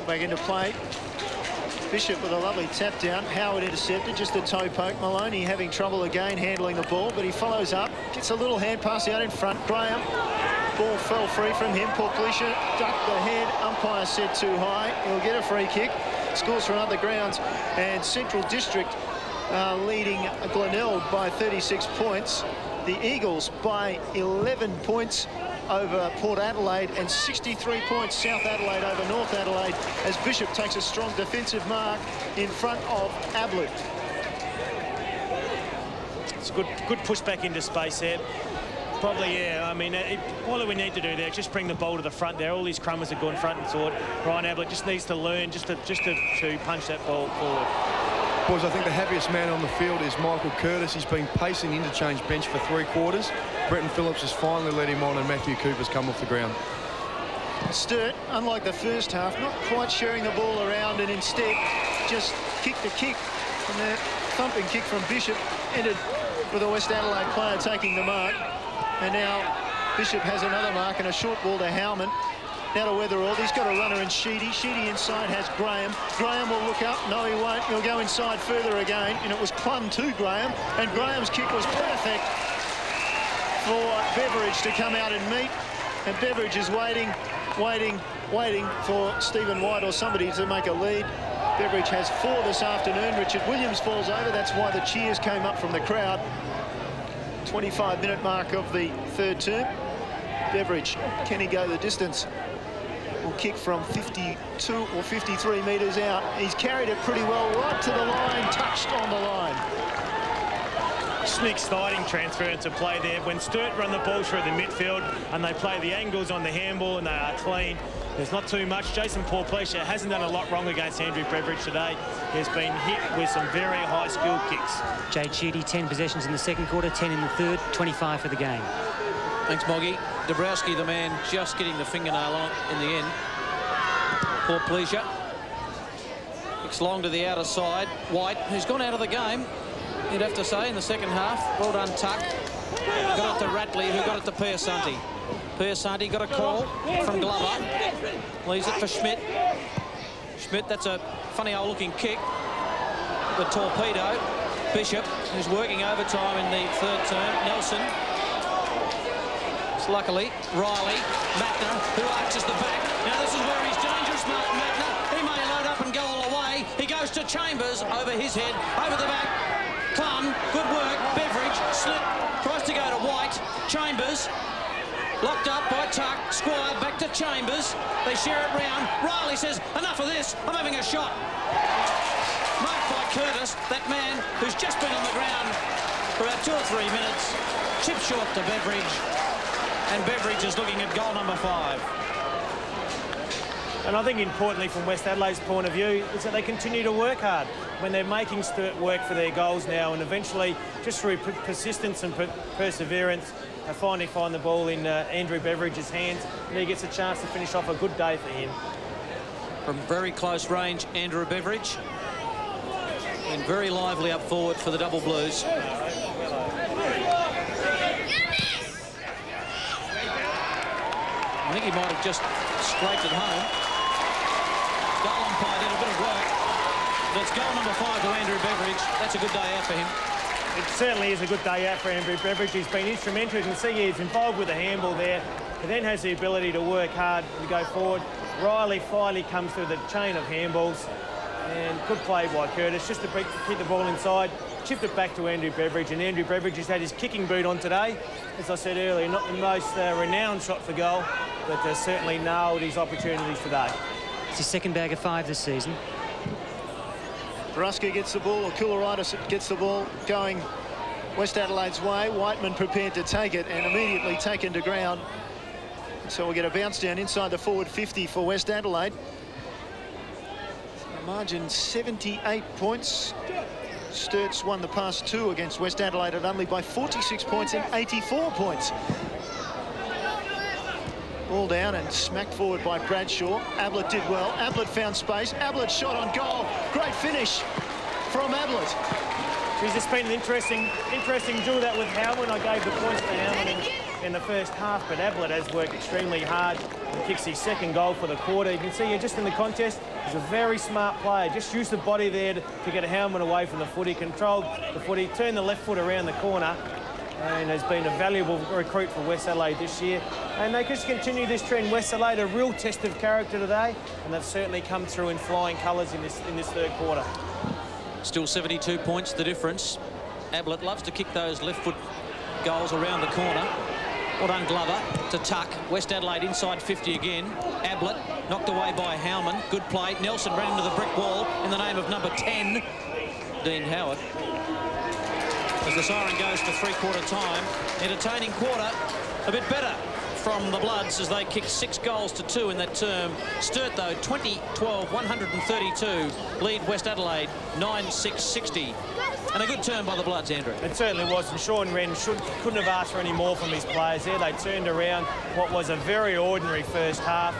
Back into play. Bishop with a lovely tap down. Howard intercepted, just a toe poke. Maloney having trouble again handling the ball, but he follows up, gets a little hand pass out in front. Graham, ball fell free from him. Porplecia ducked the head. Umpire said too high. He'll get a free kick. Scores from other grounds, and Central District leading Glenelg by 36 points. The Eagles by 11 points over Port Adelaide and 63 points South Adelaide over North Adelaide as Bishop takes a strong defensive mark in front of Ablett. It's a good push back into space there. Probably, yeah. I mean, all we need to do there is just bring the ball to the front there. All these crummers are going front and forward. Ryan Ablett just needs to learn just to punch that ball forward. Boys, I think the happiest man on the field is Michael Curtis. He's been pacing interchange bench for 3 quarters. Bretton Phillips has finally led him on, and Matthew Cooper's come off the ground. Sturt, unlike the first half, not quite sharing the ball around and instead just kicked a kick. And the thumping kick from Bishop ended with a West Adelaide player taking the mark. And now Bishop has another mark and a short ball to Howman. Now to Weatherall. He's got a runner in Sheedy. Sheedy inside has Graham. Graham will look up. No, he won't. He'll go inside further again. And it was Plum to Graham. And Graham's kick was perfect for Beveridge to come out and meet. And Beveridge is waiting for Stephen White or somebody to make a lead. Beveridge has 4 this afternoon. Richard Williams falls over. That's why the cheers came up from the crowd. 25-minute mark of the third term. Beveridge, can he go the distance? Will kick from 52 or 53 metres out. He's carried it pretty well right to the line, touched on the line. Just an exciting transfer into play there. When Sturt run the ball through the midfield and they play the angles on the handball and they are clean, there's not too much. Jason Portlesia hasn't done a lot wrong against Andrew Beveridge today. He's been hit with some very high-skilled kicks. Jade Sheedy, 10 possessions in the second quarter, 10 in the third, 25 for the game. Thanks, Moggy. Dabrowski, the man, just getting the fingernail on in the end. Portlesia. Kicks long to the outer side. White, who's gone out of the game, you'd have to say, in the second half. Well done, Tuck. Got it to Ratley, who got it to Piasanti. Piasanti got a call from Glover. Leaves it for Schmidt. Schmidt, that's a funny old-looking kick. The torpedo. Bishop, who's working overtime in the third term. Nelson. Luckily, Riley, Mackner, who arches the back. Now this is where he's dangerous, Mackner. He may load up and go all the way. He goes to Chambers, over his head, over the back. Plum, good work. Beveridge, slip, tries to go to White. Chambers, locked up by Tuck. Squire, back to Chambers. They share it round. Riley says, enough of this, I'm having a shot. Marked by Curtis, that man who's just been on the ground for about 2 or 3 minutes. Chip short to Beveridge. And Beveridge is looking at goal number 5. And I think importantly from West Adelaide's point of view is that they continue to work hard when they're making Sturt work for their goals now, and eventually just through persistence and perseverance they finally find the ball in Andrew Beveridge's hands, and he gets a chance to finish off a good day for him. From very close range, Andrew Beveridge. And very lively up forward for the Double Blues. I think he might have just scraped it home. Goal umpire did a bit of work. That's goal number 5 to Andrew Beveridge. That's a good day out for him. It certainly is a good day out for Andrew Beveridge. He's been instrumental. You can see he's involved with the handball there. He then has the ability to work hard and go forward. Riley finally comes through the chain of handballs. And good play by Curtis, just to keep the ball inside. Chipped it back to Andrew Beveridge, and Andrew Beveridge has had his kicking boot on today. As I said earlier, not the most renowned shot for goal, but certainly nailed his opportunities today. It's his second bag of 5 this season. Brusker gets the ball, or Koularitis gets the ball going West Adelaide's way. Whiteman prepared to take it and immediately taken to ground. So we'll get a bounce down inside the forward 50 for West Adelaide. Margin 78 points. Sturt's won the past 2 against West Adelaide at Unley by 46 points and 84 points. Ball down and smacked forward by Bradshaw. Ablett did well. Ablett found space. Ablett shot on goal. Great finish from Ablett. It's just been an interesting duel that with Howman. I gave the points to Howman in the first half, but Ablett has worked extremely hard and kicks his second goal for the quarter. You can see here just in the contest, he's a very smart player. Just used the body there to get a Howman away from the footy, controlled the footy, turned the left foot around the corner, and has been a valuable recruit for West Adelaide this year. And they just continue this trend. West Adelaide, a real test of character today, and they've certainly come through in flying colours in this third quarter. Still 72 points, the difference. Ablett loves to kick those left foot goals around the corner. Well done, Glover, to Tuck. West Adelaide inside 50 again. Ablett knocked away by Howman. Good play. Nelson ran into the brick wall in the name of number 10, Dean Howard. As the siren goes to three-quarter time, entertaining quarter, a bit better from the Bloods as they kicked 6 goals to 2 in that term. Sturt, though, 20-12, 132, lead West Adelaide 9-6-60. And a good turn by the Bloods, Andrew. It certainly was, and Sean Wren couldn't have asked for any more from his players there. They turned around what was a very ordinary first half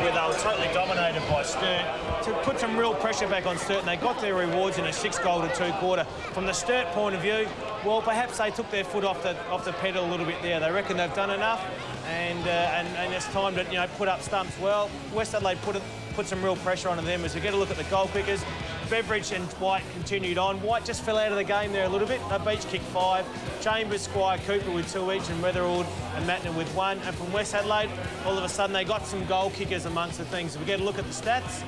where they were totally dominated by Sturt to put some real pressure back on Sturt, and they got their rewards in a 6-goal to 2 quarter. From the Sturt point of view, well, perhaps they took their foot off the pedal a little bit there. They reckon they've done enough, and it's time to put up stumps. Well, West Adelaide put some real pressure on them as we get a look at the goal kickers. Beveridge and White continued on. White just fell out of the game there a little bit. They each kicked 5. Chambers, Squire, Cooper with 2 each, and Weatherald and Matner with 1. And from West Adelaide, all of a sudden they got some goal kickers amongst the things. So we get a look at the stats,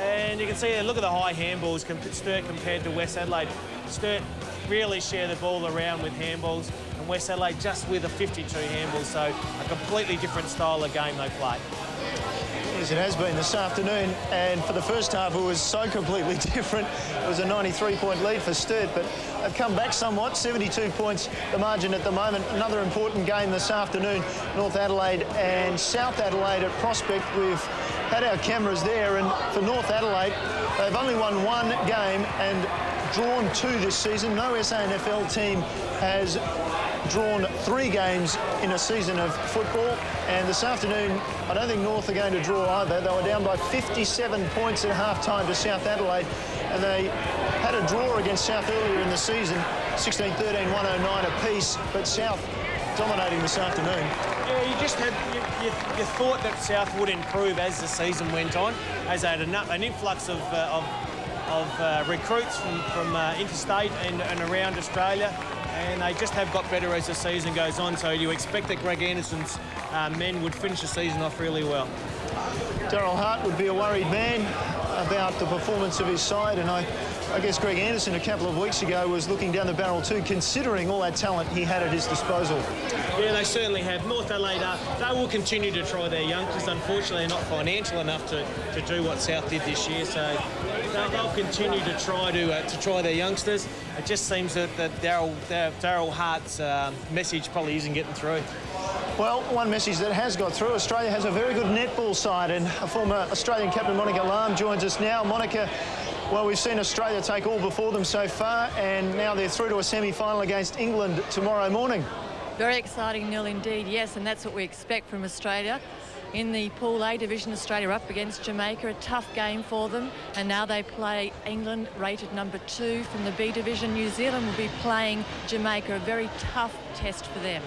and you can see there, look at the high handballs, Sturt compared to West Adelaide. Sturt really share the ball around with handballs, and West Adelaide just with a 52 handball, so a completely different style of game they play. Yes, it has been this afternoon, and for the first half it was so completely different. It was a 93-point lead for Sturt, but they've come back somewhat, 72 points the margin at the moment. Another important game this afternoon, North Adelaide and South Adelaide at Prospect. We've had our cameras there, and for North Adelaide, they've only won 1 game and drawn 2 this season. No SANFL team has drawn 3 games in a season of football, and this afternoon I don't think North are going to draw either. They were down by 57 points at half-time to South Adelaide, and they had a draw against South earlier in the season, 16-13, 109 apiece, but South dominating this afternoon. Yeah, you thought that South would improve as the season went on, as they had an influx of recruits from interstate and around Australia, and they just have got better as the season goes on, so you expect that Greg Anderson's men would finish the season off really well. Darryl Hart would be a worried man about the performance of his side, and I guess Greg Anderson a couple of weeks ago was looking down the barrel too, considering all that talent he had at his disposal. Yeah, they certainly have. North Adelaide, they will continue to try their youngsters. Unfortunately, they're not financial enough to do what South did this year, so they'll continue to try their youngsters. It just seems that Darryl Hart's message probably isn't getting through. Well, one message that has got through, Australia has a very good netball side, and a former Australian captain, Monica Lam, joins us now. Monica, well, we've seen Australia take all before them so far, and now they're through to a semi-final against England tomorrow morning. Very exciting, Neil, indeed, yes, and that's what we expect from Australia. In the Pool A division, Australia up against Jamaica, a tough game for them, and now they play England, rated number 2 from the B division. New Zealand will be playing Jamaica, a very tough test for them.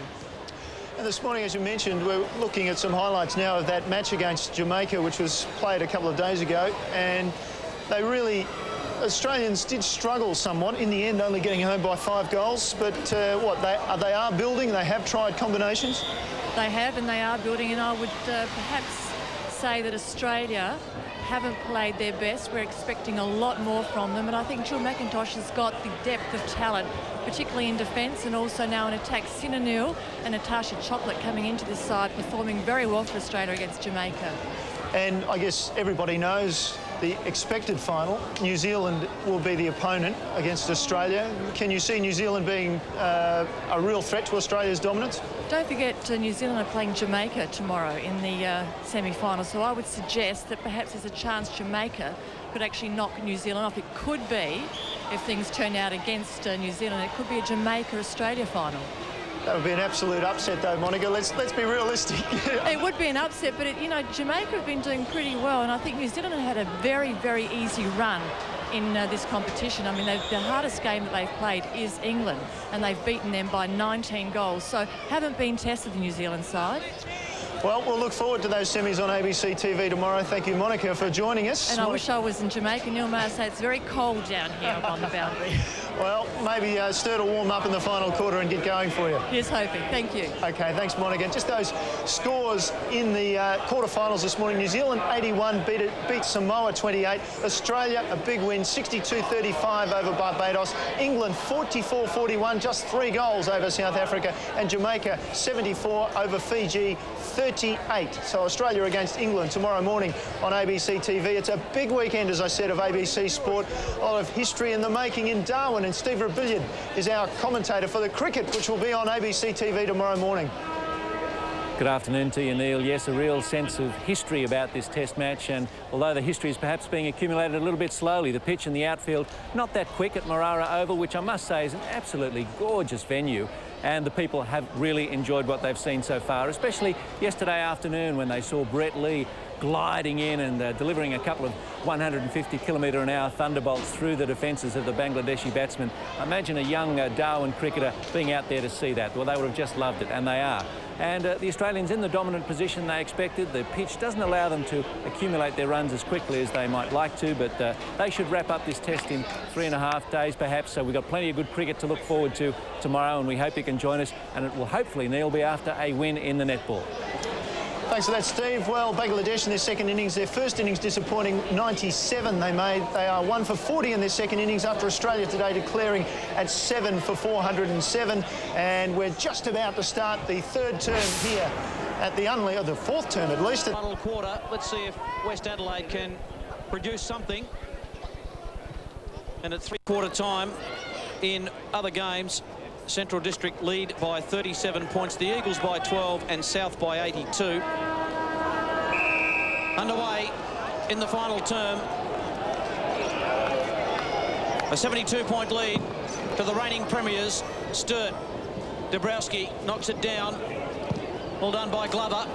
And this morning, as you mentioned, we're looking at some highlights now of that match against Jamaica, which was played a couple of days ago, and Australians did struggle somewhat in the end, only getting home by 5 goals, but they are building, they have tried combinations? They have, and they are building, and I would perhaps say that Australia haven't played their best. We're expecting a lot more from them, and I think Jill McIntosh has got the depth of talent, particularly in defence and also now in attack. Sinanil and Natasha Chocolate coming into this side, performing very well for Australia against Jamaica. And I guess everybody knows the expected final. New Zealand will be the opponent against Australia. Can you see New Zealand being a real threat to Australia's dominance? Don't forget New Zealand are playing Jamaica tomorrow in the semi-final, so I would suggest that perhaps there's a chance Jamaica could actually knock New Zealand off. It could be, if things turn out against New Zealand, it could be a Jamaica-Australia final. That would be an absolute upset, though, Monica. Let's be realistic. It would be an upset, but Jamaica have been doing pretty well, and I think New Zealand have had a very, very easy run in this competition. I mean, the hardest game that they've played is England, and they've beaten them by 19 goals, so haven't been tested, the New Zealand side. Well, we'll look forward to those semis on ABC TV tomorrow. Thank you, Monica, for joining us. And I wish I was in Jamaica. Neil may say it's very cold down here on the boundary. Well, maybe Sturt will warm up in the final quarter and get going for you. Here's hoping. Thank you. OK, thanks, Monica. Just those scores in the quarterfinals this morning. New Zealand 81 beat Samoa 28. Australia, a big win, 62-35 over Barbados. England 44-41, just 3 goals over South Africa. And Jamaica 74 over Fiji 38. So Australia against England tomorrow morning on ABC TV. It's a big weekend, as I said, of ABC Sport. A lot of history in the making in Darwin, and Steve Rabillion is our commentator for the cricket, which will be on ABC TV tomorrow morning. Good afternoon to you, Neil. Yes, a real sense of history about this Test match, and although the history is perhaps being accumulated a little bit slowly, the pitch and the outfield not that quick at Marara Oval, which I must say is an absolutely gorgeous venue, and the people have really enjoyed what they've seen so far, especially yesterday afternoon when they saw Brett Lee gliding in and delivering a couple of 150-kilometre-an-hour thunderbolts through the defences of the Bangladeshi batsmen. Imagine a young Darwin cricketer being out there to see that. Well, they would have just loved it, and they are. And the Australians in the dominant position they expected. The pitch doesn't allow them to accumulate their runs as quickly as they might like to, but they should wrap up this Test in 3.5 days perhaps. So we've got plenty of good cricket to look forward to tomorrow, and we hope you can join us. And it will hopefully, Neil, be after a win in the netball. Thanks for that, Steve. Well, Bangladesh in their second innings, their first innings disappointing, 97 they made. They are 1 for 40 in their second innings after Australia today declaring at 7 for 407. And we're just about to start the third term here at the Unley, or the fourth term at least. Final quarter. Let's see if West Adelaide can produce something. And at 3/4 time in other games, Central District lead by 37 points, the Eagles by 12 and South by 82. Underway in the final term. A 72-point lead to the reigning premiers, Sturt. Dabrowski knocks it down. Well done by Glover.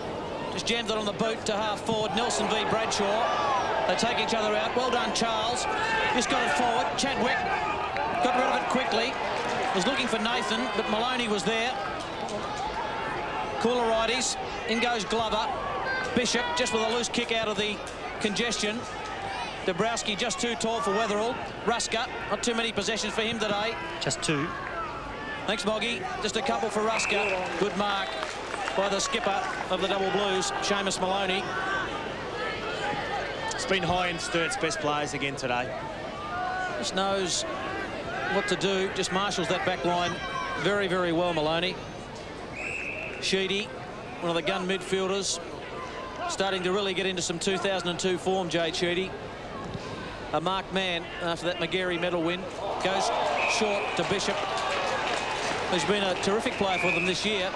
Just jammed it on the boot to half forward. Nelson v Bradshaw. They take each other out. Well done, Charles. Just got it forward. Chadwick got rid of it quickly. Was looking for Nathan, but Maloney was there. Cooler righties. In goes Glover. Bishop just with a loose kick out of the congestion. Dabrowski just too tall for Weatherall. Rusker, not too many possessions for him today. Just 2. Thanks, Moggy. Just a couple for Rusker. Good mark by the skipper of the Double Blues, Seamus Maloney. It's been high in Sturt's best players again today. Just knows what to do, just marshals that back line very, very well, Maloney. Sheedy, one of the gun midfielders, starting to really get into some 2002 form, Jade Sheedy. A marked man after that McGarry medal win. Goes short to Bishop, who's been a terrific player for them this year.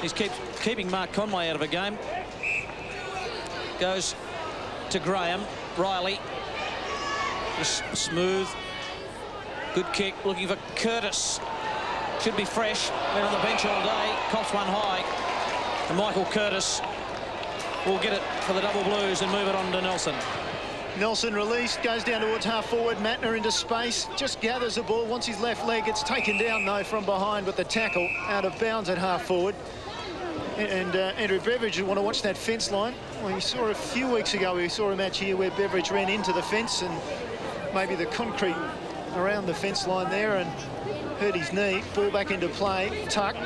He's keeping Mark Conway out of a game. Goes to Graham. Riley, just smooth. Good kick, looking for Curtis. Should be fresh. Been on the bench all day. Coughs one high. And Michael Curtis will get it for the Double Blues and move it on to Nelson. Nelson released, goes down towards half forward. Mattner into space, just gathers the ball. Once his left leg gets taken down, though, from behind with the tackle out of bounds at half forward. And Andrew Beveridge, you want to watch that fence line. Well, you saw a few weeks ago, we saw a match here where Beveridge ran into the fence and maybe the concrete around the fence line there and hurt his knee. Ball back into play. Tuck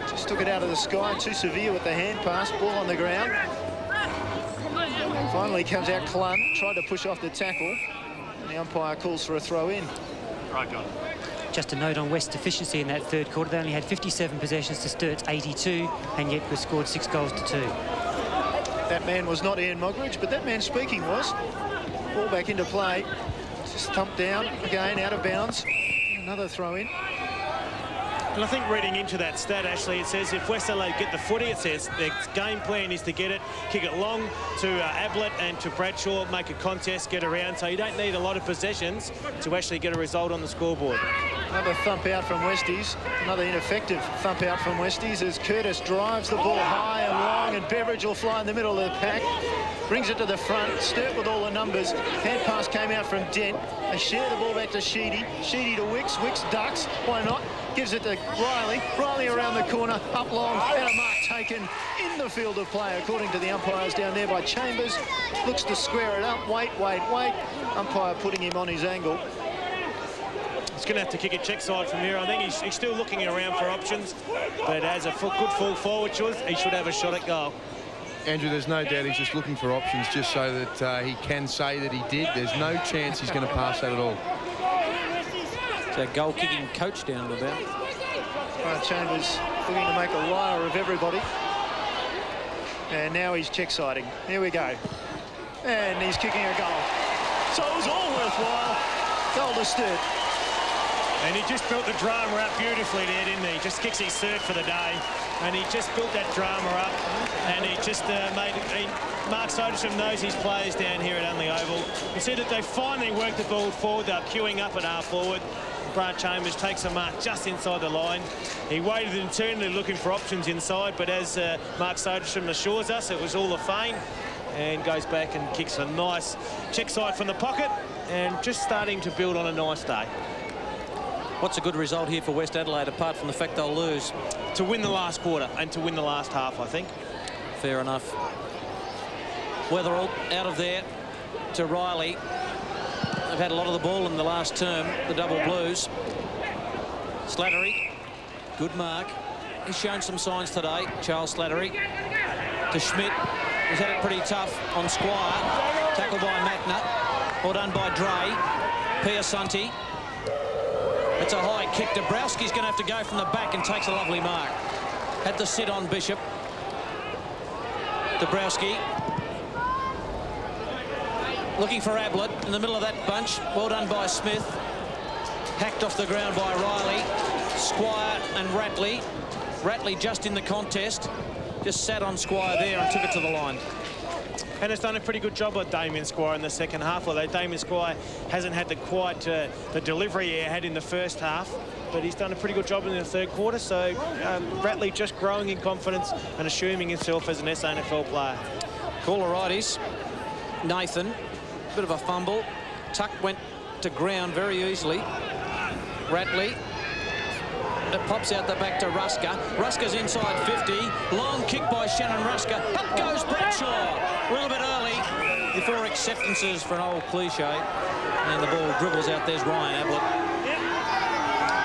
just took it out of the sky. Too severe with the hand pass. Ball on the ground. Finally comes out Clun. Tried to push off the tackle. And the umpire calls for a throw in. Right, John. Just a note on West's efficiency in that third quarter. They only had 57 possessions to Sturt's 82, and yet we scored 6 goals to 2. That man was not Ian Mogridge, but that man speaking was. Ball back into play. Just thumped down again, out of bounds. Another throw in. And I think reading into that stat, actually, it says if West Adelaide get the footy, it says their game plan is to get it, kick it long to Ablett and to Bradshaw, make a contest, get around. So you don't need a lot of possessions to actually get a result on the scoreboard. Another thump out from Westies. Another ineffective thump out from Westies as Curtis drives the ball high and long, and Beveridge will fly in the middle of the pack. Brings it to the front. Sturt with all the numbers. Hand pass came out from Dent. They share the ball back to Sheedy. Sheedy to Wicks. Wicks ducks. Why not? Gives it to Riley. Riley around the corner. Up long. And a mark taken in the field of play, according to the umpires down there by Chambers. Looks to square it up. Wait. Umpire putting him on his angle. He's going to have to kick a check side from here. I think he's still looking around for options, but as a good full forward, he should have a shot at goal. Andrew, there's no doubt he's just looking for options just so that he can say that he did. There's no chance he's going to pass that at all. It's our goal-kicking coach down to about. Grant Chambers looking to make a liar of everybody. And now he's check-siding. Here we go. And he's kicking a goal. So it was all worthwhile. Goal to Sturt. And he just built the drama up beautifully there, didn't he? Just kicks his third for the day. And he just built that drama up. And he just Mark Soderstrom knows his players down here at Unley Oval. You see that they finally worked the ball forward. They're queuing up at half forward. Grant Chambers takes a mark just inside the line. He waited internally looking for options inside, but as Mark Soderstrom assures us, it was all a feint, and goes back and kicks a nice check side from the pocket, and just starting to build on a nice day. What's a good result here for West Adelaide, apart from the fact they'll lose? To win the last quarter and to win the last half, I think. Fair enough. Wetherell out of there to Riley. They've had a lot of the ball in the last term, the double blues. Slattery, good mark. He's shown some signs today, Charles Slattery. To Schmidt, he's had it pretty tough on Squire. Tackled by Mackner. Well done by Dre. Piasanti. It's a high kick. Dabrowski's going to have to go from the back and takes a lovely mark. Had to sit on Bishop. Dabrowski. Looking for Ablett in the middle of that bunch. Well done by Smith. Hacked off the ground by Riley. Squire and Ratley. Ratley just in the contest. Just sat on Squire there and took it to the line. And it's done a pretty good job by Damien Squire in the second half, although Damien Squire hasn't had the delivery he had in the first half, but he's done a pretty good job in the third quarter. So Ratley just growing in confidence and assuming himself as an SANFL player. Caller righties. Nathan. Bit of a fumble. Tuck went to ground very easily. Ratley. It pops out the back to Rusker. Rusker's inside 50. Long kick by Shannon Rusker. Up goes Bradshaw. A little bit early before acceptances for an old cliche. And the ball dribbles out. There's Ryan Ablett.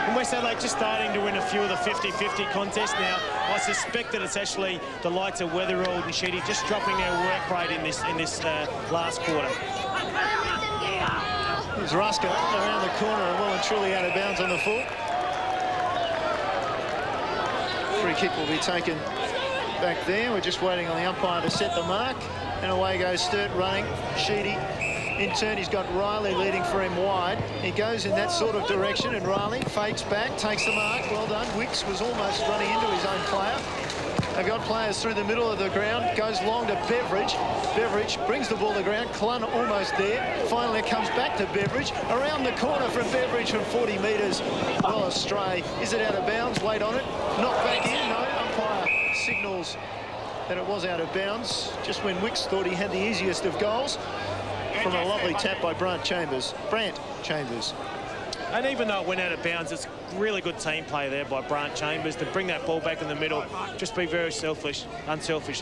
And West Adelaide just starting to win a few of the 50-50 contests now. I suspect that it's actually the likes of Wetherell and Sheedy just dropping their work rate in this last quarter. There's Rusker around the corner and well and truly out of bounds on the full. Free kick will be taken back there. We're just waiting on the umpire to set the mark. And away goes Sturt running. Sheedy. In turn, he's got Riley leading for him wide. He goes in that sort of direction, and Riley fakes back, takes the mark. Well done. Wicks was almost running into his own player. They've got players through the middle of the ground. Goes long to Beveridge. Beveridge brings the ball to the ground. Clun almost there. Finally, it comes back to Beveridge. Around the corner from Beveridge from 40 metres. Well astray. Is it out of bounds? Wait on it. Knocked back in. No. Umpire signals that it was out of bounds. Just when Wicks thought he had the easiest of goals. From a lovely tap by Brant Chambers. And even though it went out of bounds, it's really good team play there by Brant Chambers to bring that ball back in the middle. Just be very unselfish,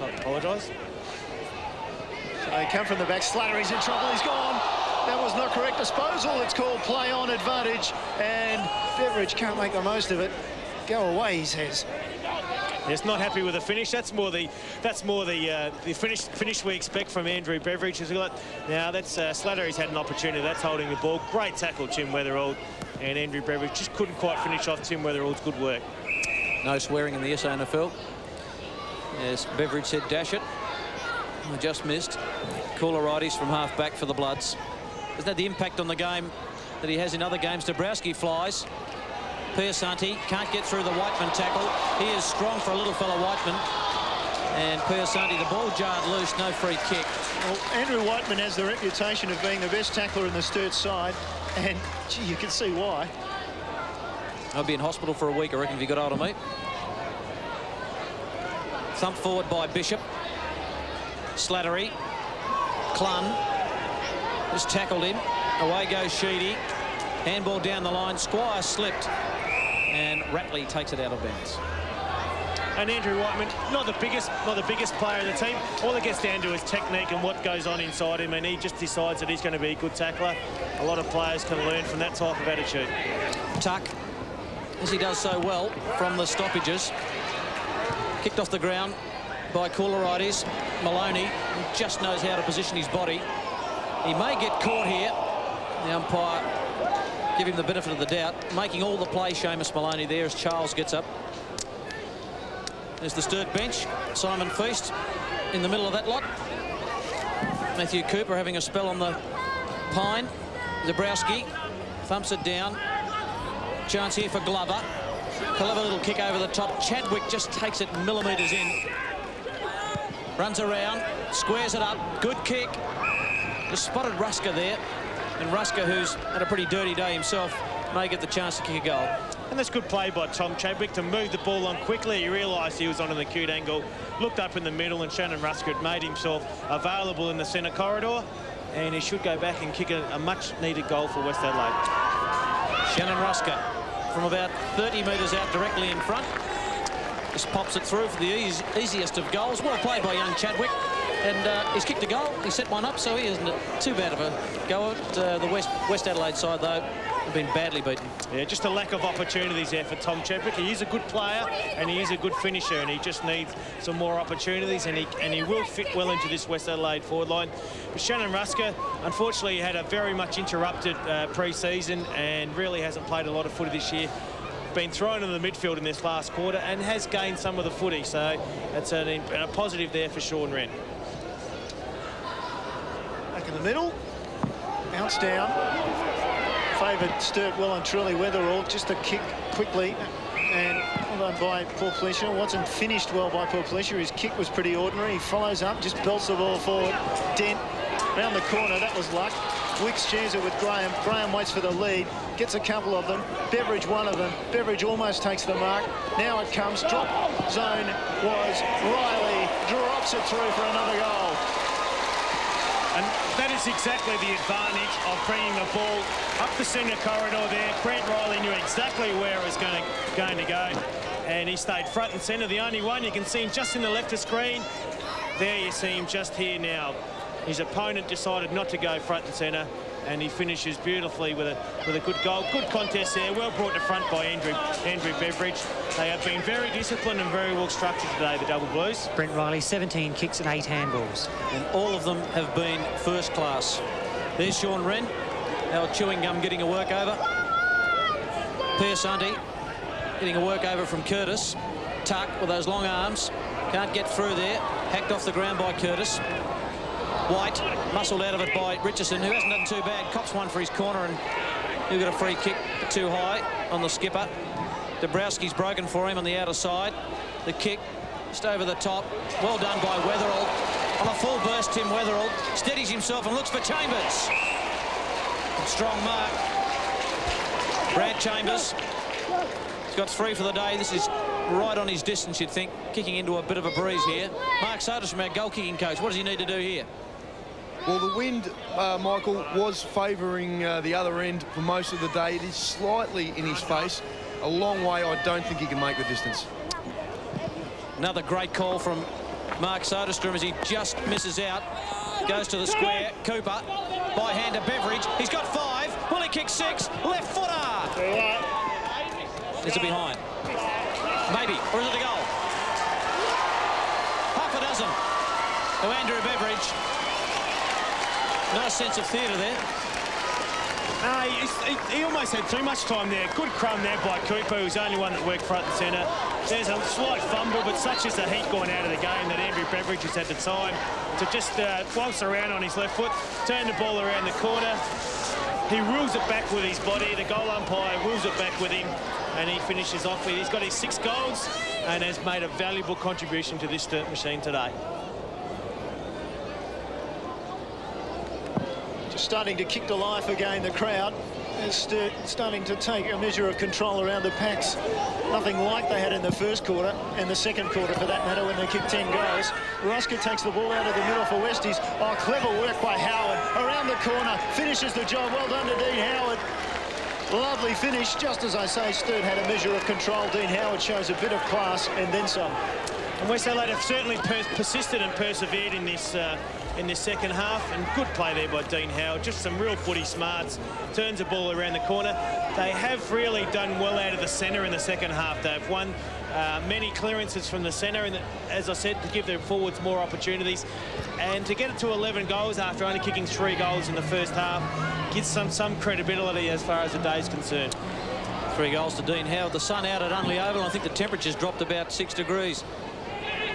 I apologise. So they come from the back. Slattery's in trouble. He's gone. That was not correct disposal. It's called play on advantage. And Beveridge can't make the most of it. Go away, he says. He's not happy with the finish. That's more the finish we expect from Andrew Beveridge. Now that's Slattery's had an opportunity. That's holding the ball. Great tackle, Tim Wetherell, and Andrew Beveridge just couldn't quite finish off Tim Wetherell's good work. No swearing in the SANFL. As Beveridge said, dash it. I just missed. Cooler righties from half back for the Bloods. Isn't that the impact on the game that he has in other games? Dabrowski flies. Piasanti can't get through the Whiteman tackle. He is strong for a little fella Whiteman. And Piasanti, the ball jarred loose, no free kick. Well, Andrew Whiteman has the reputation of being the best tackler in the Sturt side, and gee, you can see why. I'll be in hospital for a week, I reckon, if you got hold of me. Thumped forward by Bishop. Slattery. Clun has tackled him. Away goes Sheedy. Handball down the line. Squire slipped. And Ratley takes it out of bounds. And Andrew Whiteman, not the biggest player in the team. All it gets down to is technique and what goes on inside him, and he just decides that he's going to be a good tackler. A lot of players can learn from that type of attitude. Tuck, as he does so well from the stoppages, kicked off the ground by Koularides. Maloney just knows how to position his body. He may get caught here. The umpire give him the benefit of the doubt, making all the play. Seamus Maloney there as Charles gets up. There's the Sturt bench. Simon Feast in the middle of that lot. Matthew Cooper having a spell on the pine. Zabrowski thumps it down. Chance here for Glover. Clever little kick over the top. Chadwick just takes it millimetres in. Runs around, squares it up. Good kick. Just spotted Rusker there. And Rusker, who's had a pretty dirty day himself, may get the chance to kick a goal. And that's good play by Tom Chadwick to move the ball on quickly. He realised he was on an acute angle, looked up in the middle, and Shannon Rusker had made himself available in the centre corridor, and he should go back and kick a much-needed goal for West Adelaide. Shannon Rusker from about 30 metres out directly in front. Just pops it through for the easiest of goals. Well played by young Chadwick. And he's kicked a goal. He set one up, so he isn't too bad of a go at the West Adelaide side, though. Have been badly beaten. Yeah, just a lack of opportunities there for Tom Chadwick. He is a good player and he is a good finisher, and he just needs some more opportunities, and he will fit well into this West Adelaide forward line. But Shannon Rusker, unfortunately, had a very much interrupted pre-season and really hasn't played a lot of footy this year. Been thrown in the midfield in this last quarter and has gained some of the footy, so it's a positive there for Sean Wren. Back in the middle, bounce down. Favoured Sturt well and truly. Weatherall just a kick quickly, and well done by Paul Fleischer. Wasn't finished well by Paul Fleischer. His kick was pretty ordinary. He follows up, just belts the ball forward. Dent round the corner. That was luck. Wicks shares it with Graham. Graham waits for the lead, gets a couple of them. Beveridge one of them. Beveridge almost takes the mark. Now it comes. Drop zone was Riley. Drops it through for another goal. And that is exactly the advantage of bringing the ball up the centre corridor there. Brent Riley knew exactly where it was going to go, and he stayed front and centre. The only one, you can see him just in the left of screen. There you see him just here now. His opponent decided not to go front and centre, and he finishes beautifully with a good goal. Good contest there, well brought to front by Andrew Beveridge. They have been very disciplined and very well structured today, the Double Blues. Brent Riley, 17 kicks and 8 handballs. And all of them have been first class. There's Sean Wren, our chewing gum getting a workover. Pierce Hunty getting a workover from Curtis. Tuck with those long arms. Can't get through there. Hacked off the ground by Curtis. White muscled out of it by Richardson, who hasn't done too bad. Cops one for his corner, and he'll get a free kick too high on the skipper. Dabrowski's broken for him on the outer side. The kick just over the top. Well done by Weatherall. On a full burst, Tim Weatherall steadies himself and looks for Chambers. Strong mark. Brad Chambers. He's got 3 for the day. This is right on his distance, you'd think. Kicking into a bit of a breeze here. Mark Soderstrom, our goal-kicking coach. What does he need to do here? Well, the wind, Michael, was favouring the other end for most of the day. It is slightly in his face. A long way. I don't think he can make the distance. Another great call from Mark Soderstrom as he just misses out. Goes to the square. Cooper by hand to Beveridge. He's got 5. Will he kick 6? Left footer. Is it behind? Maybe. Or is it a goal? Half a dozen to Andrew Beveridge. No sense of theatre there. He almost had too much time there. Good crumb there by Cooper, who's the only one that worked front and centre. There's a slight fumble, but such is the heat going out of the game that Andrew Beveridge has had the time to just flounce around on his left foot, turn the ball around the corner. He rules it back with his body. The goal umpire rules it back with him, and he finishes off with. He's got his 6 goals and has made a valuable contribution to this Sturt machine today. Just starting to kick to life again, the crowd is starting to take a measure of control around the packs. Nothing like they had in the first quarter, and the second quarter for that matter, when they kicked 10 goals. Rusker takes the ball out of the middle for Westies. Oh, clever work by Howard. Around the corner, finishes the job. Well done to Dean Howard. Lovely finish. Just as I say, Sturt had a measure of control. Dean Howard shows a bit of class and then some. And West Adelaide have certainly persisted and persevered in this second half, and good play there by Dean Howard. Just some real footy smarts. Turns the ball around the corner. They have really done well out of the centre in the second half. They've won many clearances from the centre, and as I said, to give their forwards more opportunities, and to get it to 11 goals after only kicking 3 goals in the first half gives some credibility as far as the day's concerned. 3 goals to Dean Howard. The sun out at Unley Oval. I think the temperature's dropped about 6 degrees.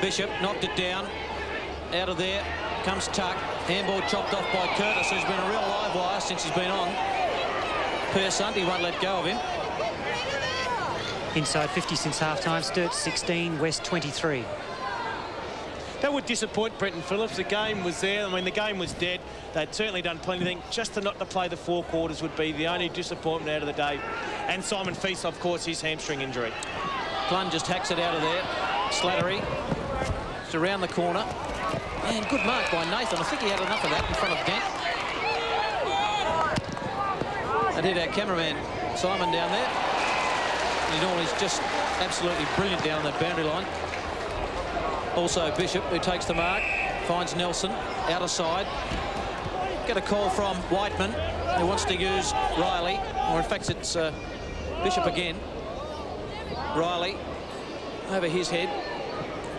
Bishop knocked it down. Out of there comes Tuck. Handball chopped off by Curtis, who's been a real live wire since he's been on. Pearson, he won't let go of him. Inside 50 since half-time. Sturt 16, West 23. That would disappoint Brenton Phillips. The game was there. I mean, the game was dead. They'd certainly done plenty of things. Just to not to play the 4 quarters would be the only disappointment out of the day. And Simon Feast, of course, his hamstring injury. Clun just hacks it out of there. Slattery. It's around the corner. And good mark by Nathan. I think he had enough of that in front of Dent. And did our cameraman Simon down there. He's just absolutely brilliant down that boundary line. Also Bishop, who takes the mark, finds Nelson out of side. Get a call from Whiteman, who wants to use Riley, or in fact it's Bishop again. Riley over his head.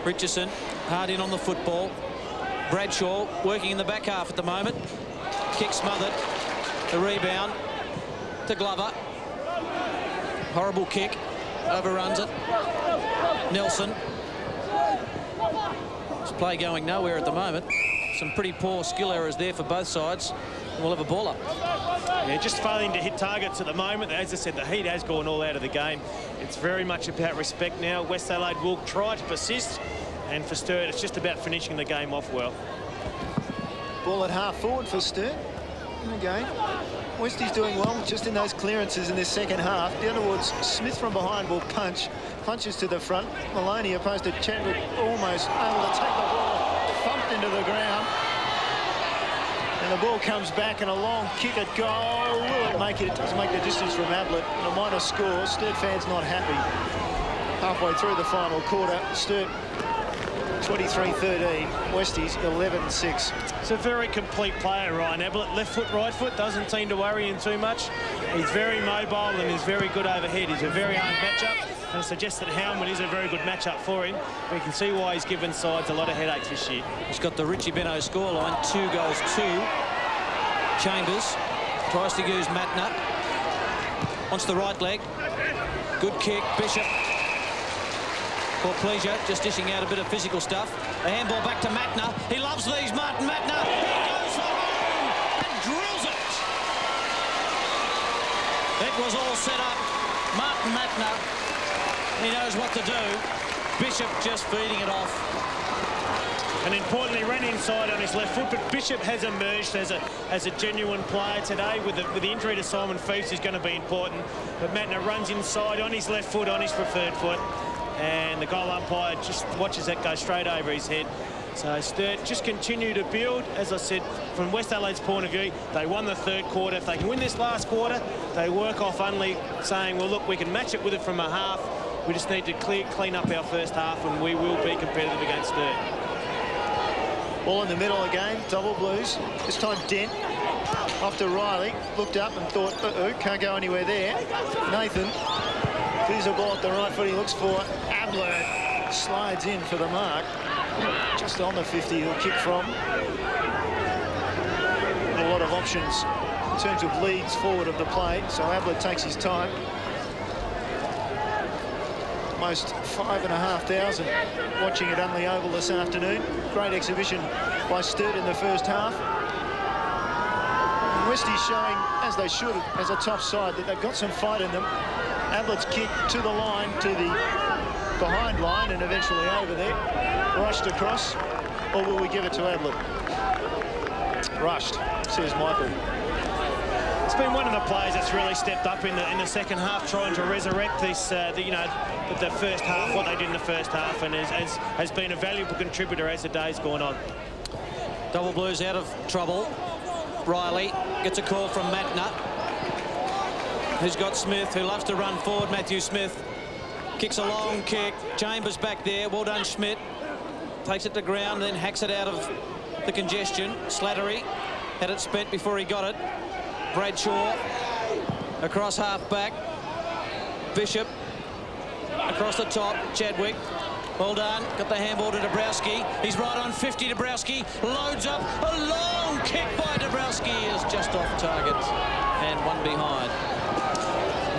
Richardson hard in on the football. Bradshaw working in the back half at the moment. Kick smothered. The rebound to Glover. Horrible kick. Overruns it. Nelson. This play going nowhere at the moment. Some pretty poor skill errors there for both sides. We'll have a ball up. Yeah, just failing to hit targets at the moment. As I said, the heat has gone all out of the game. It's very much about respect now. West Adelaide will try to persist, and for Sturt, it's just about finishing the game off well. Ball at half forward for Sturt. Again, Westie's doing well just in those clearances in this second half. Down towards Smith from behind will punch. Punches to the front. Maloney opposed to Chadwick, almost able to take the ball, thumped into the ground. And the ball comes back, and a long kick at goal. Will it make it? It doesn't make the distance from Ablett. And a minor score. Sturt fans not happy. Halfway through the final quarter, Sturt 23-13, Westies 11-6. It's a very complete player, Ryan Ablett. Left foot, right foot, doesn't seem to worry him too much. He's very mobile and he's very good overhead. He's a very hard matchup, and I suggest that Howman is a very good matchup for him. We can see why he's given sides a lot of headaches this year. He's got the Richie Benno scoreline, 2 goals, 2. Chambers tries to use Matner. Wants the right leg. Good kick, Bishop. For pleasure, just dishing out a bit of physical stuff. The handball back to Matner. He loves these, Martin Matner. He goes for home and drills it. It was all set up. Martin Matner, he knows what to do. Bishop just feeding it off. And importantly, ran inside on his left foot, but Bishop has emerged as a genuine player today. With the injury to Simon Feast is going to be important. But Matner runs inside on his left foot, on his preferred foot. And the goal umpire just watches that go straight over his head. So Sturt just continue to build. As I said, from West Adelaide's point of view, they won the 3rd quarter. If they can win this last quarter, they work off Unley, saying, well, look, we can match it with it from a half. We just need to clean up our first half, and we will be competitive against Sturt. Ball in the middle again, double Blues. This time Dent off to Riley. Looked up and thought, uh-oh, can't go anywhere there. Nathan clears the ball at the right foot. He looks for Ablett. Slides in for the mark. Just on the 50 he'll kick from. A lot of options in terms of leads forward of the play. So Ablett takes his time. Almost 5,500 watching at Unley Oval this afternoon. Great exhibition by Sturt in the first half. And Westie's showing, as they should, as a top side, that they've got some fight in them. Ablett's kick to the line, to the behind line, and eventually over there. Rushed across, or will we give it to Ablett? Rushed, says Michael. It's been one of the players that's really stepped up in the second half, trying to resurrect this, the first half, what they did in the first half, and has been a valuable contributor as the day's gone on. Double Blues out of trouble. Riley gets a call from Matner. who's got Smith, who loves to run forward. Matthew Smith kicks a long kick. Chambers back there. Well done, Schmidt. Takes it to ground, then hacks it out of the congestion. Slattery had it spent before he got it. Bradshaw across half back. Bishop across the top. Chadwick. Well done. Got the handball to Dabrowski. He's right on 50. Dabrowski loads up. A long kick by Dabrowski is just off target. And one behind.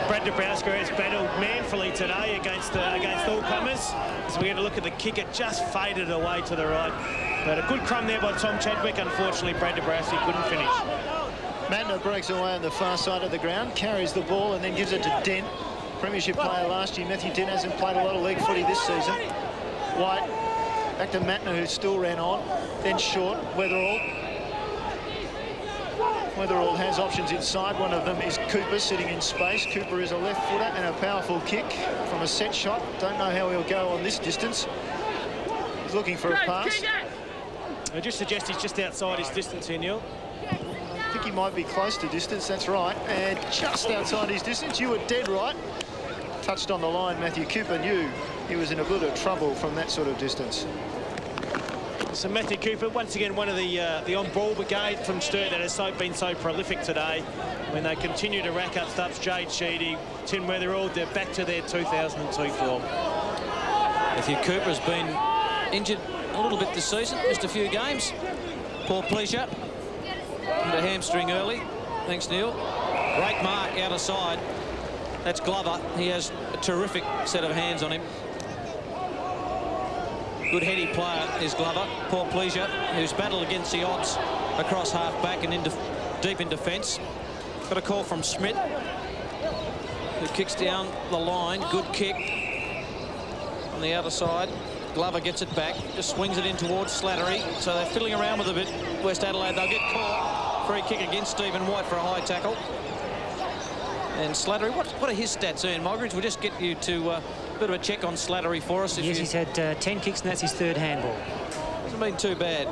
Brad Dabrowski has battled manfully today against all comers. So we're going to look at the kick. It just faded away to the right. But a good crumb there by Tom Chadwick. Unfortunately, Brad Dabrowski couldn't finish. Mantner breaks away on the far side of the ground, carries the ball and then gives it to Dent. Premiership player last year. Matthew Dent hasn't played a lot of league footy this season. White, back to Mantner, who still ran on. Then short, Weatherall. Weatherall has options inside. One of them is Cooper sitting in space. Cooper is a left footer and a powerful kick from a set shot. Don't know how he'll go on this distance. He's looking for a pass. I just suggest he's just outside his distance here, Neil. I think he might be close to distance, that's right. And just outside his distance, you were dead right. Touched on the line, Matthew Cooper knew he was in a bit of trouble from that sort of distance. So Matthew Cooper, once again, one of the on-ball brigade from Sturt that has been so prolific today. When they continue to rack up stops, Jade Sheedy, Tim Weatherall, they're back to their 2002 form. Matthew Cooper's been injured a little bit this season, just a few games. Paul Pleasure, the hamstring early. Thanks, Neil. Great mark out of side. That's Glover. He has a terrific set of hands on him. Good heady player is Glover. Paul Pleasure, who's battled against the odds across half back and deep in defence. Got a call from Schmidt, who kicks down the line. Good kick on the outer side. Glover gets it back, just swings it in towards Slattery. So they're fiddling around with a bit. West Adelaide, they'll get caught. Free kick against Stephen White for a high tackle. And Slattery, what are his stats, Ian Mogridge? We'll just get you to a bit of a check on Slattery for us. Yes, he's had 10 kicks and that's his third handball. Hasn't been too bad.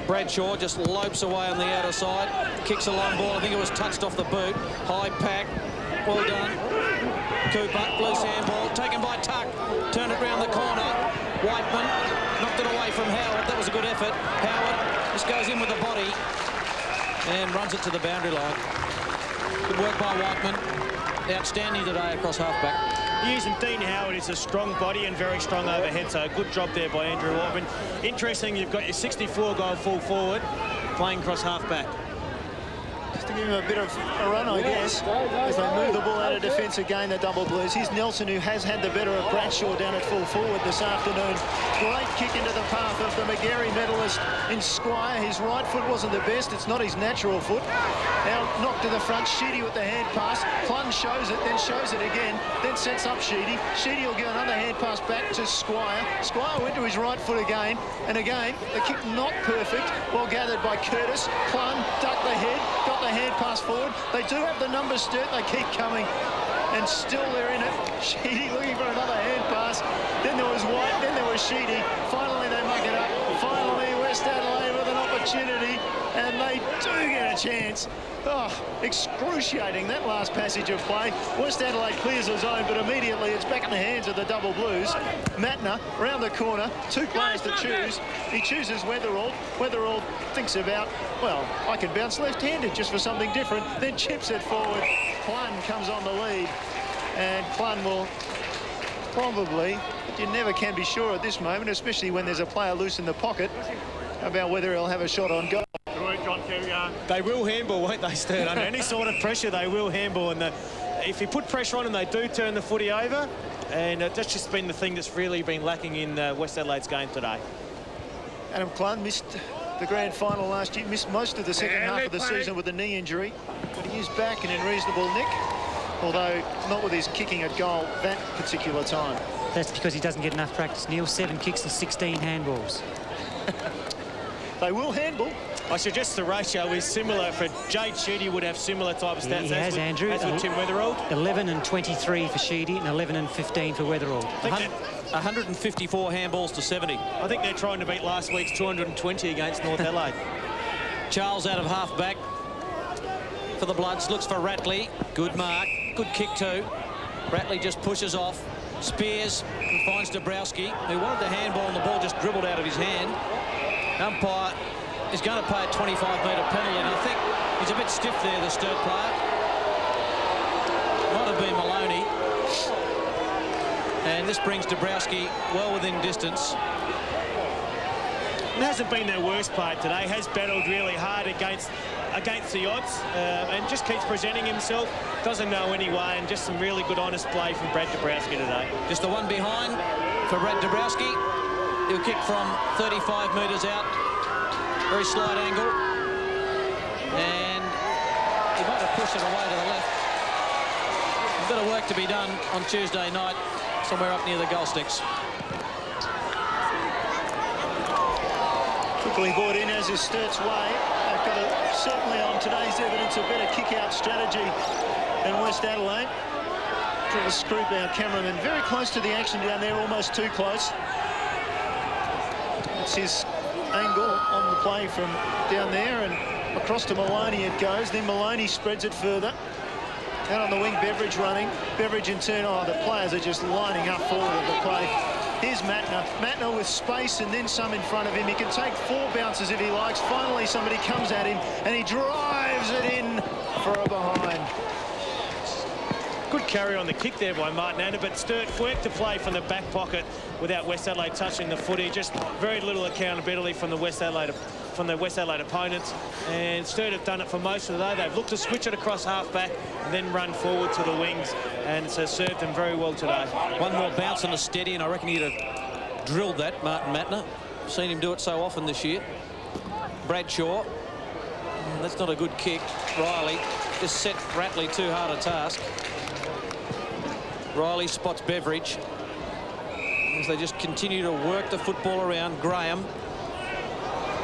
Bradshaw just lopes away on the outer side. Kicks a long ball. I think it was touched off the boot. High pack. Well done. Cooper, loose handball. Taken by Tuck. Turn it round the corner. Whiteman knocked it away from Howard. That was a good effort. Howard just goes in with the body and runs it to the boundary line. Good work by Whiteman. Outstanding today across halfback. Using Dean Howard is a strong body and very strong overhead, so a good job there by Andrew Whiteman. Interesting, you've got your 64-goal full forward playing across halfback. Just to give him a bit of a run, I guess, as they move the ball out of defence again, the double blues. Here's Nelson, who has had the better of Bradshaw down at full forward this afternoon. Great kick into the path of the McGarry medalist in Squire. His right foot wasn't the best. It's not his natural foot. Now knocked to the front. Sheedy with the hand pass. Clun shows it, then shows it again, then sets up Sheedy. Sheedy will give another hand pass back to Squire. Squire went to his right foot again, and again, the kick not perfect. Well gathered by Curtis. Clun ducked the head, got the hand pass forward. They do have the numbers, Sturt. They keep coming, and still they're in it. Sheedy looking for another hand pass. Then there was White, then there was Sheedy. Finally they muck it up. Finally West Adelaide with an opportunity, and they do get a chance. Oh, excruciating, that last passage of play. West Adelaide clears the zone, but immediately it's back in the hands of the double blues. Mantner round the corner, two players to choose. He chooses Weatherall. Weatherall thinks about, well, I can bounce left-handed just for something different, then chips it forward. Clun comes on the lead, and Clun will probably, but you never can be sure at this moment, especially when there's a player loose in the pocket, about whether he'll have a shot on goal. They will handball, won't they, Sturt? Under any sort of pressure, they will handball. And if you put pressure on them, they do turn the footy over. And that's just been the thing that's really been lacking in West Adelaide's game today. Adam Clun missed the grand final last year, missed most of the second half of the season with a knee injury. But he is back and in reasonable nick, although not with his kicking at goal that particular time. That's because he doesn't get enough practice, Neil. 7 kicks and 16 handballs. They will handball. I suggest the ratio is similar. For Jade Sheedy would have similar type of stats. He has, Andrew. As with Tim Weatherall. 11 and 23 for Sheedy and 11 and 15 for Weatherall. 154 handballs to 70. I think they're trying to beat last week's 220 against North Adelaide. Charles out of half back. for the Bloods. Looks for Ratley. Good mark. Good kick too. Ratley just pushes off. Spears and finds Dabrowski, who wanted the handball, and the ball just dribbled out of his hand. Umpire is going to pay a 25-metre penalty, and I think he's a bit stiff there, the Sturt player. Might have been Maloney. And this brings Dabrowski well within distance. It hasn't been their worst play today. Has battled really hard against the odds and just keeps presenting himself. Doesn't know any way, and just some really good, honest play from Brad Dabrowski today. Just the one behind for Brad Dabrowski. He'll kick from 35 metres out. Very slight angle. And he might have pushed it away to the left. A bit of work to be done on Tuesday night, somewhere up near the goal sticks. Quickly brought in, as is Sturt's way. They've got certainly on today's evidence a better kick-out strategy than West Adelaide. Travis Scroop, our cameraman, very close to the action down there, almost too close. That's his angle on the play from down there, and across to Maloney it goes. Then Maloney spreads it further. Out on the wing, Beveridge running. Beveridge in turn, the players are just lining up forward of the play. Here's Matner. Matner with space and then some in front of him. He can take 4 bounces if he likes. Finally, somebody comes at him and he drives it in for a behind. Good carry on the kick there by Martin Anna, but Sturt worked to play from the back pocket without West Adelaide touching the footy. Just very little accountability from the West Adelaide opponents, and Sturt have done it for most of the day. They've looked to switch it across half-back and then run forward to the wings, and it's served them very well today. One more bounce and a steady, and I reckon he'd have drilled that, Martin Matner. Seen him do it so often this year. Bradshaw. That's not a good kick. Riley just set Ratley too hard a task. Riley spots Beveridge as they just continue to work the football around. Graham.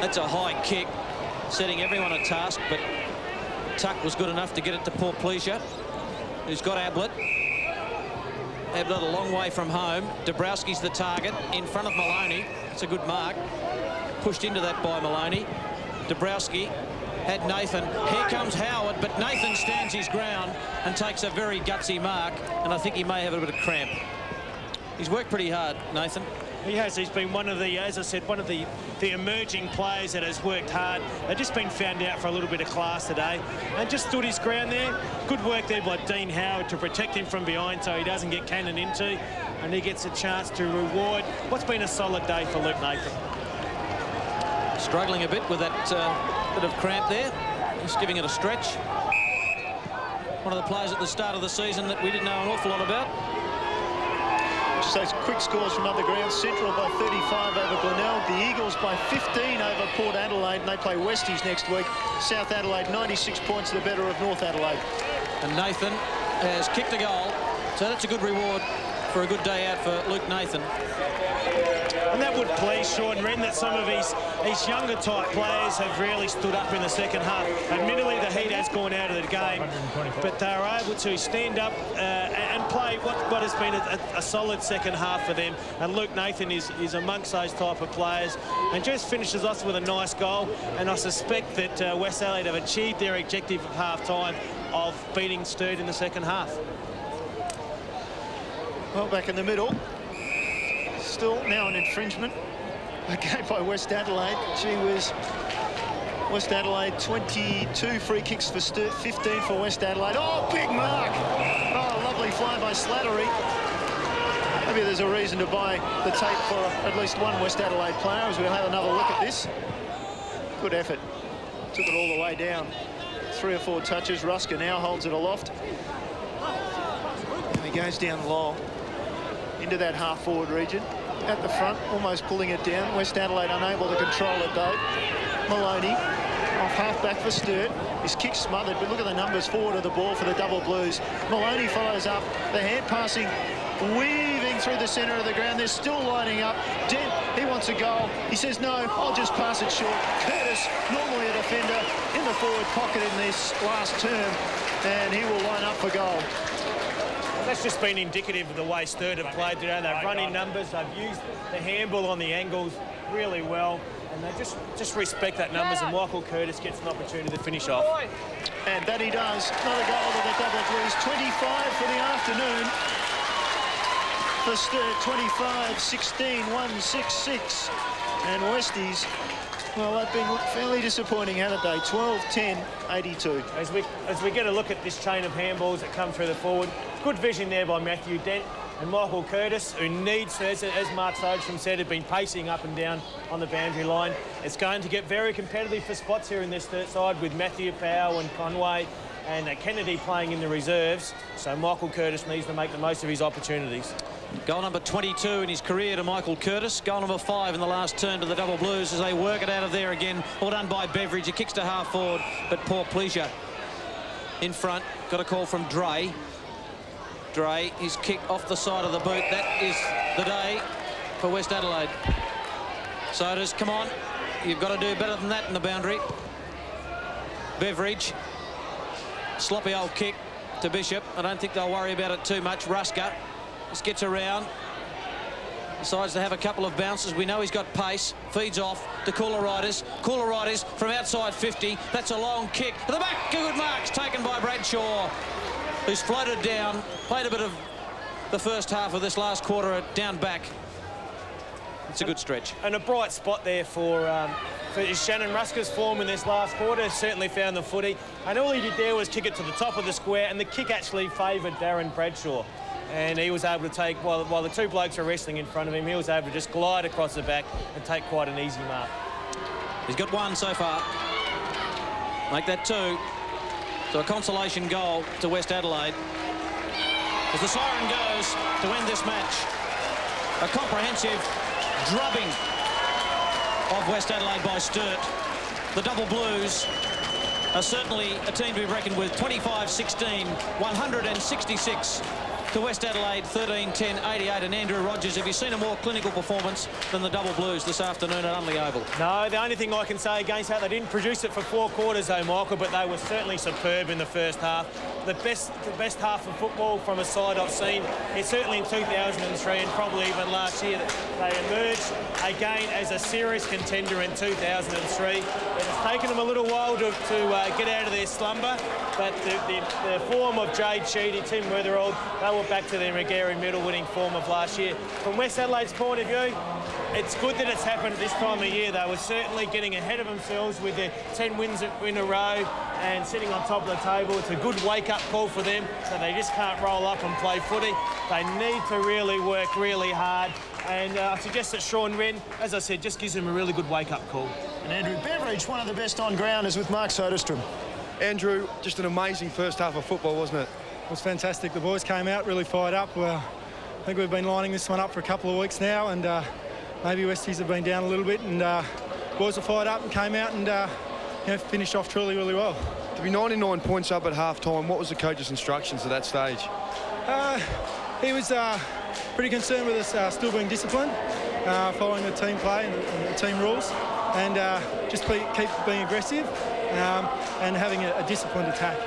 That's a high kick, setting everyone a task, but Tuck was good enough to get it to Paul Pleasure, who's got Ablett. Ablett a long way from home. Dabrowski's the target in front of Maloney. It's a good mark. Pushed into that by Maloney. Dabrowski had Nathan. Here comes Howard, but Nathan stands his ground and takes a very gutsy mark, and I think he may have a bit of cramp. He's worked pretty hard, Nathan. He has. He's been one of the, as I said, one of the emerging players that has worked hard. They've just been found out for a little bit of class today and just stood his ground there. Good work there by Dean Howard to protect him from behind so he doesn't get cannoned into, and he gets a chance to reward what's been a solid day for Luke Nathan. Struggling a bit with that bit of cramp there. Just giving it a stretch. One of the players at the start of the season that we didn't know an awful lot about. Just those quick scores from underground. Central by 35 over Glenelg. The Eagles by 15 over Port Adelaide, and they play Westies next week. South Adelaide 96 points to the better of North Adelaide. And Nathan has kicked a goal, so that's a good reward for a good day out for Luke Nathan. And that would please Sean Wren that some of his younger type players have really stood up in the second half. Admittedly, the heat has gone out of the game, but they are able to stand up and play what has been a solid second half for them. And Luke Nathan is amongst those type of players and just finishes us with a nice goal. And I suspect that West Adelaide have achieved their objective of half-time of beating Sturt in the second half. Well, back in the middle. Still now an infringement. Okay, by West Adelaide. Gee whiz. West Adelaide 22 free kicks for Sturt, 15 for West Adelaide. Oh, big mark. Oh, lovely fly by Slattery. Maybe there's a reason to buy the tape for at least one West Adelaide player as we'll have another look at this. Good effort. Took it all the way down. 3 or 4 touches. Rusker now holds it aloft. And he goes down low into that half-forward region. At the front, almost pulling it down. West Adelaide unable to control it, though. Maloney off half-back for Sturt. His kick smothered, but look at the numbers forward of the ball for the Double Blues. Maloney follows up. The hand passing, weaving through the centre of the ground. They're still lining up. Dent, he wants a goal. He says, no, I'll just pass it short. Curtis, normally a defender, in the forward pocket in this last term, and he will line up for goal. That's just been indicative of the way Sturt have played today. They've run in numbers. They've used the handball on the angles really well. and they just respect that numbers, and Michael Curtis gets an opportunity to finish off. And that he does. Another goal to the double blues. 25 for the afternoon. For Sturt, 25, 16, 1, 6, 6. And Westies, well, they've been fairly disappointing, haven't they? 12, 10, 82. As we get a look at this chain of handballs that come through the forward, good vision there by Matthew Dent and Michael Curtis, who needs, as Mark Sogstrom said, have been pacing up and down on the boundary line. It's going to get very competitive for spots here in this third side with Matthew Powell and Conway and Kennedy playing in the reserves. So Michael Curtis needs to make the most of his opportunities. Goal number 22 in his career to Michael Curtis. Goal number 5 in the last turn to the double blues as they work it out of there again. All done by Beveridge. He kicks to half forward, but poor pleasure in front. Got a call from Dre. Dre, his kick off the side of the boot. That is the day for West Adelaide. Sodas, come on. You've got to do better than that in the boundary. Beveridge. Sloppy old kick to Bishop. I don't think they'll worry about it too much. Rusker just gets around. Decides to have a couple of bounces. We know he's got pace. Feeds off to Cooleritis. Cooleritis from outside 50. That's a long kick. To the back. Good marks taken by Bradshaw, who's floated down. Played a bit of the first half of this last quarter down back. It's a good stretch. And a bright spot there for Shannon Rusker's form in this last quarter. Certainly found the footy. And all he did there was kick it to the top of the square, and the kick actually favoured Darren Bradshaw. And he was able to take, while the two blokes were wrestling in front of him, he was able to just glide across the back and take quite an easy mark. He's got one so far. Make that 2. So a consolation goal to West Adelaide. As the siren goes to end this match, a comprehensive drubbing of West Adelaide by Sturt. The double blues are certainly a team to be reckoned with. 25-16, 166 to West Adelaide, 13-10, 88. And Andrew Rogers, have you seen a more clinical performance than the double blues this afternoon at Unley Oval? No, the only thing I can say against that, they didn't produce it for 4 quarters, though, Michael, but they were certainly superb in the first half. The best half of football from a side I've seen is certainly in 2003 and probably even last year. They emerged again as a serious contender in 2003. It has taken them a little while to get out of their slumber, but the form of Jade Sheedy, Tim Weatherald, they were back to their McGarry medal winning form of last year. From West Adelaide's point of view, it's good that it's happened at this time of year. They were certainly getting ahead of themselves with their 10 wins in a row and sitting on top of the table. It's a good wake-up call for them, so they just can't roll up and play footy. They need to really work really hard, and I suggest that Sean Wren, as I said, just gives them a really good wake-up call. And Andrew Beveridge, one of the best on-grounders with Mark Soderstrom. Andrew, just an amazing first half of football, wasn't it? It was fantastic. The boys came out really fired up. Well, I think we've been lining this one up for a couple of weeks now, and maybe Westies have been down a little bit, and boys were fired up and came out and finished off truly, really well. To be 99 points up at half-time, what was the coach's instructions at that stage? He was pretty concerned with us still being disciplined, following the team play and the team rules, and just keep being aggressive and having a disciplined attack.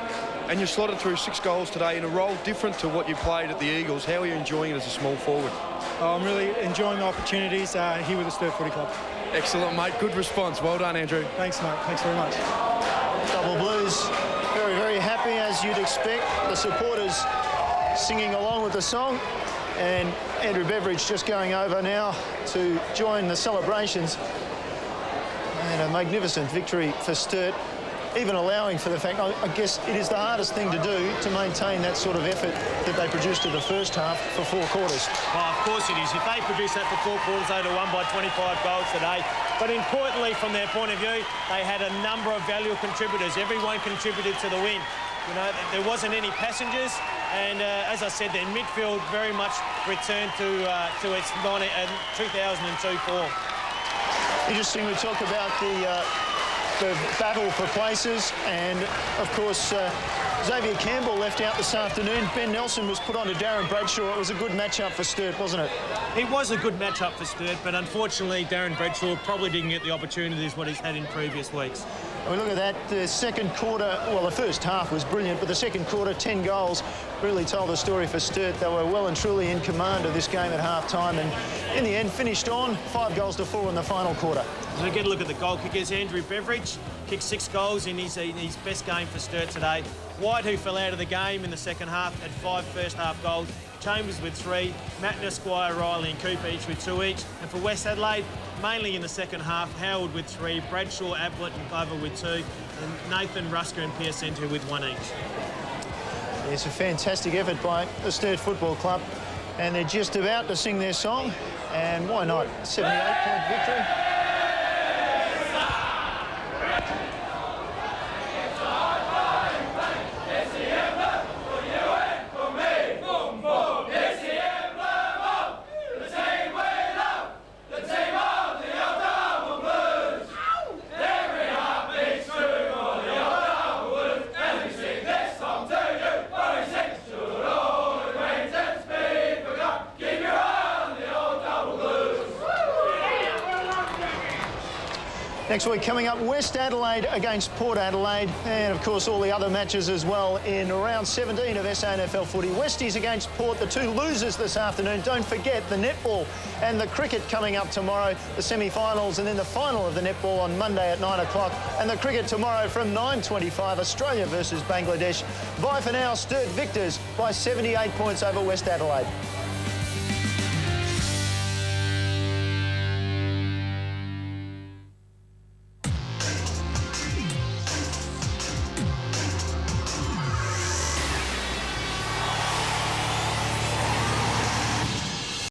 And you slotted through 6 goals today in a role different to what you played at the Eagles. How are you enjoying it as a small forward? I'm really enjoying the opportunities here with the Sturt Footy Club. Excellent, mate. Good response. Well done, Andrew. Thanks, mate. Thanks very much. Double Blues, very, very happy, as you'd expect. The supporters singing along with the song. And Andrew Beveridge just going over now to join the celebrations. And a magnificent victory for Sturt, even allowing for the fact, I guess it is the hardest thing to do to maintain that sort of effort that they produced in the first half for 4 quarters. Well, of course it is. If they produce that for 4 quarters, they'd have won by 25 goals today. But importantly, from their point of view, they had a number of valuable contributors. Everyone contributed to the win. You know, there wasn't any passengers, and as I said, their midfield very much returned to its 2002 form. Interesting, we talk about the battle for places, and of course Xavier Campbell left out this afternoon. Ben Nelson was put on to Darren Bradshaw. It was a good matchup for Sturt, wasn't it? It was a good matchup for Sturt, but unfortunately Darren Bradshaw probably didn't get the opportunities what he's had in previous weeks. We look at that, the second quarter, well, the first half was brilliant, but the second quarter, 10 goals, really told the story for Sturt. They were well and truly in command of this game at half-time, and in the end finished on 5-4 in the final quarter. So we get a look at the goal kickers. Andrew Beveridge kicked 6 goals in his best game for Sturt today. White, who fell out of the game in the second half, had 5 first-half goals. Chambers with 3, Matt Esquire, Riley and Cooper each with 2 each. And for West Adelaide, mainly in the second half, Howard with 3, Bradshaw, Ablett and Glover with 2, and Nathan, Rusker and Piacente with 1 each. It's a fantastic effort by the Sturt Football Club, and they're just about to sing their song, and why not? 78-point victory. Next week coming up, West Adelaide against Port Adelaide, and of course all the other matches as well in round 17 of SANFL footy. Westies against Port, the 2 losers this afternoon. Don't forget the netball and the cricket coming up tomorrow, the semi-finals, and then the final of the netball on Monday at 9 o'clock, and the cricket tomorrow from 9:25, Australia versus Bangladesh. Bye for now, Sturt victors by 78 points over West Adelaide.